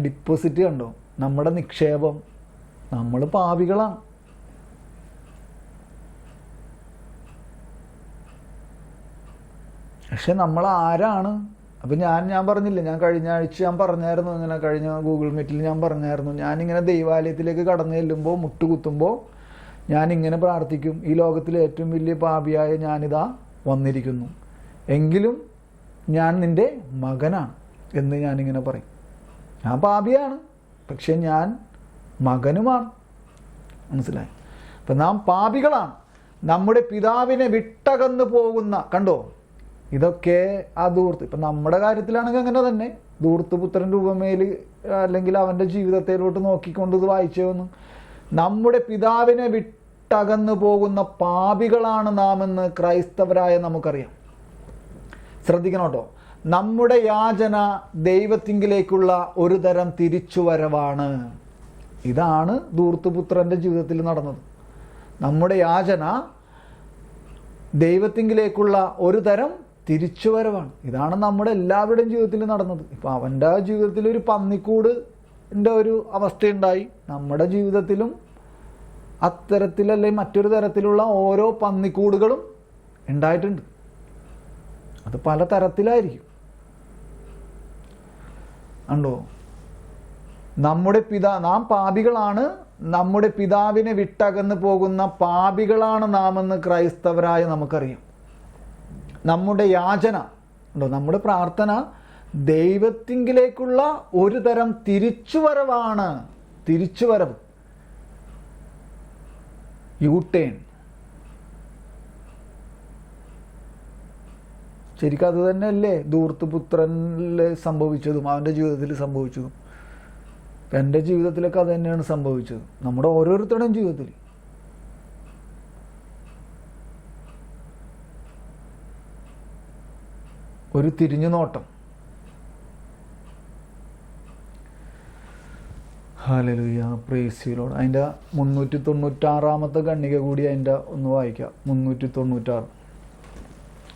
ഡിപ്പോസിറ്റ് കണ്ടോ? നമ്മുടെ നിക്ഷേപം. നമ്മൾ പാപികളാണ്. പക്ഷെ നമ്മൾ ആരാണ്? അപ്പം ഞാൻ പറഞ്ഞില്ലേ, ഞാൻ കഴിഞ്ഞ ആഴ്ച പറഞ്ഞായിരുന്നു, ഇങ്ങനെ കഴിഞ്ഞ ഗൂഗിൾ മീറ്റിൽ ഞാൻ പറഞ്ഞായിരുന്നു, ഞാനിങ്ങനെ ദൈവാലയത്തിലേക്ക് കടന്നു ചെല്ലുമ്പോൾ, മുട്ടുകുത്തുമ്പോൾ ഞാനിങ്ങനെ പ്രാർത്ഥിക്കും, ഈ ലോകത്തിലെ ഏറ്റവും വലിയ പാപിയായ ഞാനിതാ വന്നിരിക്കുന്നു, എങ്കിലും ഞാൻ നിൻ്റെ മകനാണ് എന്ന് ഞാനിങ്ങനെ പറയും. ഞാൻ പാപിയാണ്, പക്ഷെ ഞാൻ മകനുമാണ്. മനസ്സിലായി? അപ്പം നാം പാപികളാണ്, നമ്മുടെ പിതാവിനെ വിട്ടകന്നു പോകുന്ന. കണ്ടോ? ഇതൊക്കെ ആ ഇപ്പം നമ്മുടെ കാര്യത്തിലാണെങ്കിൽ അങ്ങനെ തന്നെ. ധൂർത്തുപുത്രൻ്റെ ഉപമയിൽ അല്ലെങ്കിൽ അവൻ്റെ ജീവിതത്തിലോട്ട് നോക്കിക്കൊണ്ട് ഇത് വായിച്ചു വന്നു. നമ്മുടെ പിതാവിനെ വിട്ടകന്നു പോകുന്ന പാപികളാണ് നാമെന്ന് ക്രൈസ്തവരായ നമുക്കറിയാം. ശ്രദ്ധിക്കണം കേട്ടോ. നമ്മുടെ യാചന ദൈവത്തിങ്കിലേക്കുള്ള ഒരു തരം തിരിച്ചുവരവാണ്. ഇതാണ് ധൂർത്തുപുത്രൻ്റെ ജീവിതത്തിൽ നടന്നത്. നമ്മുടെ യാചന ദൈവത്തിങ്കിലേക്കുള്ള ഒരു തരം തിരിച്ചുവരവാണ്. ഇതാണ് നമ്മുടെ എല്ലാവരുടെയും ജീവിതത്തിൽ നടന്നത്. ഇപ്പം അവൻ്റെ ജീവിതത്തിൽ ഒരു പന്നിക്കൂടിൻ്റെ ഒരു അവസ്ഥയുണ്ടായി. നമ്മുടെ ജീവിതത്തിലും അത്തരത്തിലല്ലേ മറ്റൊരു തരത്തിലുള്ള ഓരോ പന്നിക്കൂടുകളും ഉണ്ടായിട്ടുണ്ട്. അത് പല തരത്തിലായിരിക്കും. ഉണ്ടോ? നാം പാപികളാണ്, നമ്മുടെ പിതാവിനെ വിട്ടകന്ന് പോകുന്ന പാപികളാണ് നാമെന്ന് ക്രൈസ്തവരായ നമുക്കറിയാം. നമ്മുടെ യാചന ഉണ്ടോ? നമ്മുടെ പ്രാർത്ഥന ദൈവത്തിങ്കിലേക്കുള്ള ഒരു തരം തിരിച്ചുവരവാണ്. തിരിച്ചുവരവ്, യൂട്ടേൺ. ശരിക്കും അത് തന്നെയല്ലേ ധൂർത്തുപുത്രനിൽ സംഭവിച്ചതും അവൻ്റെ ജീവിതത്തിൽ സംഭവിച്ചതും. എൻ്റെ ജീവിതത്തിലൊക്കെ അത് തന്നെയാണ് സംഭവിച്ചത്, നമ്മുടെ ഓരോരുത്തരുടെയും ജീവിതത്തിൽ. ഒരു തിരിഞ്ഞു നോട്ടം. Hallelujah, praise the Lord. അതിൻ്റെ 396 ഖണ്ഡിക കൂടി അതിൻ്റെ ഒന്ന് വായിക്കാം. 396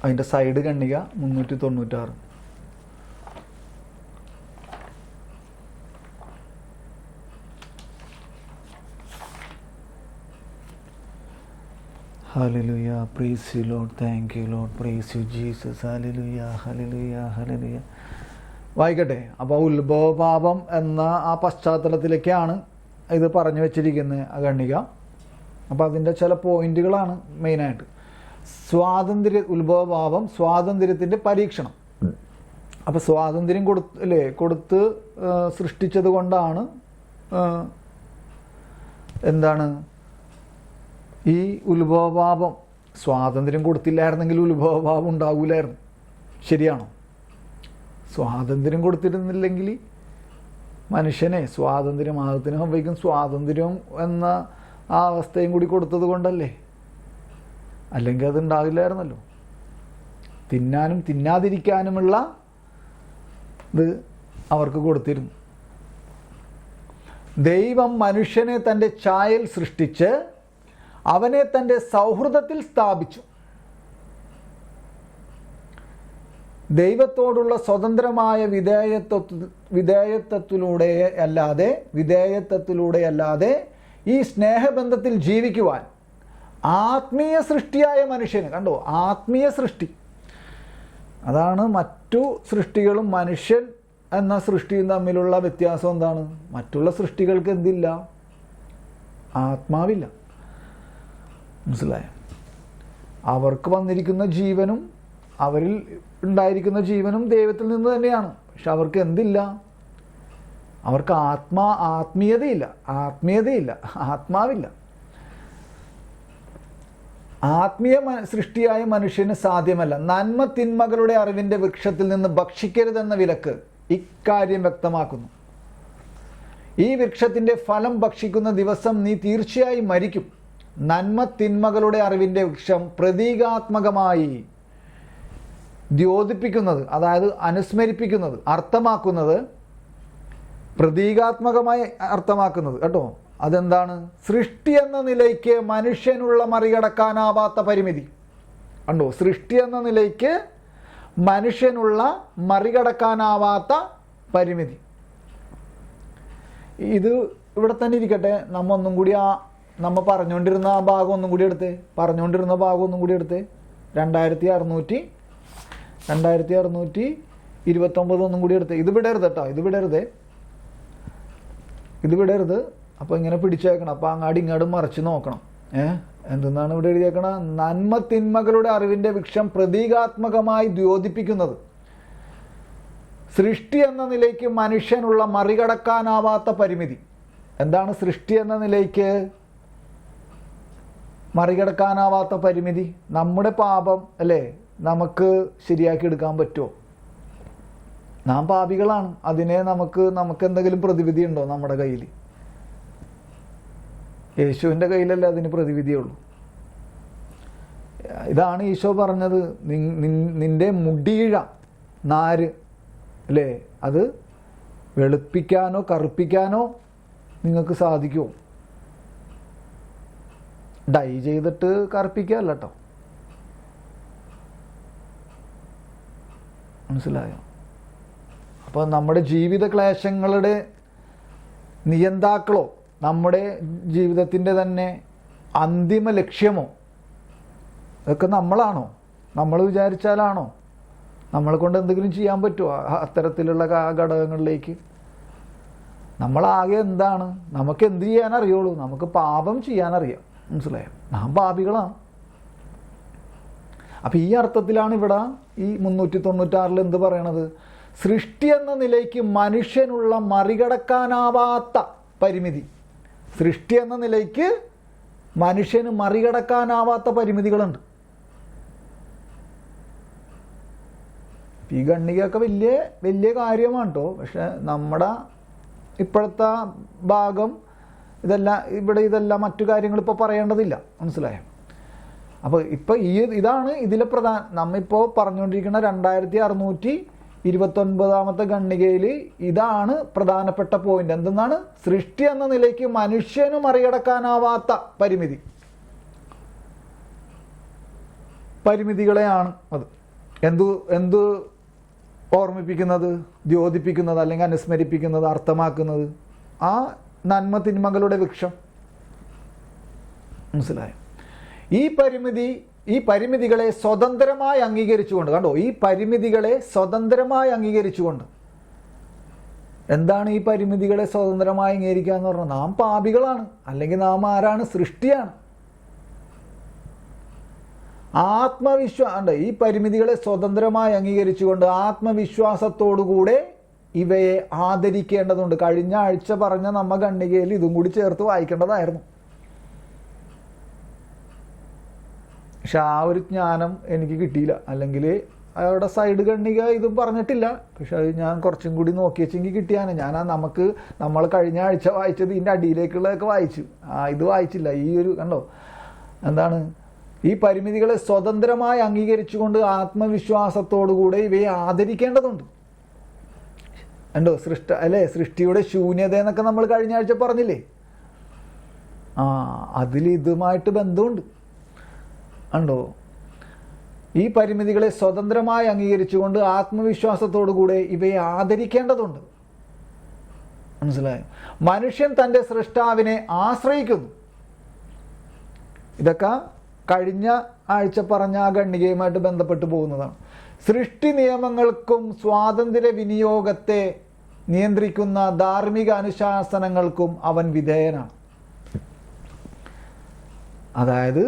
അതിൻ്റെ side ഖണ്ഡിക 396. Hallelujah, praise you Lord, thank you Lord, praise you Jesus, hallelujah, hallelujah, hallelujah. വായിക്കട്ടെ. അപ്പോൾ ഉത്ഭവപാപം എന്ന ആ പശ്ചാത്തലത്തിലേക്കാണ് ഇത് പറഞ്ഞു വെച്ചിരിക്കുന്നത് ആ ഖണ്ഡിക. അപ്പോൾ അതിൻ്റെ ചില പോയിന്റുകളാണ് മെയിനായിട്ട്. ഉത്ഭവപാപം സ്വാതന്ത്ര്യത്തിൻ്റെ പരീക്ഷണം. അപ്പോൾ സ്വാതന്ത്ര്യം കൊടുത്ത് സൃഷ്ടിച്ചത് കൊണ്ടാണ് എന്താണ് ഈ ഉത്ഭവപാപം. സ്വാതന്ത്ര്യം കൊടുത്തില്ലായിരുന്നെങ്കിൽ ഉത്ഭവപാപം ഉണ്ടാവില്ലായിരുന്നു. ശരിയാണോ? സ്വാതന്ത്ര്യം കൊടുത്തിരുന്നില്ലെങ്കിൽ മനുഷ്യനെ സ്വാതന്ത്ര്യം, ആദത്തിനും ഹവ്വയ്ക്കും സ്വാതന്ത്ര്യം എന്ന ആ അവസ്ഥയും കൂടി കൊടുത്തത് കൊണ്ടല്ലേ. അല്ലെങ്കിൽ അത് ഉണ്ടാവില്ലായിരുന്നല്ലോ. തിന്നാനും തിന്നാതിരിക്കാനുമുള്ള ഇത് അവർക്ക് കൊടുത്തിരുന്നു. ദൈവം മനുഷ്യനെ തൻ്റെ ഛായയിൽ സൃഷ്ടിച്ച് അവനെ തൻ്റെ സൗഹൃദത്തിൽ സ്ഥാപിച്ചു. ദൈവത്തോടുള്ള സ്വതന്ത്രമായ വിധേയത്വത്തിലൂടെയല്ലാതെ ഈ സ്നേഹബന്ധത്തിൽ ജീവിക്കുവാൻ ആത്മീയ സൃഷ്ടിയായ മനുഷ്യന്, കണ്ടോ, ആത്മീയ സൃഷ്ടി. അതാണ് മറ്റു സൃഷ്ടികളും മനുഷ്യൻ എന്ന സൃഷ്ടിയും തമ്മിലുള്ള വ്യത്യാസം. എന്താണ്? മറ്റുള്ള സൃഷ്ടികൾക്ക് എന്തില്ല? ആത്മാവില്ല. മനസ്സിലായോ? അവർക്ക് വന്നിരിക്കുന്ന ജീവനും അവരിൽ ഉണ്ടായിരിക്കുന്ന ജീവനും ദൈവത്തിൽ നിന്ന് തന്നെയാണ്. പക്ഷെ അവർക്ക് എന്തില്ല? അവർക്ക് ആത്മീയതയില്ല, ആത്മാവില്ല. ആത്മീയ സൃഷ്ടിയായ മനുഷ്യന് സാധ്യമല്ല. നന്മ തിന്മകളുടെ അറിവിൻ്റെ വൃക്ഷത്തിൽ നിന്ന് ഭക്ഷിക്കരുതെന്ന വിലക്ക് ഇക്കാര്യം വ്യക്തമാക്കുന്നു. ഈ വൃക്ഷത്തിൻ്റെ ഫലം ഭക്ഷിക്കുന്ന ദിവസം നീ തീർച്ചയായും മരിക്കും. നന്മ തിന്മകളുടെ അറിവിൻ്റെ വൃക്ഷം പ്രതീകാത്മകമായി ദ്യോതിപ്പിക്കുന്നത്, അതായത് അനുസ്മരിപ്പിക്കുന്നത്, അർത്ഥമാക്കുന്നത്, പ്രതീകാത്മകമായി അർത്ഥമാക്കുന്നത് കേട്ടോ. അതെന്താണ്? സൃഷ്ടി എന്ന നിലയ്ക്ക് മനുഷ്യനുള്ള മറികടക്കാനാവാത്ത പരിമിതി. കണ്ടോ? സൃഷ്ടി എന്ന നിലയ്ക്ക് മനുഷ്യനുള്ള മറികടക്കാനാവാത്ത പരിമിതി. ഇത് ഇവിടെ തന്നെ ഇരിക്കട്ടെ. നമ്മ പറഞ്ഞുകൊണ്ടിരുന്ന ആ ഭാഗം ഒന്നും കൂടി എടുത്തേ. 2629 ഒന്നും കൂടി എടുത്തേ. ഇത് വിടരുത് കേട്ടോ, ഇത് വിടരുത്. അപ്പോൾ ഇങ്ങനെ പിടിച്ചേക്കണം. അപ്പോൾ അങ്ങാടി ഇങ്ങോട്ടും മറിച്ച് നോക്കണം. എന്തെന്നാണ് ഇവിടെ എഴുതിയേക്കണം? നന്മ തിന്മകളുടെ അറിവിൻ്റെ വൃക്ഷം പ്രതീകാത്മകമായി ദ്യോതിപ്പിക്കുന്നത്. സൃഷ്ടി എന്ന നിലയ്ക്ക് മനുഷ്യനുള്ള മറികടക്കാനാവാത്ത പരിമിതി. എന്താണ് സൃഷ്ടി എന്ന നിലയ്ക്ക് മറികടക്കാനാവാത്ത പരിമിതി? നമ്മുടെ പാപം അല്ലേ നമുക്ക് ശരിയാക്കി എടുക്കാൻ പറ്റുമോ? നാം പാപികളാണ്. അതിനെ നമുക്ക് എന്തെങ്കിലും പ്രതിവിധി ഉണ്ടോ നമ്മുടെ കയ്യിൽ? യേശുവിൻ്റെ കയ്യിലല്ലേ അതിന് പ്രതിവിധിയുള്ളൂ. ഇതാണ് ഈശോ പറഞ്ഞത്, നിന്റെ മുടിയിഴ നാര് അല്ലേ, അത് വെളുപ്പിക്കാനോ കറുപ്പിക്കാനോ നിങ്ങൾക്ക് സാധിക്കുമോ? ഡൈ ചെയ്തിട്ട് കറുപ്പിക്കുകയല്ല കേട്ടോ. മനസ്സിലായോ? അപ്പോൾ നമ്മുടെ ജീവിത ക്ലേശങ്ങളുടെ നിയന്താക്കളോ നമ്മുടെ ജീവിതത്തിൻ്റെ തന്നെ അന്തിമ ലക്ഷ്യമോ ഇതൊക്കെ നമ്മളാണോ? നമ്മൾ വിചാരിച്ചാലാണോ? നമ്മളെ കൊണ്ട് എന്തെങ്കിലും ചെയ്യാൻ പറ്റുമോ അത്തരത്തിലുള്ള ഘടകങ്ങളിലേക്ക്? നമ്മളാകെ എന്താണ്? നമുക്ക് എന്ത് ചെയ്യാനറിയുള്ളൂ? നമുക്ക് പാപം ചെയ്യാനറിയാം. മനസ്സിലായോ? നാം പാപികളാണ്. അപ്പം ഈ അർത്ഥത്തിലാണ് ഇവിടെ ഈ 396 എന്ത് പറയണത്? സൃഷ്ടി എന്ന നിലയ്ക്ക് മനുഷ്യനുള്ള മറികടക്കാനാവാത്ത പരിമിതി. സൃഷ്ടി എന്ന നിലയ്ക്ക് മനുഷ്യന് മറികടക്കാനാവാത്ത പരിമിതികളുണ്ട്. ഈ ഖണ്ഡികയൊക്കെ വലിയ വലിയ കാര്യമാണ് കേട്ടോ. പക്ഷെ നമ്മുടെ ഇപ്പോഴത്തെ ഭാഗം ഇതെല്ലാം മറ്റു കാര്യങ്ങൾ ഇപ്പോൾ പറയേണ്ടതില്ല. മനസ്സിലായോ? അപ്പോൾ ഇപ്പോൾ ഇതാണ് ഇതിലെ നമ്മിപ്പോൾ പറഞ്ഞുകൊണ്ടിരിക്കുന്ന 2629 ഖണ്ഡികയിൽ ഇതാണ് പ്രധാനപ്പെട്ട പോയിന്റ്. എന്തെന്നാണ്? സൃഷ്ടി എന്ന നിലയ്ക്ക് മനുഷ്യന് മറികടക്കാനാവാത്ത പരിമിതികളെയാണ് അത് എന്ത് ഓർമ്മിപ്പിക്കുന്നത്, ദ്യോതിപ്പിക്കുന്നത്, അല്ലെങ്കിൽ അനുസ്മരിപ്പിക്കുന്നത്, അർത്ഥമാക്കുന്നത് ആ നന്മ തിന്മകളുടെ വൃക്ഷം. മനസ്സിലായോ? ഈ പരിമിതികളെ സ്വതന്ത്രമായി അംഗീകരിച്ചുകൊണ്ട്, കണ്ടോ, ഈ പരിമിതികളെ സ്വതന്ത്രമായി അംഗീകരിച്ചുകൊണ്ട്. എന്താണ് ഈ പരിമിതികളെ സ്വതന്ത്രമായി അംഗീകരിക്കുക എന്ന് പറഞ്ഞാൽ? നാം പാപികളാണ്, അല്ലെങ്കിൽ നാം ആരാണ്? സൃഷ്ടിയാണ്. ഈ പരിമിതികളെ സ്വതന്ത്രമായി അംഗീകരിച്ചുകൊണ്ട് ആത്മവിശ്വാസത്തോടുകൂടെ ഇവയെ ആദരിക്കേണ്ടതുണ്ട്. കഴിഞ്ഞ ആഴ്ച പറഞ്ഞ നമ്മ ഖണ്ഡികയിൽ ഇതും കൂടി ചേർത്ത് വായിക്കേണ്ടതായിരുന്നു. പക്ഷെ ആ ഒരു ജ്ഞാനം എനിക്ക് കിട്ടിയില്ല. അല്ലെങ്കിൽ അവിടെ സൈഡ് ഖണ്ഡിക ഇതും പറഞ്ഞിട്ടില്ല. പക്ഷെ അത് ഞാൻ കുറച്ചും കൂടി നോക്കി വെച്ചെങ്കിൽ കിട്ടിയാണ്. നമ്മൾ കഴിഞ്ഞ ആഴ്ച വായിച്ചത് ഇതിൻ്റെ അടിയിലേക്കുള്ളതൊക്കെ വായിച്ചു. ഇത് വായിച്ചില്ല. ഈ ഒരു കണ്ടോ, എന്താണ്? ഈ പരിമിതികളെ സ്വതന്ത്രമായി അംഗീകരിച്ചുകൊണ്ട് ആത്മവിശ്വാസത്തോടുകൂടെ ഇവയെ ആദരിക്കേണ്ടതുണ്ട്. ഉണ്ടോ? സൃഷ്ടിയുടെ ശൂന്യത എന്നൊക്കെ നമ്മൾ കഴിഞ്ഞ ആഴ്ച പറഞ്ഞില്ലേ? അതിൽ ഇതുമായിട്ട് ബന്ധമുണ്ട്. ഉണ്ടോ? ഈ പരിമിതികളെ സ്വതന്ത്രമായി അംഗീകരിച്ചുകൊണ്ട് ആത്മവിശ്വാസത്തോടുകൂടെ ഇവയെ ആദരിക്കേണ്ടതുണ്ട്. മനസ്സിലായോ? മനുഷ്യൻ തൻ്റെ സൃഷ്ടാവിനെ ആശ്രയിക്കുന്നു. ഇതൊക്കെ കഴിഞ്ഞ ആഴ്ച പറഞ്ഞ ആ ഖണ്ഡികയുമായിട്ട് ബന്ധപ്പെട്ട് പോകുന്നതാണ്. സൃഷ്ടി നിയമങ്ങൾക്കും സ്വാതന്ത്ര്യ വിനിയോഗത്തെ നിയന്ത്രിക്കുന്ന ധാർമ്മിക അനുശാസനങ്ങൾക്കും അവൻ വിധേയനാണ്. അതായത്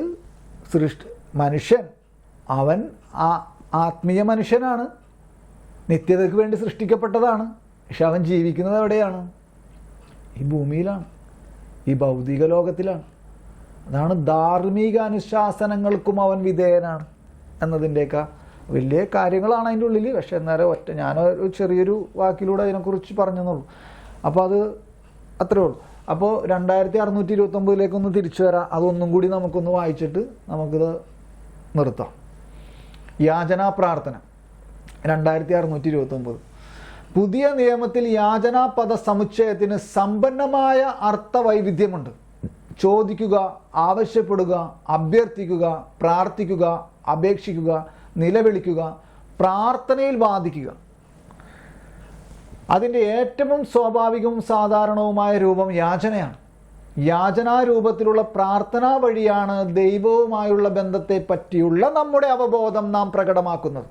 മനുഷ്യൻ അവൻ ആത്മീയ മനുഷ്യനാണ്, നിത്യതയ്ക്ക് വേണ്ടി സൃഷ്ടിക്കപ്പെട്ടതാണ്. പക്ഷെ അവൻ ജീവിക്കുന്നത് എവിടെയാണ്? ഈ ഭൂമിയിലാണ്, ഈ ഭൗതിക ലോകത്തിലാണ്. അതാണ് ധാർമ്മിക അനുശാസനങ്ങൾക്കും അവൻ വിധേയനാണ് എന്നതിൻ്റെയൊക്കെ വലിയ കാര്യങ്ങളാണ് അതിൻ്റെ ഉള്ളിൽ. പക്ഷെ എന്നാലും ഞാനൊരു ചെറിയൊരു വാക്കിലൂടെ അതിനെക്കുറിച്ച് പറഞ്ഞെന്നുള്ളൂ. അപ്പോൾ അത് അത്രേ ഉള്ളൂ. അപ്പോൾ 2629 തിരിച്ചു വരാം. അതൊന്നും കൂടി നമുക്കൊന്ന് വായിച്ചിട്ട് നമുക്കിത് നിർത്താം. യാചനാ പ്രാർത്ഥന 2629. പുതിയ നിയമത്തിൽ യാചനാപദ സമുച്ചയത്തിന് സമ്പന്നമായ അർത്ഥവൈവിധ്യമുണ്ട്. ചോദിക്കുക, ആവശ്യപ്പെടുക, അഭ്യർത്ഥിക്കുക, പ്രാർത്ഥിക്കുക, അപേക്ഷിക്കുക, നിലവിളിക്കുക, പ്രാർത്ഥനയിൽ വാദിക്കുക. അതിൻ്റെ ഏറ്റവും സ്വാഭാവികവും സാധാരണവുമായ രൂപം യാചനയാണ്. യാചനാരൂപത്തിലുള്ള പ്രാർത്ഥന വഴിയാണ് ദൈവവുമായുള്ള ബന്ധത്തെ പറ്റിയുള്ള നമ്മുടെ അവബോധം നാം പ്രകടമാക്കുന്നത്.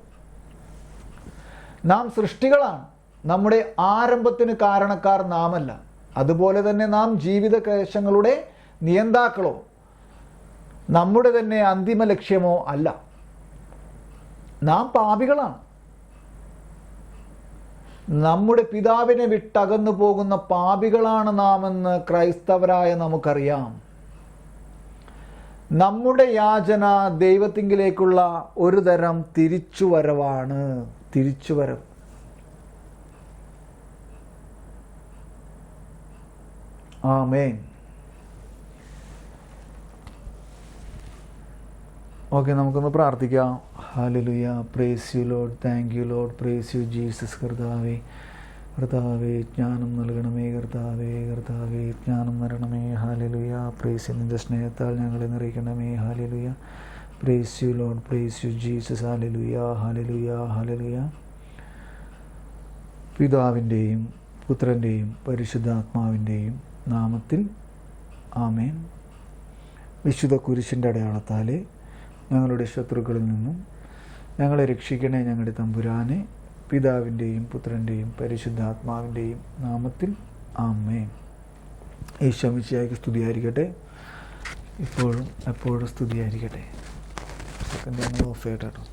നാം സൃഷ്ടികളാണ്. നമ്മുടെ ആരംഭത്തിന് കാരണക്കാർ നാമല്ല. അതുപോലെ തന്നെ നാം ജീവിത ക്ലേശങ്ങളുടെ നിയന്താക്കളോ നമ്മുടെ തന്നെ അന്തിമ ലക്ഷ്യമോ അല്ല. നാം പാപികളാണ്. നമ്മുടെ പിതാവിനെ വിട്ടകന്നു പോകുന്ന പാപികളാണ് നാമെന്ന് ക്രൈസ്തവരായ നമുക്കറിയാം. നമ്മുടെ യാചന ദൈവത്തിങ്കിലേക്കുള്ള ഒരു തരം തിരിച്ചുവരവാണ്. തിരിച്ചുവരവ്. ആമേൻ. ഓക്കെ, നമുക്കൊന്ന് പ്രാർത്ഥിക്കാം. Hallelujah. Praise you Lord. Thank you Lord. Praise you Jesus. കർത്താവേ ജ്ഞാനം നൽകണമേ. കർത്താവേ ജ്ഞാനം നൽകണമേ. ഹല്ലേലൂയ. പ്രൈസ് നിന്റെ സ്നേഹത്താൽ ഞങ്ങളെ നിറയ്ക്കണമേ. Hallelujah. Praise you Lord. Praise you Jesus. Hallelujah. പിതാവിൻ്റെയും പുത്രൻ്റെയും പരിശുദ്ധാത്മാവിൻ്റെയും നാമത്തിൽ ആമേൻ. വിശുദ്ധ കുരിശിൻ്റെ അടയാളത്താലെ ഞങ്ങളുടെ ശത്രുക്കളിൽ നിന്നും ഞങ്ങളെ രക്ഷിക്കണേ ഞങ്ങളുടെ തമ്പുരാനെ. പിതാവിൻ്റെയും പുത്രൻ്റെയും പരിശുദ്ധാത്മാവിൻ്റെയും നാമത്തിൽ ആമേൻ. ഈശോ മിശിഹായ്ക്ക് സ്തുതിയായിരിക്കട്ടെ. ഇപ്പോഴും എപ്പോഴും സ്തുതിയായിരിക്കട്ടെ. സെക്കൻഡ് ഓഫ് ചെയ്യട്ടോ.